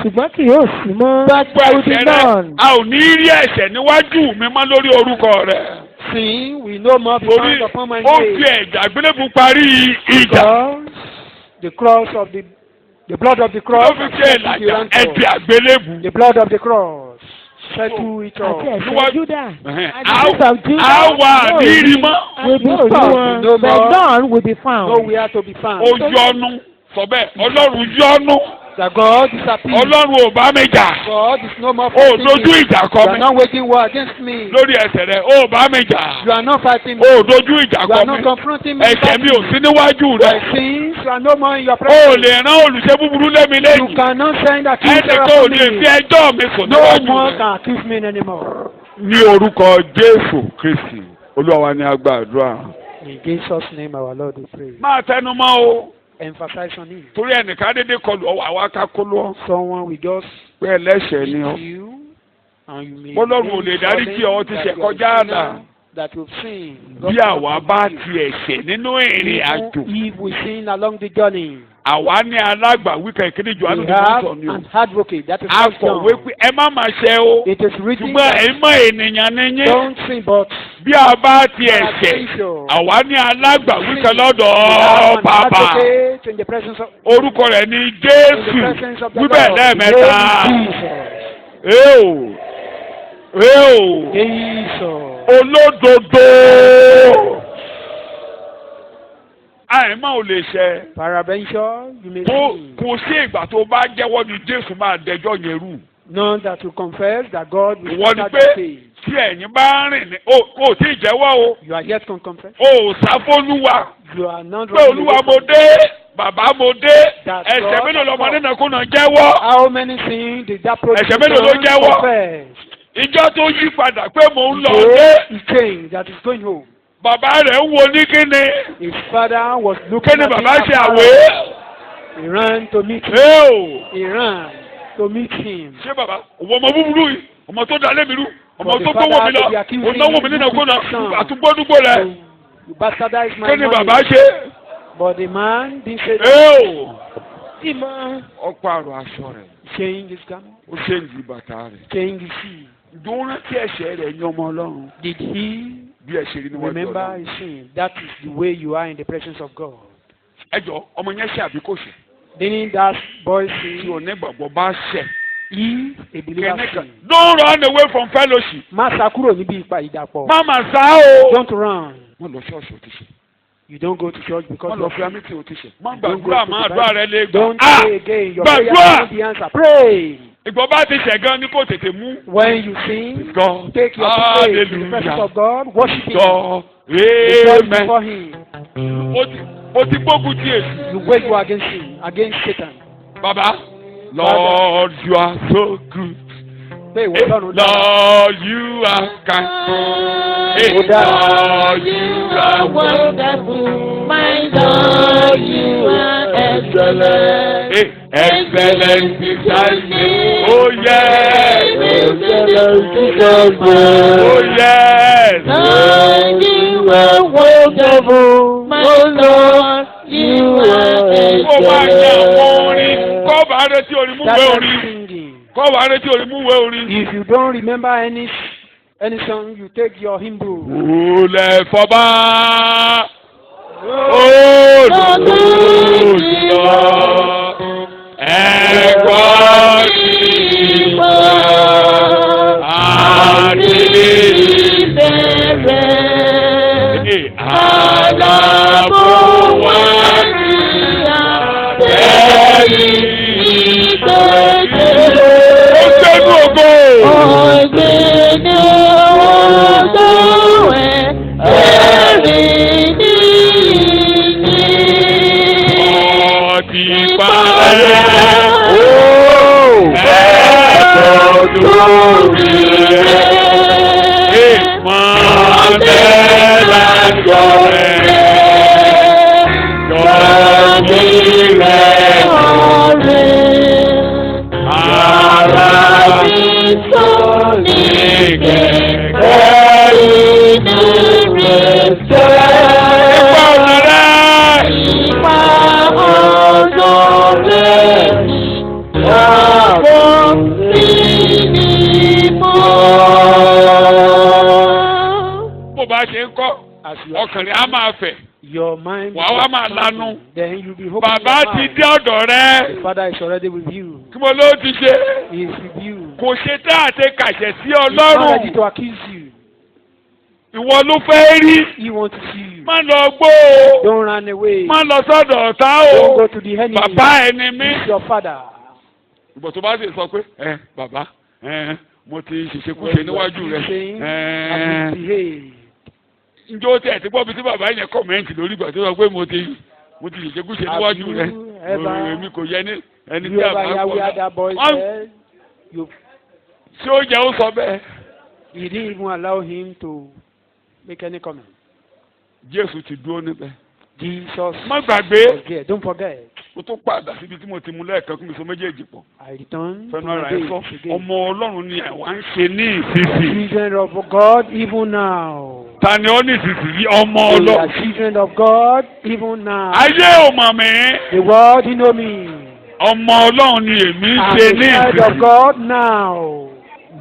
Speaker 4: ṣùgbọ́n kì yóò sí mọ́.
Speaker 1: Gbogbo ẹ̀ṣẹ̀ rẹ̀ a ò ní rí ẹ̀ṣẹ̀ níwájú mi mọ́ lórí orúkọ rẹ̀.
Speaker 2: Sin will no more be
Speaker 1: Torí
Speaker 2: found upon my
Speaker 1: ó fi
Speaker 2: name.
Speaker 1: ẹ̀jà gbélébù parí ìjà.
Speaker 2: Because the cross of the blood of the cross
Speaker 1: Ló fi ṣe
Speaker 2: settled the
Speaker 1: ìlàjà
Speaker 2: ransom.
Speaker 1: ẹ̀jẹ̀ àgbélébù.
Speaker 2: The blood of the cross settle it all.
Speaker 4: àti ẹ̀ṣẹ̀
Speaker 1: Níwájú-
Speaker 4: Júdà
Speaker 1: A wà nírí mọ́.
Speaker 5: Will be
Speaker 4: No,
Speaker 5: stopped,
Speaker 2: no
Speaker 5: but
Speaker 2: more.
Speaker 5: none will be found.
Speaker 2: Nowhere to be found.
Speaker 1: Ó yọ́nú sọ bẹ́ẹ̀ Ọlọ́run yọ́nú.
Speaker 2: That God is appeased.
Speaker 1: Ọlọ́run ò bá mi jà.
Speaker 2: God is no more
Speaker 1: Ó
Speaker 2: fighting
Speaker 1: dojú
Speaker 2: me.
Speaker 1: ìjà
Speaker 2: You
Speaker 1: kọ
Speaker 2: are
Speaker 1: mi.
Speaker 2: not waging war against me.
Speaker 1: Lórí ẹ̀ṣẹ̀ rẹ̀ ó bá mi jà.
Speaker 2: You are not fighting me.
Speaker 1: Ó dojú ìjà
Speaker 2: You are
Speaker 1: kọ
Speaker 2: not
Speaker 1: mi.
Speaker 2: confronting me.
Speaker 1: Ẹ̀ṣẹ̀ mi ò sí níwájú
Speaker 2: My
Speaker 1: rẹ̀.
Speaker 2: sins are no more in your
Speaker 1: Ó
Speaker 2: presence.
Speaker 1: lè rán olùṣe búburú lé mi
Speaker 2: You
Speaker 1: lẹ́yìn.
Speaker 2: cannot send accuser
Speaker 1: Ẹnìkan ò
Speaker 2: upon
Speaker 1: lè fi
Speaker 2: me.
Speaker 1: ẹjọ́ mi sùn
Speaker 2: No
Speaker 1: níwájú
Speaker 2: more
Speaker 1: rẹ̀.
Speaker 2: can accuse me anymore.
Speaker 1: Ní orúkọ Jésù Kristi, Olúwa wa ni a gbàdúrà.
Speaker 2: In Jesus' name, our Lord, we pray.
Speaker 1: Máa tẹnu mọ́ o.
Speaker 2: Emphasize on it.
Speaker 1: Torí ẹnìkan dédé kọlù ọwọ́ àwa ká kó lọ.
Speaker 2: Someone will just
Speaker 1: Pé ẹlẹ́ṣẹ̀ ni ọ.
Speaker 2: hit you, and you may
Speaker 1: Bọ́lọ́run ò lè dáríjì ọ ti ṣẹ̀ kọjá àlà.
Speaker 2: that you've seen.
Speaker 1: Bí àwa bá ti ẹ̀ṣẹ̀ nínú ìrìn àjò.
Speaker 2: If we sin along the journey,
Speaker 1: Àwa ní alágbàwí kẹ̀kẹ́ jù
Speaker 2: we
Speaker 1: àdúgbò
Speaker 2: have
Speaker 1: sọ ni o.
Speaker 2: an advocate. That is
Speaker 1: Akọ̀wé pé ẹ má máa ṣe o.
Speaker 2: It is written
Speaker 1: Ṣùgbọ́n
Speaker 2: that
Speaker 1: ẹ mọ ènìyàn ní yín.
Speaker 2: don't sin, but
Speaker 1: Bí a bá ti ẹ̀ṣẹ̀, àwa ní alágbàwí kan
Speaker 2: we have
Speaker 1: lọ́dọ̀
Speaker 2: an
Speaker 1: bàbá.
Speaker 2: advocate in the presence of
Speaker 1: Orúkọ rẹ̀ ní
Speaker 2: in the
Speaker 1: Jésù.
Speaker 2: presence of the
Speaker 1: Wíbẹ̀
Speaker 2: Lord.
Speaker 1: lẹ́ẹ̀mẹ́ta.
Speaker 2: His name is Jesus.
Speaker 1: Eo Olódodo. Àìmọ́ ò lè ṣẹ.
Speaker 2: Peradventure, you may sin.
Speaker 1: Kò sí ìgbà tó bá jẹ́wọ́ ni Jésù máa dẹjọ́ yẹn rú.
Speaker 2: None that will confess that God will
Speaker 1: Wọ́n ní pé tí ẹ̀yin bá rìn ní o tí ì jẹ́wọ́ o.
Speaker 2: You are yet to confess.
Speaker 1: O sáfólúwa.
Speaker 2: You are not
Speaker 1: pé Olúwa mo dé, bàbá mo dé, ẹ̀ṣẹ̀ mélòó lọmọ nínú kó náà jẹ́wọ́.
Speaker 2: How many sins did that prophet
Speaker 1: ẹ̀ṣẹ̀ mélòó ló jẹ́wọ́?
Speaker 2: confess?
Speaker 1: Ìjọ tó yí padà pé mò ń lọ dé.
Speaker 2: He changed that is going home.
Speaker 1: Bàbá rẹ̀ ń wo ní kíni.
Speaker 2: His father was looking
Speaker 1: Kíni
Speaker 2: at
Speaker 1: bàbá
Speaker 2: him.
Speaker 1: ṣe àwé?
Speaker 2: He ran to meet him. He ran to meet him.
Speaker 1: Ṣé bàbá òwò ọmọ búburú yìí ọmọ tó dalé mi rú ọmọ tó gbówó mi lọ onáwó mi nínú kóná àtúgbódúgbò rẹ.
Speaker 2: You bastardize my
Speaker 1: Kíni
Speaker 2: money.
Speaker 1: bàbá ṣe?
Speaker 2: But the man didn't say
Speaker 4: Ìmọ̀
Speaker 1: ọ̀pọ̀ àrò aṣọ rẹ̀.
Speaker 2: change his garment,
Speaker 1: Ó ṣe ń di bàtà rẹ̀.
Speaker 2: change his shoe.
Speaker 1: Ìdúró tí ẹ̀ṣẹ̀ rẹ̀ ní ọmọ Ọlọ́run.
Speaker 2: Did he
Speaker 1: Bí ẹ ṣe rí níwájú
Speaker 2: remember
Speaker 1: Ọlọ́run.
Speaker 2: his sin? That is the way you are in the presence of God.
Speaker 1: Ẹ jọ ọmọ yẹn ṣe àbí kò ṣe?
Speaker 2: Didn't that boy
Speaker 1: Tí
Speaker 2: sin?
Speaker 1: onígbàgbọ́ bá ṣẹ̀.
Speaker 2: If a believer
Speaker 1: Kẹ́nìkan.
Speaker 2: sin,
Speaker 1: Don't run away from fellowship.
Speaker 2: má sá kúrò níbi ìpa ìdàpọ̀.
Speaker 1: Máma sá o.
Speaker 2: Don't run.
Speaker 1: Wọ́n lọ ṣọ́ọ̀ṣì ò ti ṣe.
Speaker 2: You don't go to church because
Speaker 1: Wọ́n lọ fi amítì ò ti ṣe. Má
Speaker 2: Don't go
Speaker 1: gbàdúrà
Speaker 2: to
Speaker 1: má
Speaker 2: the
Speaker 1: àdúrà
Speaker 2: Bible.
Speaker 1: rẹ lè gbà.
Speaker 2: Don't
Speaker 1: Ah!
Speaker 2: pray again. Your
Speaker 1: Gbàdúrà!
Speaker 2: prayer will be answered. Pray.
Speaker 1: Ìgbọ́ bá ti ṣẹ̀ gan ni kò tètè mú.
Speaker 2: When you sin,
Speaker 1: God.
Speaker 2: take your praise in the presence
Speaker 1: Hallelujah.
Speaker 2: of God. Worship Him.
Speaker 1: God.
Speaker 2: Rejoice
Speaker 1: Amen.
Speaker 2: before Him.
Speaker 1: O ti gbógun ti èsì.
Speaker 2: You wage war against Him, against Satan.
Speaker 1: Bàbá. Lord, you are so good.
Speaker 2: Pé ìwọ
Speaker 1: Hey,
Speaker 2: Ọlọ́run dára.
Speaker 1: Lord, you are kind. Hey,
Speaker 2: Ó dára.
Speaker 1: Lord, you are
Speaker 5: wonderful, my Lord, you are excellent.
Speaker 1: Hey, excellent is thy name. Oh yes.
Speaker 5: Excellent is thy name.
Speaker 1: Oh yes.
Speaker 5: Lord, you are wonderful, my Lord, you are
Speaker 1: Kó wá ní àwọn orin.
Speaker 5: excellent.
Speaker 1: Kó bá retí orin múwé
Speaker 2: Start
Speaker 1: orin.
Speaker 2: singing.
Speaker 1: Kó bá retí orin múwé orin.
Speaker 2: If you don't remember any song, you take your hymn book.
Speaker 1: Olè fọba. Olùdó. Ẹ̀gbọ́n ìgbà. Àti
Speaker 5: ìbẹ̀rẹ̀.
Speaker 1: àlàbò wá ní àtẹ̀yìn ìgbẹ́jẹ́. Ó gbẹ́nu ògo.
Speaker 5: Ọ̀gbẹ́ni ọ̀dọ́ ẹ̀rí ní ìyìn.
Speaker 1: Ọtí parẹ́. Ẹ̀tọ́ lórí rẹ̀. Ìmọ̀lẹ́ lájọ rẹ̀. Jọ̀bí rẹ̀. Ara mi tó ní kẹ̀kẹ́ inú rẹ̀ jẹ́. Ipa ọ̀nà rẹ̀.
Speaker 5: Ipa ọ̀nà rẹ̀ yàgò sí ní mọ́.
Speaker 1: Bó bá ṣe ń kọ́,
Speaker 2: As you
Speaker 1: ọkàn rẹ̀ á máa fẹ̀.
Speaker 2: your mind
Speaker 1: Wàá wá máa lanu.
Speaker 2: then you'll be hoping.
Speaker 1: Bàbá ti dé ọ̀dọ̀ rẹ̀.
Speaker 2: The Father is already with you.
Speaker 1: Kí mo ló ti ṣe?
Speaker 2: He is with you.
Speaker 1: Kò ṣe tá àti kàṣẹ̀ sí
Speaker 2: He's not ready
Speaker 1: Ọlọ́run.
Speaker 2: to accuse you.
Speaker 1: Ìwọ ló fẹ́ rí.
Speaker 2: He wants to see you.
Speaker 1: Má lọ gbó o.
Speaker 2: Don't run away.
Speaker 1: Má lọ sọ́dọ̀ ọ̀tá
Speaker 2: Don't
Speaker 1: o.
Speaker 2: go to the enemy.
Speaker 1: Bàbá ẹni mi.
Speaker 2: It's your father.
Speaker 1: Ìgbà tó bá sì sọ pé bàbá mo ti ṣèṣekúṣe níwájú rẹ̀.
Speaker 2: Saying, I misbehaved.
Speaker 1: Njẹ́ ó tẹ̀ tí gbọ́ bí tí bàbá yẹn kọ̀mẹ́ǹtì lórí ìgbà tó sọ pé mo ti ṣèṣekúṣe níwájú
Speaker 2: Have
Speaker 1: rẹ̀.
Speaker 2: you ever-
Speaker 1: Èmi kò yẹ ní ẹni
Speaker 2: You
Speaker 1: tí
Speaker 2: ever
Speaker 1: àbá
Speaker 2: hear where that boy
Speaker 1: Wọ́n-
Speaker 2: said?
Speaker 1: Ṣé ó jẹ́ ó sọ bẹ́ẹ̀?
Speaker 2: He didn't even allow him to make any comment.
Speaker 1: Jésù ti dúró níbẹ̀.
Speaker 2: Jesus
Speaker 1: Má gbàgbé.
Speaker 2: was there. Don't forget.
Speaker 1: Mo tún padà síbi tí mo ti mú lẹ́ẹ̀kan kí mi so méjèèjì pọ̀.
Speaker 2: I return to
Speaker 1: Fẹ́nu ara
Speaker 2: my
Speaker 1: ẹ̀ sọ.
Speaker 2: days again.
Speaker 1: Ọmọ Ọlọ́run ni àwa ń ṣe ní ìsinsìnyí.
Speaker 2: Children of God, even now.
Speaker 1: Ta ni ó ní ìsinsìnyí? Ọmọ
Speaker 2: We are
Speaker 1: Ọlọ́run.
Speaker 2: children of God, even now.
Speaker 1: Ayé ò mọ̀ mí.
Speaker 2: The world, you know me.
Speaker 1: Ọmọ Ọlọ́run ni èmi ń
Speaker 2: I'm
Speaker 1: ṣe
Speaker 2: a
Speaker 1: ní
Speaker 2: child of
Speaker 1: ìsinsìnyí.
Speaker 2: God now.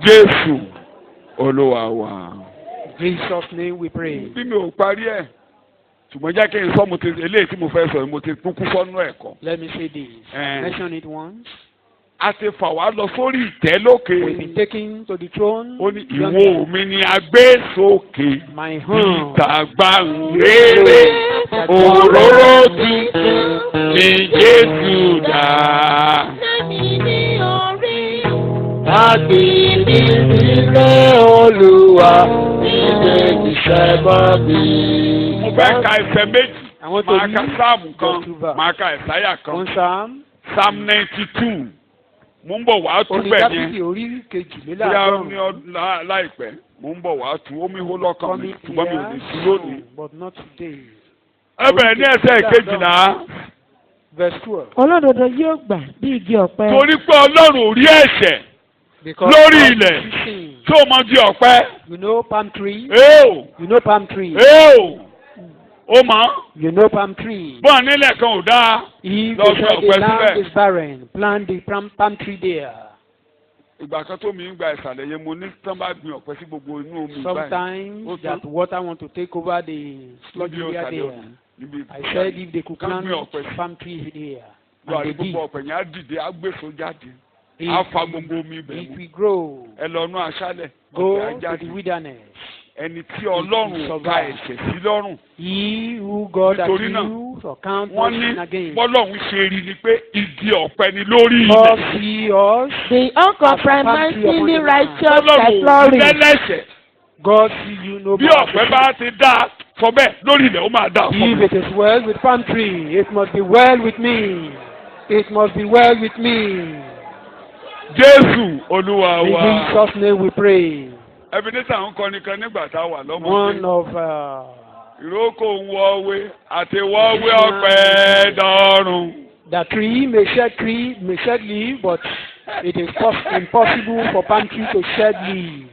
Speaker 1: Jésù Olúwa wa.
Speaker 2: In Jesus' name we pray.
Speaker 1: Bí mi ò parí ẹ̀, ṣùgbọ́n jẹ́ kí n sọ eléyìí tí mo fẹ́ sọ mo ti kúkú sọ́nú ẹ̀kọ́.
Speaker 2: Let me say this.
Speaker 1: Eh.
Speaker 2: Mention it once.
Speaker 1: a ti fà wá lọ sórí ìtẹ́ lókè.
Speaker 2: We've been taken to the throne.
Speaker 1: Ó ní ìwo mi ni a gbé sókè.
Speaker 2: My hand.
Speaker 1: Ìta gbàǹrere òróró tuntun ni Jésù dá. Láti ìdílé Olúwa ìdè ìṣẹ́gun mi. Mo fẹ́ ka ẹsẹ̀ méjì. Màá ka sáàmù kan, màá ka ẹ̀sáyà kan. Psalm 92. Mo ń bọ̀ wá tú bẹ́ẹ̀ yẹn. Bóyá ní ọdún láìpẹ́, mo ń bọ̀ wá tú. Omi hó lọ́kàn mi, ṣùgbọ́n mi ò ní sí lónìí. Ẹ bẹ̀rẹ̀ ní ẹsẹ̀ kejìlá.
Speaker 4: Olódodo yóò gbà bí igi ọ̀pẹ.
Speaker 1: Torí pé Ọlọ́run ò rí ẹ̀ṣẹ̀ lórí ilẹ̀ tí o mọ di ọ̀pẹ.
Speaker 2: You know palm tree?
Speaker 1: You
Speaker 2: know palm tree?
Speaker 1: O mọ.
Speaker 2: You know palm tree?
Speaker 1: Bọ́ọ̀ nílẹ̀ kan ò dáa.
Speaker 2: If the land is barren, plant the palm tree there.
Speaker 1: Ìgbà kan tó mi ń gba ìsàlẹ̀ yẹn mo ní tán bá gbin ọ̀pẹ sí gbogbo inú omi báyìí.
Speaker 2: Sometimes that water want to take over the sludgy area there. I said if they could plant palm tree here.
Speaker 1: Lọ àrí gbogbo ọ̀pẹ yẹn á dìde á gbèsò jáde. Á fa gbogbo omi ibẹ̀ mu.
Speaker 2: It will grow.
Speaker 1: Ẹ lọ nú aṣálẹ̀.
Speaker 2: Go to the wilderness.
Speaker 1: Ẹni tí Ọlọ́run ka ẹ̀ṣẹ̀ sí lọ́rùn.
Speaker 2: He who God has used or count
Speaker 1: wọ́n ní bọ́lọ́run ṣe rí ni pé igi ọ̀pẹ ni lórí ilẹ̀.
Speaker 2: God see us.
Speaker 5: The uncompromisingly righteous that flourish.
Speaker 1: Lẹ́lẹ́ṣẹ̀.
Speaker 2: God see you no.
Speaker 1: Bí ọ̀pẹ bá ti dá sọ bẹ́ẹ̀ lórí ilẹ̀ ó máa dá fún mi.
Speaker 2: If it is well with palm tree, it must be well with me. It must be well with me.
Speaker 1: Jésù Olúwa wa.
Speaker 2: In Jesus' name we pray.
Speaker 1: Ebenezer ń kọrin kan nígbà tá a wà lọ́mọdé.
Speaker 2: One of
Speaker 1: ìrókò ń wọ́wé àti wọ́wé ọ̀pẹ dọ́rùn.
Speaker 2: The tree may shed leaf, but it is impossible for palm tree to shed leaf.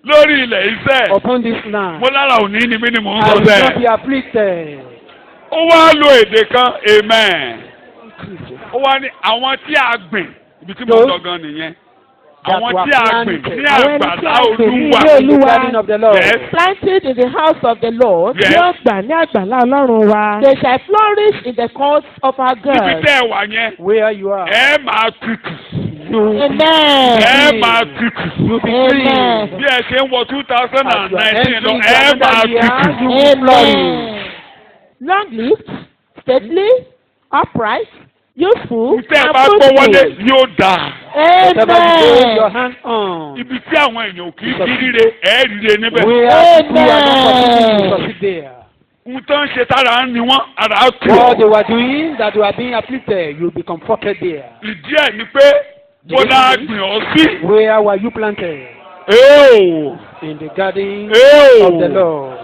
Speaker 1: Lórí ilẹ̀ iṣẹ́.
Speaker 2: Upon this land.
Speaker 1: Mo lára òní ni mí ni mò ń
Speaker 2: I
Speaker 1: sọ
Speaker 2: will
Speaker 1: bẹ́ẹ̀.
Speaker 2: not be afflicted.
Speaker 1: Ó wá lo èdè kan amen. Ó wá ní àwọn tí a gbìn ibi tí mo lọ gan nìyẹn. Àwọn tí a gbìn ní àgbàlá Olúwa.
Speaker 5: Yes. Planted in the house of the Lord.
Speaker 4: Yóò gbà ní àgbàlá Ọlọ́run wa.
Speaker 5: They shall flourish in the courts of our God.
Speaker 1: Níbi tẹ́ ẹ wà yẹn.
Speaker 2: Where you are.
Speaker 1: Ẹ máa tutù.
Speaker 5: Amen.
Speaker 1: Ẹ máa tutù.
Speaker 5: Amen.
Speaker 1: Bí ẹ ṣe ń wọ 2019 lọ, ẹ máa tutù.
Speaker 5: Amen. Long-lived, stately, upright, useful,
Speaker 1: Ìtẹ́ ẹ bá gbọ́ wọlé yóò dáa.
Speaker 5: Amen.
Speaker 1: Ibi tí àwọn èèyàn kì í kí ríre, ẹ ríre níbẹ̀.
Speaker 2: Amen.
Speaker 1: Nǹkan ṣe tára ń ni wọ́n, ara á tù.
Speaker 2: What they were doing, that they were being afflicted, you will be comforted there.
Speaker 1: Ìdí ẹ̀ ni pé bọ́lá gbìn ọ́ sí.
Speaker 2: Where were you planted? In the garden of the Lord.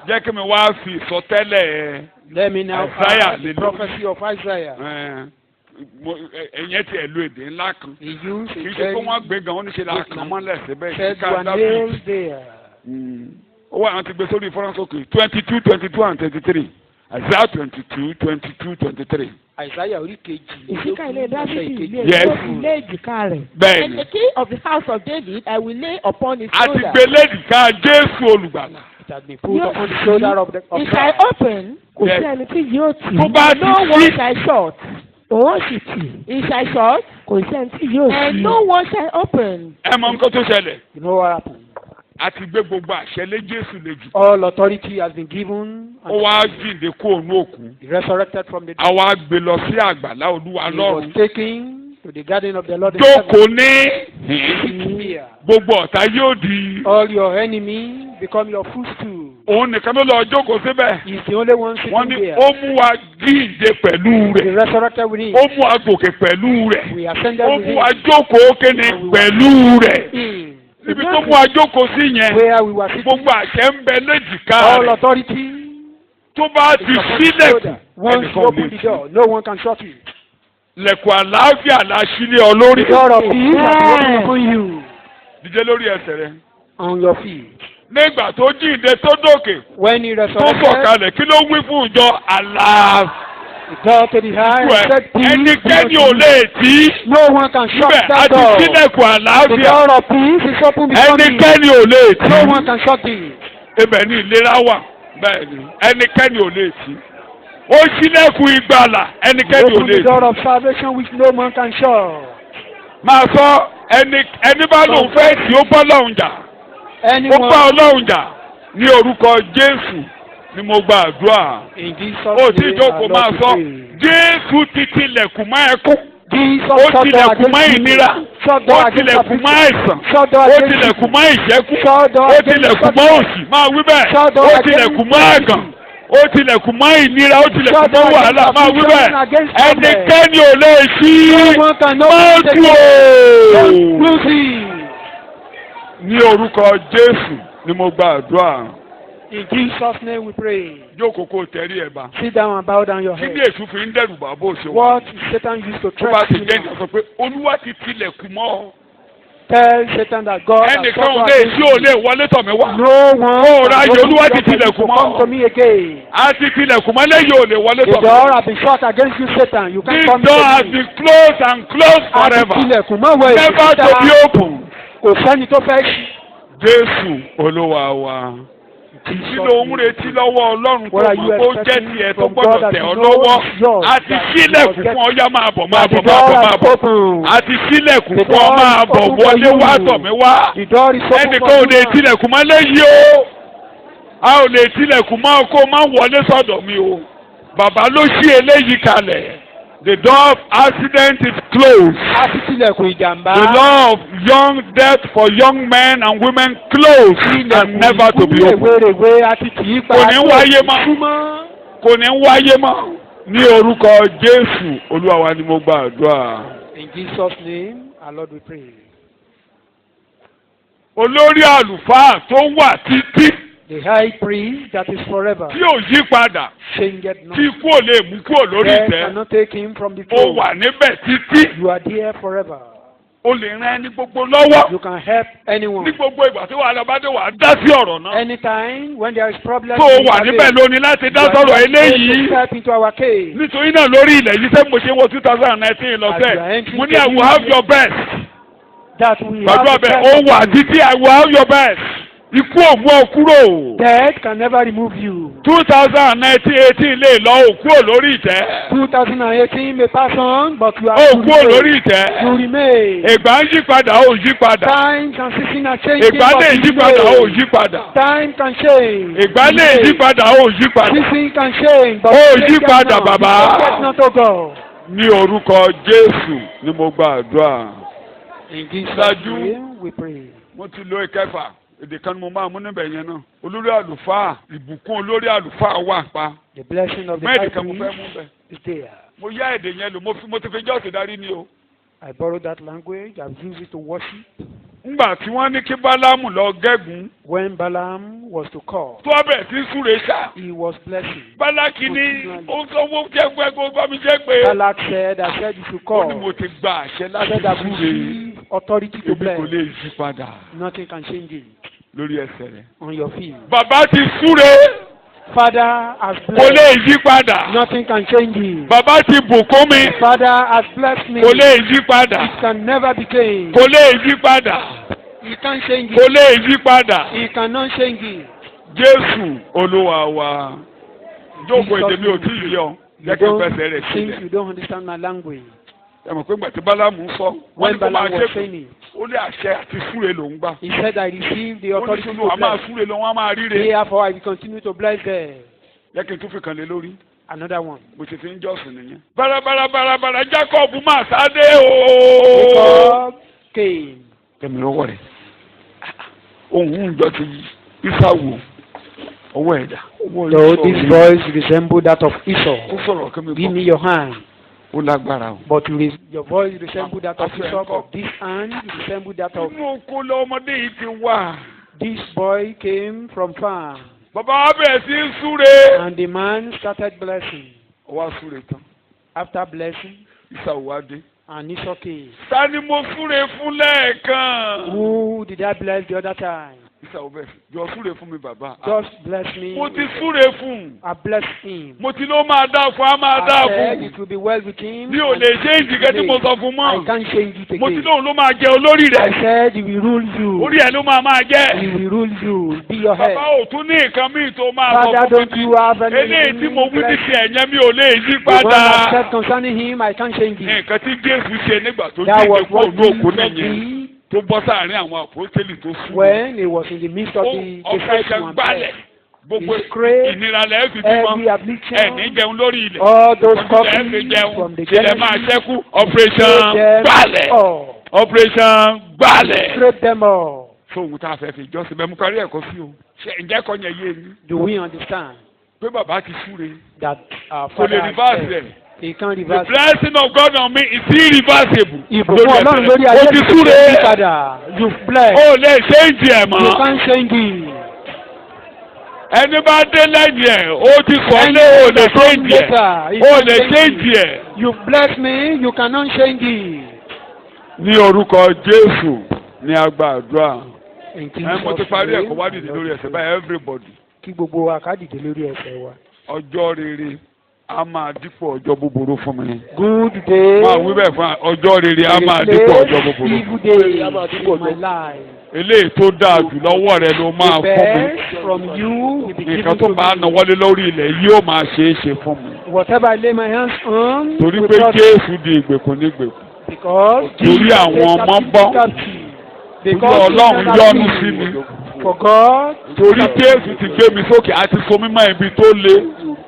Speaker 1: Jẹ́ kí mi wá fi ìsọtẹ́lẹ̀.
Speaker 2: Let me now
Speaker 1: Isaiah,
Speaker 2: the prophecy of Isaiah.
Speaker 1: Ẹ̀yẹ́ tí ẹ̀ lo èdè ńlá kan.
Speaker 2: He used
Speaker 1: Kì í ṣe pé wọ́n gbé gan, wọ́n ní ṣe la kàn mọ́lẹ̀ síbẹ̀.
Speaker 2: Said you are nailed there.
Speaker 1: Ó wà àwọn ti gbé sórí fọ́nrán sókè 22, 22 and 23. Isaiah 22, 22, 23.
Speaker 2: Isaiah orí kejì.
Speaker 4: Ìṣíkà ilé Dáfídì ilé èjìká rẹ̀.
Speaker 1: Bẹ́ẹ̀ni.
Speaker 5: And the key of the house of David I will lay upon his shoulder.
Speaker 1: A ti gbé léjìká Jésù olùgbàlà.
Speaker 2: It has been put upon the shoulder of the
Speaker 5: It shall open.
Speaker 4: Kò sí ẹni tí yóò tì.
Speaker 1: Tó bá ti
Speaker 5: No one shall shut.
Speaker 4: Òun sì tì.
Speaker 5: It shall shut.
Speaker 4: Kò sí ẹni tí yóò tì.
Speaker 5: And no one shall open.
Speaker 1: Ẹ mọ nǹkan tó ṣẹlẹ̀.
Speaker 2: You know what happened?
Speaker 1: A ti gbé gbogbo àṣẹ lé Jésù lejù.
Speaker 2: All authority has been given.
Speaker 1: Ó wá jíǹde kó òun òkú.
Speaker 2: He resurrected from the dead.
Speaker 1: A wá gbé lọ sí àgbàlá Olúwa
Speaker 2: He
Speaker 1: lọ́run.
Speaker 2: was taken to the garden of the Lord.
Speaker 1: Jókòó ní. Gbogbo ọ̀tá yóò di.
Speaker 2: All your enemy become your footstool.
Speaker 1: Òun nìkan ló lọ jókòó síbẹ̀.
Speaker 2: He is the only one sitting
Speaker 1: Wọ́n ní
Speaker 2: there.
Speaker 1: ó mú wa jíǹde pẹ̀lú
Speaker 2: We
Speaker 1: rẹ̀.
Speaker 2: resurrected with him.
Speaker 1: Ó mú wa gòkè pẹ̀lú rẹ̀.
Speaker 2: We ascended
Speaker 1: Ó
Speaker 2: with
Speaker 1: mú
Speaker 2: him.
Speaker 1: wa jókòó kéne pẹ̀lú rẹ̀.
Speaker 2: Him.
Speaker 1: Ibi tó mú wa jókòó sí yẹn.
Speaker 2: Where we were sitting.
Speaker 1: Gbogbo àṣẹ ń bẹ léjìká
Speaker 2: All
Speaker 1: rẹ̀.
Speaker 2: authority.
Speaker 1: Tó bá ti sílẹ̀kùn.
Speaker 2: Once you open the door, no one can shut it.
Speaker 1: Lẹ̀kùn àlàáfíà la sílé ọ lórí.
Speaker 2: The door of peace has been opened upon you.
Speaker 1: Dìde lórí ẹsẹ̀ rẹ̀.
Speaker 2: On your feet.
Speaker 1: Nígbà tó jíǹde tó dòkè.
Speaker 2: When he
Speaker 1: Tó
Speaker 2: resurrected,
Speaker 1: sọ̀kalẹ̀ kí ló wí fún ìjọ àlàáfíà.
Speaker 2: he got to the high and said, peace.
Speaker 1: Ẹnikẹ́ni ò lè tí.
Speaker 2: No one can shut
Speaker 1: Síbẹ̀ a
Speaker 2: that
Speaker 1: ti
Speaker 2: door.
Speaker 1: sílẹ̀kùn
Speaker 2: The
Speaker 1: àlàáfíà.
Speaker 2: door of peace is open before me.
Speaker 1: Ẹnikẹ́ni ò lè tí.
Speaker 2: No one can shut it.
Speaker 1: Ibẹ̀ ni ìlera wà. Bẹ́ẹ̀ni ẹnikẹ́ni ò lè tí. ó ṣílẹ̀kùn ìgbàlà ẹnikẹ́ni ò
Speaker 2: Open
Speaker 1: lè.
Speaker 2: the door of salvation which no man can shut.
Speaker 1: máa sọ ẹni bá lóun fẹ́ tí ó bá Ọlọ́run jà ó
Speaker 2: Anyone
Speaker 1: bá Ọlọ́run jà ní orúkọ Jésù ni mo gba àdúrà.
Speaker 2: in Jesus'
Speaker 1: ó ti
Speaker 2: name,
Speaker 1: jókòó
Speaker 2: our
Speaker 1: máa
Speaker 2: Lord,
Speaker 1: sọ
Speaker 2: we pray.
Speaker 1: Jésù ti tilẹ̀kùn mọ́ ẹkún.
Speaker 2: Jesus
Speaker 1: Ó
Speaker 2: shut door
Speaker 1: tilẹ̀kùn mọ́
Speaker 2: against
Speaker 1: ìnira.
Speaker 2: you. Shut
Speaker 1: Ó
Speaker 2: door against
Speaker 1: tilẹ̀kùn mọ́
Speaker 2: affliction.
Speaker 1: àìsàn.
Speaker 2: Shut door
Speaker 1: Ó
Speaker 2: against
Speaker 1: tilẹ̀kùn mọ́ ìṣẹ́kù.
Speaker 2: Shut door
Speaker 1: Ó
Speaker 2: against
Speaker 1: tilẹ̀kùn mọ́ òṣì. Máa wí bẹ́ẹ̀.
Speaker 2: Shut door
Speaker 1: Ó
Speaker 2: against
Speaker 1: tilẹ̀kùn mọ́ àgàn. Ó tilẹ̀kùn mọ́ ìnira. Ó tilẹ̀kùn
Speaker 2: Shut
Speaker 1: mọ́
Speaker 2: door
Speaker 1: wàhálà.
Speaker 2: against
Speaker 1: Máa wí bẹ́ẹ̀.
Speaker 2: affliction, against problem.
Speaker 1: Ẹnikẹ́ni ò lè ṣí.
Speaker 2: No one can know
Speaker 1: Máa
Speaker 2: the
Speaker 1: tú o.
Speaker 2: exclusive.
Speaker 1: Ní orúkọ Jésù ni mo gba àdúrà.
Speaker 2: In Jesus' name we pray.
Speaker 1: Jókòó kó tẹ̀rí ẹ̀ bá.
Speaker 2: Sit down and bow down your
Speaker 1: Kí
Speaker 2: head.
Speaker 1: ni èṣù fi ń dẹ̀rù bá bó ṣe wà?
Speaker 2: What Satan used to
Speaker 1: Tó bá ti
Speaker 2: threaten
Speaker 1: jẹ́
Speaker 2: you.
Speaker 1: ìjọba pé Olúwa ti tilẹ̀kùn mọ́ ọ.
Speaker 2: Tell Satan that God has
Speaker 1: Ẹnìkan
Speaker 2: shut
Speaker 1: ò
Speaker 2: door
Speaker 1: lè
Speaker 2: against
Speaker 1: ṣí
Speaker 2: you.
Speaker 1: ò lè wọlé tọ̀ mí wá.
Speaker 2: No one
Speaker 1: Ó ra
Speaker 2: can
Speaker 1: ayé
Speaker 2: open
Speaker 1: Olúwa
Speaker 2: the
Speaker 1: ti
Speaker 2: door for you
Speaker 1: tilẹ̀kùn
Speaker 2: to
Speaker 1: mọ́.
Speaker 2: come to me again.
Speaker 1: A ti tilẹ̀kùn mọ́ lẹ́yìn ò lè wọlé
Speaker 2: The
Speaker 1: tọ̀ mí.
Speaker 2: door has been shut against you, Satan. You can't
Speaker 1: This
Speaker 2: come
Speaker 1: door has
Speaker 2: to me.
Speaker 1: been closed and closed
Speaker 2: A ti
Speaker 1: forever.
Speaker 2: tilẹ̀kùn mọ́ wẹ̀
Speaker 1: Never to be open.
Speaker 2: Kò sẹ́ni tó fẹ́ ṣí.
Speaker 1: Jésù Olúwa wa. Kí ló ń retí lọ́wọ́ Ọlọ́run tó
Speaker 2: What are
Speaker 1: mọ̀
Speaker 2: you
Speaker 1: kó jẹ́
Speaker 2: expecting
Speaker 1: tiẹ̀ tó
Speaker 2: from God
Speaker 1: gbọ́dọ̀
Speaker 2: that
Speaker 1: tẹ̀
Speaker 2: you
Speaker 1: ọ́
Speaker 2: know
Speaker 1: lọ́wọ́?
Speaker 2: is yours,
Speaker 1: A ti
Speaker 2: that you
Speaker 1: sílẹ̀kùn
Speaker 2: must get-
Speaker 1: fún ọ yá máa bọ̀ máa
Speaker 2: That the
Speaker 1: bọ̀ máa
Speaker 2: door
Speaker 1: bọ̀ máa
Speaker 2: has
Speaker 1: bọ̀.
Speaker 2: opened.
Speaker 1: A ti sílẹ̀kùn
Speaker 2: The
Speaker 1: fún ọ
Speaker 2: door
Speaker 1: máa
Speaker 2: is
Speaker 1: bọ̀
Speaker 2: open for
Speaker 1: wọlé
Speaker 2: you.
Speaker 1: wá tọ̀ mí wá.
Speaker 2: The door is open
Speaker 1: Ẹnìkan
Speaker 2: for
Speaker 1: ò
Speaker 2: you
Speaker 1: lè
Speaker 2: now.
Speaker 1: tilẹ̀kùn mọ́ léyìí o. A ò lè tilẹ̀kùn mọ́ kó má wọlé sọ́dọ̀ mi o. Bàbá ló ṣí eléyìí kalẹ̀. The door of accident is closed.
Speaker 2: A ti tilẹ̀kùn ìjàmbá.
Speaker 1: The law of young death for young men and women closed and never to be opened.
Speaker 2: Wéréwé a ti kì í pa.
Speaker 1: Kò ní wáyé mọ́.
Speaker 2: Súnmọ́.
Speaker 1: Kò ní wáyé mọ́. Ní orúkọ Jésù Olúwa wa ni mo gba àdúrà.
Speaker 2: In Jesus' name, our Lord we pray.
Speaker 1: Olórí àlùfáà tó wà títí
Speaker 2: The high priest that is forever.
Speaker 1: tí ò yí padà
Speaker 2: Changed not.
Speaker 1: tí ikú ò lè mú kúrò lórí
Speaker 2: Death
Speaker 1: ìtẹ́.
Speaker 2: cannot take him from the
Speaker 1: Ó
Speaker 2: throne.
Speaker 1: wà níbẹ̀ títí.
Speaker 2: You are there forever.
Speaker 1: O lè ran ẹni gbogbo lọ́wọ́.
Speaker 2: You can help anyone.
Speaker 1: Ní gbogbo ìgbà tí wàhálà bá dé wà á dá sí ọ̀rọ̀ náà.
Speaker 2: Anytime when there is problem.
Speaker 1: Tó o wà níbẹ̀ lónìí láti dá sọ̀rọ̀ eléyìí.
Speaker 2: Step into our case.
Speaker 1: Nítorí náà lórí ilẹ̀ yìí sẹ́ mo ṣe wọ 2019 lọ́sẹ̀. Mo ní I will have your best.
Speaker 2: That we
Speaker 1: Gbàdúrà
Speaker 2: have the
Speaker 1: bẹ́ẹ̀
Speaker 2: best
Speaker 1: ó
Speaker 2: of
Speaker 1: wà
Speaker 2: you.
Speaker 1: títí I will have your best. Ikú ò mú ọ kúrò.
Speaker 2: Death can never remove you.
Speaker 1: 2019 lè lọ òkú ò lórí ìtẹ́.
Speaker 2: 2018 may pass on, but you are
Speaker 1: Òkú ò lórí ìtẹ́.
Speaker 2: You remain.
Speaker 1: Ìgbà ń yí padà ó yí padà.
Speaker 2: Time can season and change.
Speaker 1: Ìgbà lè yí padà ó yí padà.
Speaker 2: Time can change.
Speaker 1: Ìgbà lè yí padà ó yí padà.
Speaker 2: Season can change. But
Speaker 1: Ó
Speaker 2: you
Speaker 1: yí
Speaker 2: get
Speaker 1: padà,
Speaker 2: not.
Speaker 1: bàbá.
Speaker 2: You get not to go.
Speaker 1: Ní orúkọ Jésù ni mo gba àdúrà.
Speaker 2: In Jesus'
Speaker 1: Ṣáájú.
Speaker 2: name we pray.
Speaker 1: Mo ti lo ìkẹfà. Èdè kan ni mo máa mú níbẹ̀ yẹn náà. Olórí àlùfáà ìbùkún olórí àlùfáà wà pa.
Speaker 2: The blessing of the
Speaker 1: Mẹ́ẹ̀dì
Speaker 2: high
Speaker 1: kan mo fẹ́
Speaker 2: priest
Speaker 1: mú bẹ̀.
Speaker 2: is there.
Speaker 1: Mo yá èdè yẹn lò mo ti fi jọ́ọ̀sì darí ni o.
Speaker 2: I borrowed that language. I've used it to worship.
Speaker 1: Ngbà tí wọ́n ní kí Bálámù lọ gégùn.
Speaker 2: When Balaam was to call,
Speaker 1: Tó ọbẹ̀ tí súre ṣá.
Speaker 2: he was blessing.
Speaker 1: Bálákì ní ó sọ wọ́n jẹ́ pé kó bá mi jẹ́ pé.
Speaker 2: Balak said, I said you should
Speaker 1: Ó ní
Speaker 2: call.
Speaker 1: mo ti gba àṣẹ
Speaker 2: I
Speaker 1: láti
Speaker 2: said I've
Speaker 1: súre.
Speaker 2: received authority to
Speaker 1: Èmi kò
Speaker 2: bless.
Speaker 1: lè yí padà
Speaker 2: Nothing can change it
Speaker 1: lórí ẹsẹ̀ rẹ̀.
Speaker 2: on your feet.
Speaker 1: Bàbá ti súre.
Speaker 2: Father has
Speaker 1: Kò lè
Speaker 2: blessed.
Speaker 1: yí padà.
Speaker 2: Nothing can change it.
Speaker 1: Bàbá ti bùkún mi.
Speaker 2: Father has blessed me.
Speaker 1: Kò lè yí padà.
Speaker 2: It can never be changed.
Speaker 1: Kò lè yí padà.
Speaker 2: He can't change
Speaker 1: Kò
Speaker 2: it.
Speaker 1: lè yí padà.
Speaker 2: He cannot change it.
Speaker 1: Jésù Olúwa wa. Jókòó èdè mi ò tí ì yọ.
Speaker 2: You
Speaker 1: Jẹ́ kí n fẹsẹ̀
Speaker 2: don't
Speaker 1: rẹ̀
Speaker 2: think
Speaker 1: sílẹ̀.
Speaker 2: you don't understand my language.
Speaker 1: Ẹ mọ̀ pé ìgbà tí Bálámù ń sọ. Wọ́n
Speaker 2: When
Speaker 1: ní kó máa
Speaker 2: Balaam was
Speaker 1: ṣe
Speaker 2: saying it,
Speaker 1: ó lé àṣẹ àti súre lòún gbà.
Speaker 2: he said, I received the
Speaker 1: Ó ní
Speaker 2: authority
Speaker 1: sunu
Speaker 2: to
Speaker 1: àmà
Speaker 2: bless.
Speaker 1: súre lọ wọ́n á máa ríre.
Speaker 2: Therefore, I will continue to bless them.
Speaker 1: Jẹ́ kí n tún fi kàn lé lórí.
Speaker 2: Another one.
Speaker 1: Mo ti fi ń jọ́sìn nìyẹn. Bàràbàràbàràbàrà Jacob máa sáde o.
Speaker 2: Jacob came.
Speaker 1: Kẹ̀mí lọ́wọ́ rẹ̀. Ohun ìjọ ti Ísáwò. Ọwọ́ ẹ̀dá.
Speaker 2: So this voice resembled that of Esau.
Speaker 1: Ó sọ̀rọ̀ kí mi
Speaker 2: Give me
Speaker 1: gbọ́.
Speaker 2: your hand.
Speaker 1: Ó lágbára o.
Speaker 2: But your voice resembled that of
Speaker 1: Aṣọ
Speaker 2: Esau.
Speaker 1: ẹ̀kọ́.
Speaker 2: But this hand resembled that of
Speaker 1: Inú oko lọ ọmọdé yìí ti wà.
Speaker 2: this boy came from farm.
Speaker 1: Bàbá wa bẹ̀rẹ̀ sí í súre.
Speaker 2: And the man started blessing.
Speaker 1: Ó wá súre tán.
Speaker 2: After blessing,
Speaker 1: Ísáwò wá dé.
Speaker 2: and Esau came.
Speaker 1: Ta ni mo súre fún lẹ́ẹ̀kan?
Speaker 2: Who did I bless the other time?
Speaker 1: Peter Obed jọ súre fún mi bàbá.
Speaker 2: Just bless me.
Speaker 1: Mo ti súre fún.
Speaker 2: I bless him.
Speaker 1: Mo ti ló máa dá fún, á máa dá
Speaker 2: I said
Speaker 1: fún.
Speaker 2: it will be well with him.
Speaker 1: Mi ò lè ṣe ìdìgẹ́ tí mo sọ fún
Speaker 2: I
Speaker 1: mọ́.
Speaker 2: can't change it again.
Speaker 1: Mo ti lóun ló máa jẹ olórí
Speaker 2: I
Speaker 1: rẹ̀.
Speaker 2: said he will rule you.
Speaker 1: Orí ẹ̀ ló máa jẹ́.
Speaker 2: He will rule you. Be your head.
Speaker 1: Bàbá ò tún ní nǹkan míì tó máa sọ
Speaker 2: Father,
Speaker 1: fún
Speaker 2: don't
Speaker 1: mi.
Speaker 2: you have any
Speaker 1: Eléyìí tí mo wí ní
Speaker 2: blessing?
Speaker 1: ti ẹ̀yẹ́ mi ò lè yí
Speaker 2: The one
Speaker 1: padà.
Speaker 2: I said concerning him, I can't change it.
Speaker 1: Nǹkan tí Jésù ṣe nígbà tó
Speaker 2: That was
Speaker 1: jíjẹ kó
Speaker 2: what
Speaker 1: ònú òkú
Speaker 2: Jesus
Speaker 1: nìyẹn.
Speaker 2: did
Speaker 1: Tó bọ́ sáàárín àwọn àpòstélì tó sùn.
Speaker 2: when he was in the midst of the
Speaker 1: Ọ̀fẹ́sẹ̀
Speaker 2: disciples.
Speaker 1: gbálẹ̀. Gbogbo
Speaker 2: He prayed
Speaker 1: ìnira lẹ́ẹ̀ fi
Speaker 2: every
Speaker 1: bímọ.
Speaker 2: affliction,
Speaker 1: Ẹ̀ní jẹun lórí ilẹ̀.
Speaker 2: all those
Speaker 1: Ẹ̀ fi
Speaker 2: copies
Speaker 1: jẹun.
Speaker 2: from the
Speaker 1: Ilẹ̀ máa
Speaker 2: Genesis,
Speaker 1: ṣẹ́kù. Operation
Speaker 2: them
Speaker 1: gbálẹ̀.
Speaker 2: all.
Speaker 1: Operation gbálẹ̀.
Speaker 2: Scrape them all.
Speaker 1: Fóun tá a fẹ́ fi jọ́sìn bẹ́ẹ̀ mú kárí ẹ̀kọ́ sí o. Ṣé ǹjẹ́ kọ́ yẹn yé ni?
Speaker 2: Do we understand
Speaker 1: Pé bàbá ti súre.
Speaker 2: that our
Speaker 1: Kò lè
Speaker 2: Father
Speaker 1: reverse
Speaker 2: has
Speaker 1: ẹ̀.
Speaker 2: said he can't
Speaker 1: The
Speaker 2: reverse it?
Speaker 1: blessing of God on me is irreversible.
Speaker 2: Ìbùkún Ọlọ́run lórí
Speaker 1: O
Speaker 2: ayé
Speaker 1: ti
Speaker 2: mi kò
Speaker 1: súre.
Speaker 2: ṣe é padà. You've blessed.
Speaker 1: O lè ṣe ìdí ẹ̀
Speaker 2: You
Speaker 1: mọ́.
Speaker 2: can't change it.
Speaker 1: Ẹni bá dé lẹ́yìn ẹ̀, o ti kọ́ lé o lè ṣe ìdí ẹ̀. O lè ṣe ìdí ẹ̀.
Speaker 2: You've blessed me. You cannot change it.
Speaker 1: Ní orúkọ Jésù ní agbàdúrà.
Speaker 2: In
Speaker 1: Mo ti
Speaker 2: Jesus'
Speaker 1: parí
Speaker 2: name,
Speaker 1: ẹ̀kọ́ wá dìde lórí ẹsẹ̀ báyìí everybody.
Speaker 2: kí gbogbo wa ká dìde lórí ẹsẹ̀ wa.
Speaker 1: Ọjọ́ rere a máa dípò ọjọ́ búburú fún mi.
Speaker 2: Good day.
Speaker 1: Máa wí bẹ́ẹ̀ fún wa, ọjọ́ rere a máa dípò ọjọ́ búburú.
Speaker 2: Evil day in my life.
Speaker 1: Eléyìí tó dáa jù lọ́wọ́ rẹ ló máa
Speaker 2: The
Speaker 1: fún mi.
Speaker 2: best from you will be
Speaker 1: Nǹkan
Speaker 2: given
Speaker 1: tó
Speaker 2: to
Speaker 1: máa
Speaker 2: me.
Speaker 1: náwó lé lórí ilẹ̀ yóò máa ṣeé ṣe fún mi.
Speaker 2: Whatever I lay my hands on
Speaker 1: Torí
Speaker 2: will
Speaker 1: pé
Speaker 2: prosper.
Speaker 1: Jésù di ìgbèkùn nígbèkùn.
Speaker 2: Because
Speaker 1: Torí
Speaker 2: Jesus
Speaker 1: àwọn
Speaker 2: is
Speaker 1: ọmọ
Speaker 2: captive,
Speaker 1: bọ́.
Speaker 2: captive.
Speaker 1: Torí
Speaker 2: Because
Speaker 1: Ọlọ́run
Speaker 2: Jesus is
Speaker 1: yọ́nú
Speaker 2: captive.
Speaker 1: sí mi.
Speaker 2: For God.
Speaker 1: Torí Jésù ti gbé mi sókè àti so mímọ́ ibi tó le.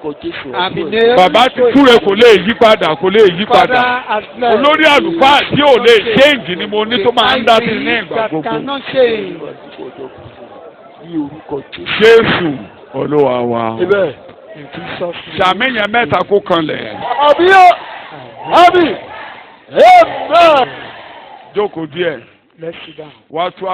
Speaker 2: I've been nailed
Speaker 1: Bàbá ti túre kò lè yí padà kò lè yí
Speaker 2: Father
Speaker 1: padà.
Speaker 2: has blessed.
Speaker 1: Olórí àlùfáà tí ò lè ṣéǹjì ni mo ní tó máa ń dá sí ní ìgbà
Speaker 2: that
Speaker 1: gbogbo.
Speaker 2: cannot change.
Speaker 1: Jésù Olúwa wa.
Speaker 2: In Jesus' name.
Speaker 1: Ṣàmìyàn mẹ́ta kó kanlẹ̀.
Speaker 2: Amen.
Speaker 1: Jókòó díẹ̀.
Speaker 2: Let's sit down.
Speaker 1: Wá tú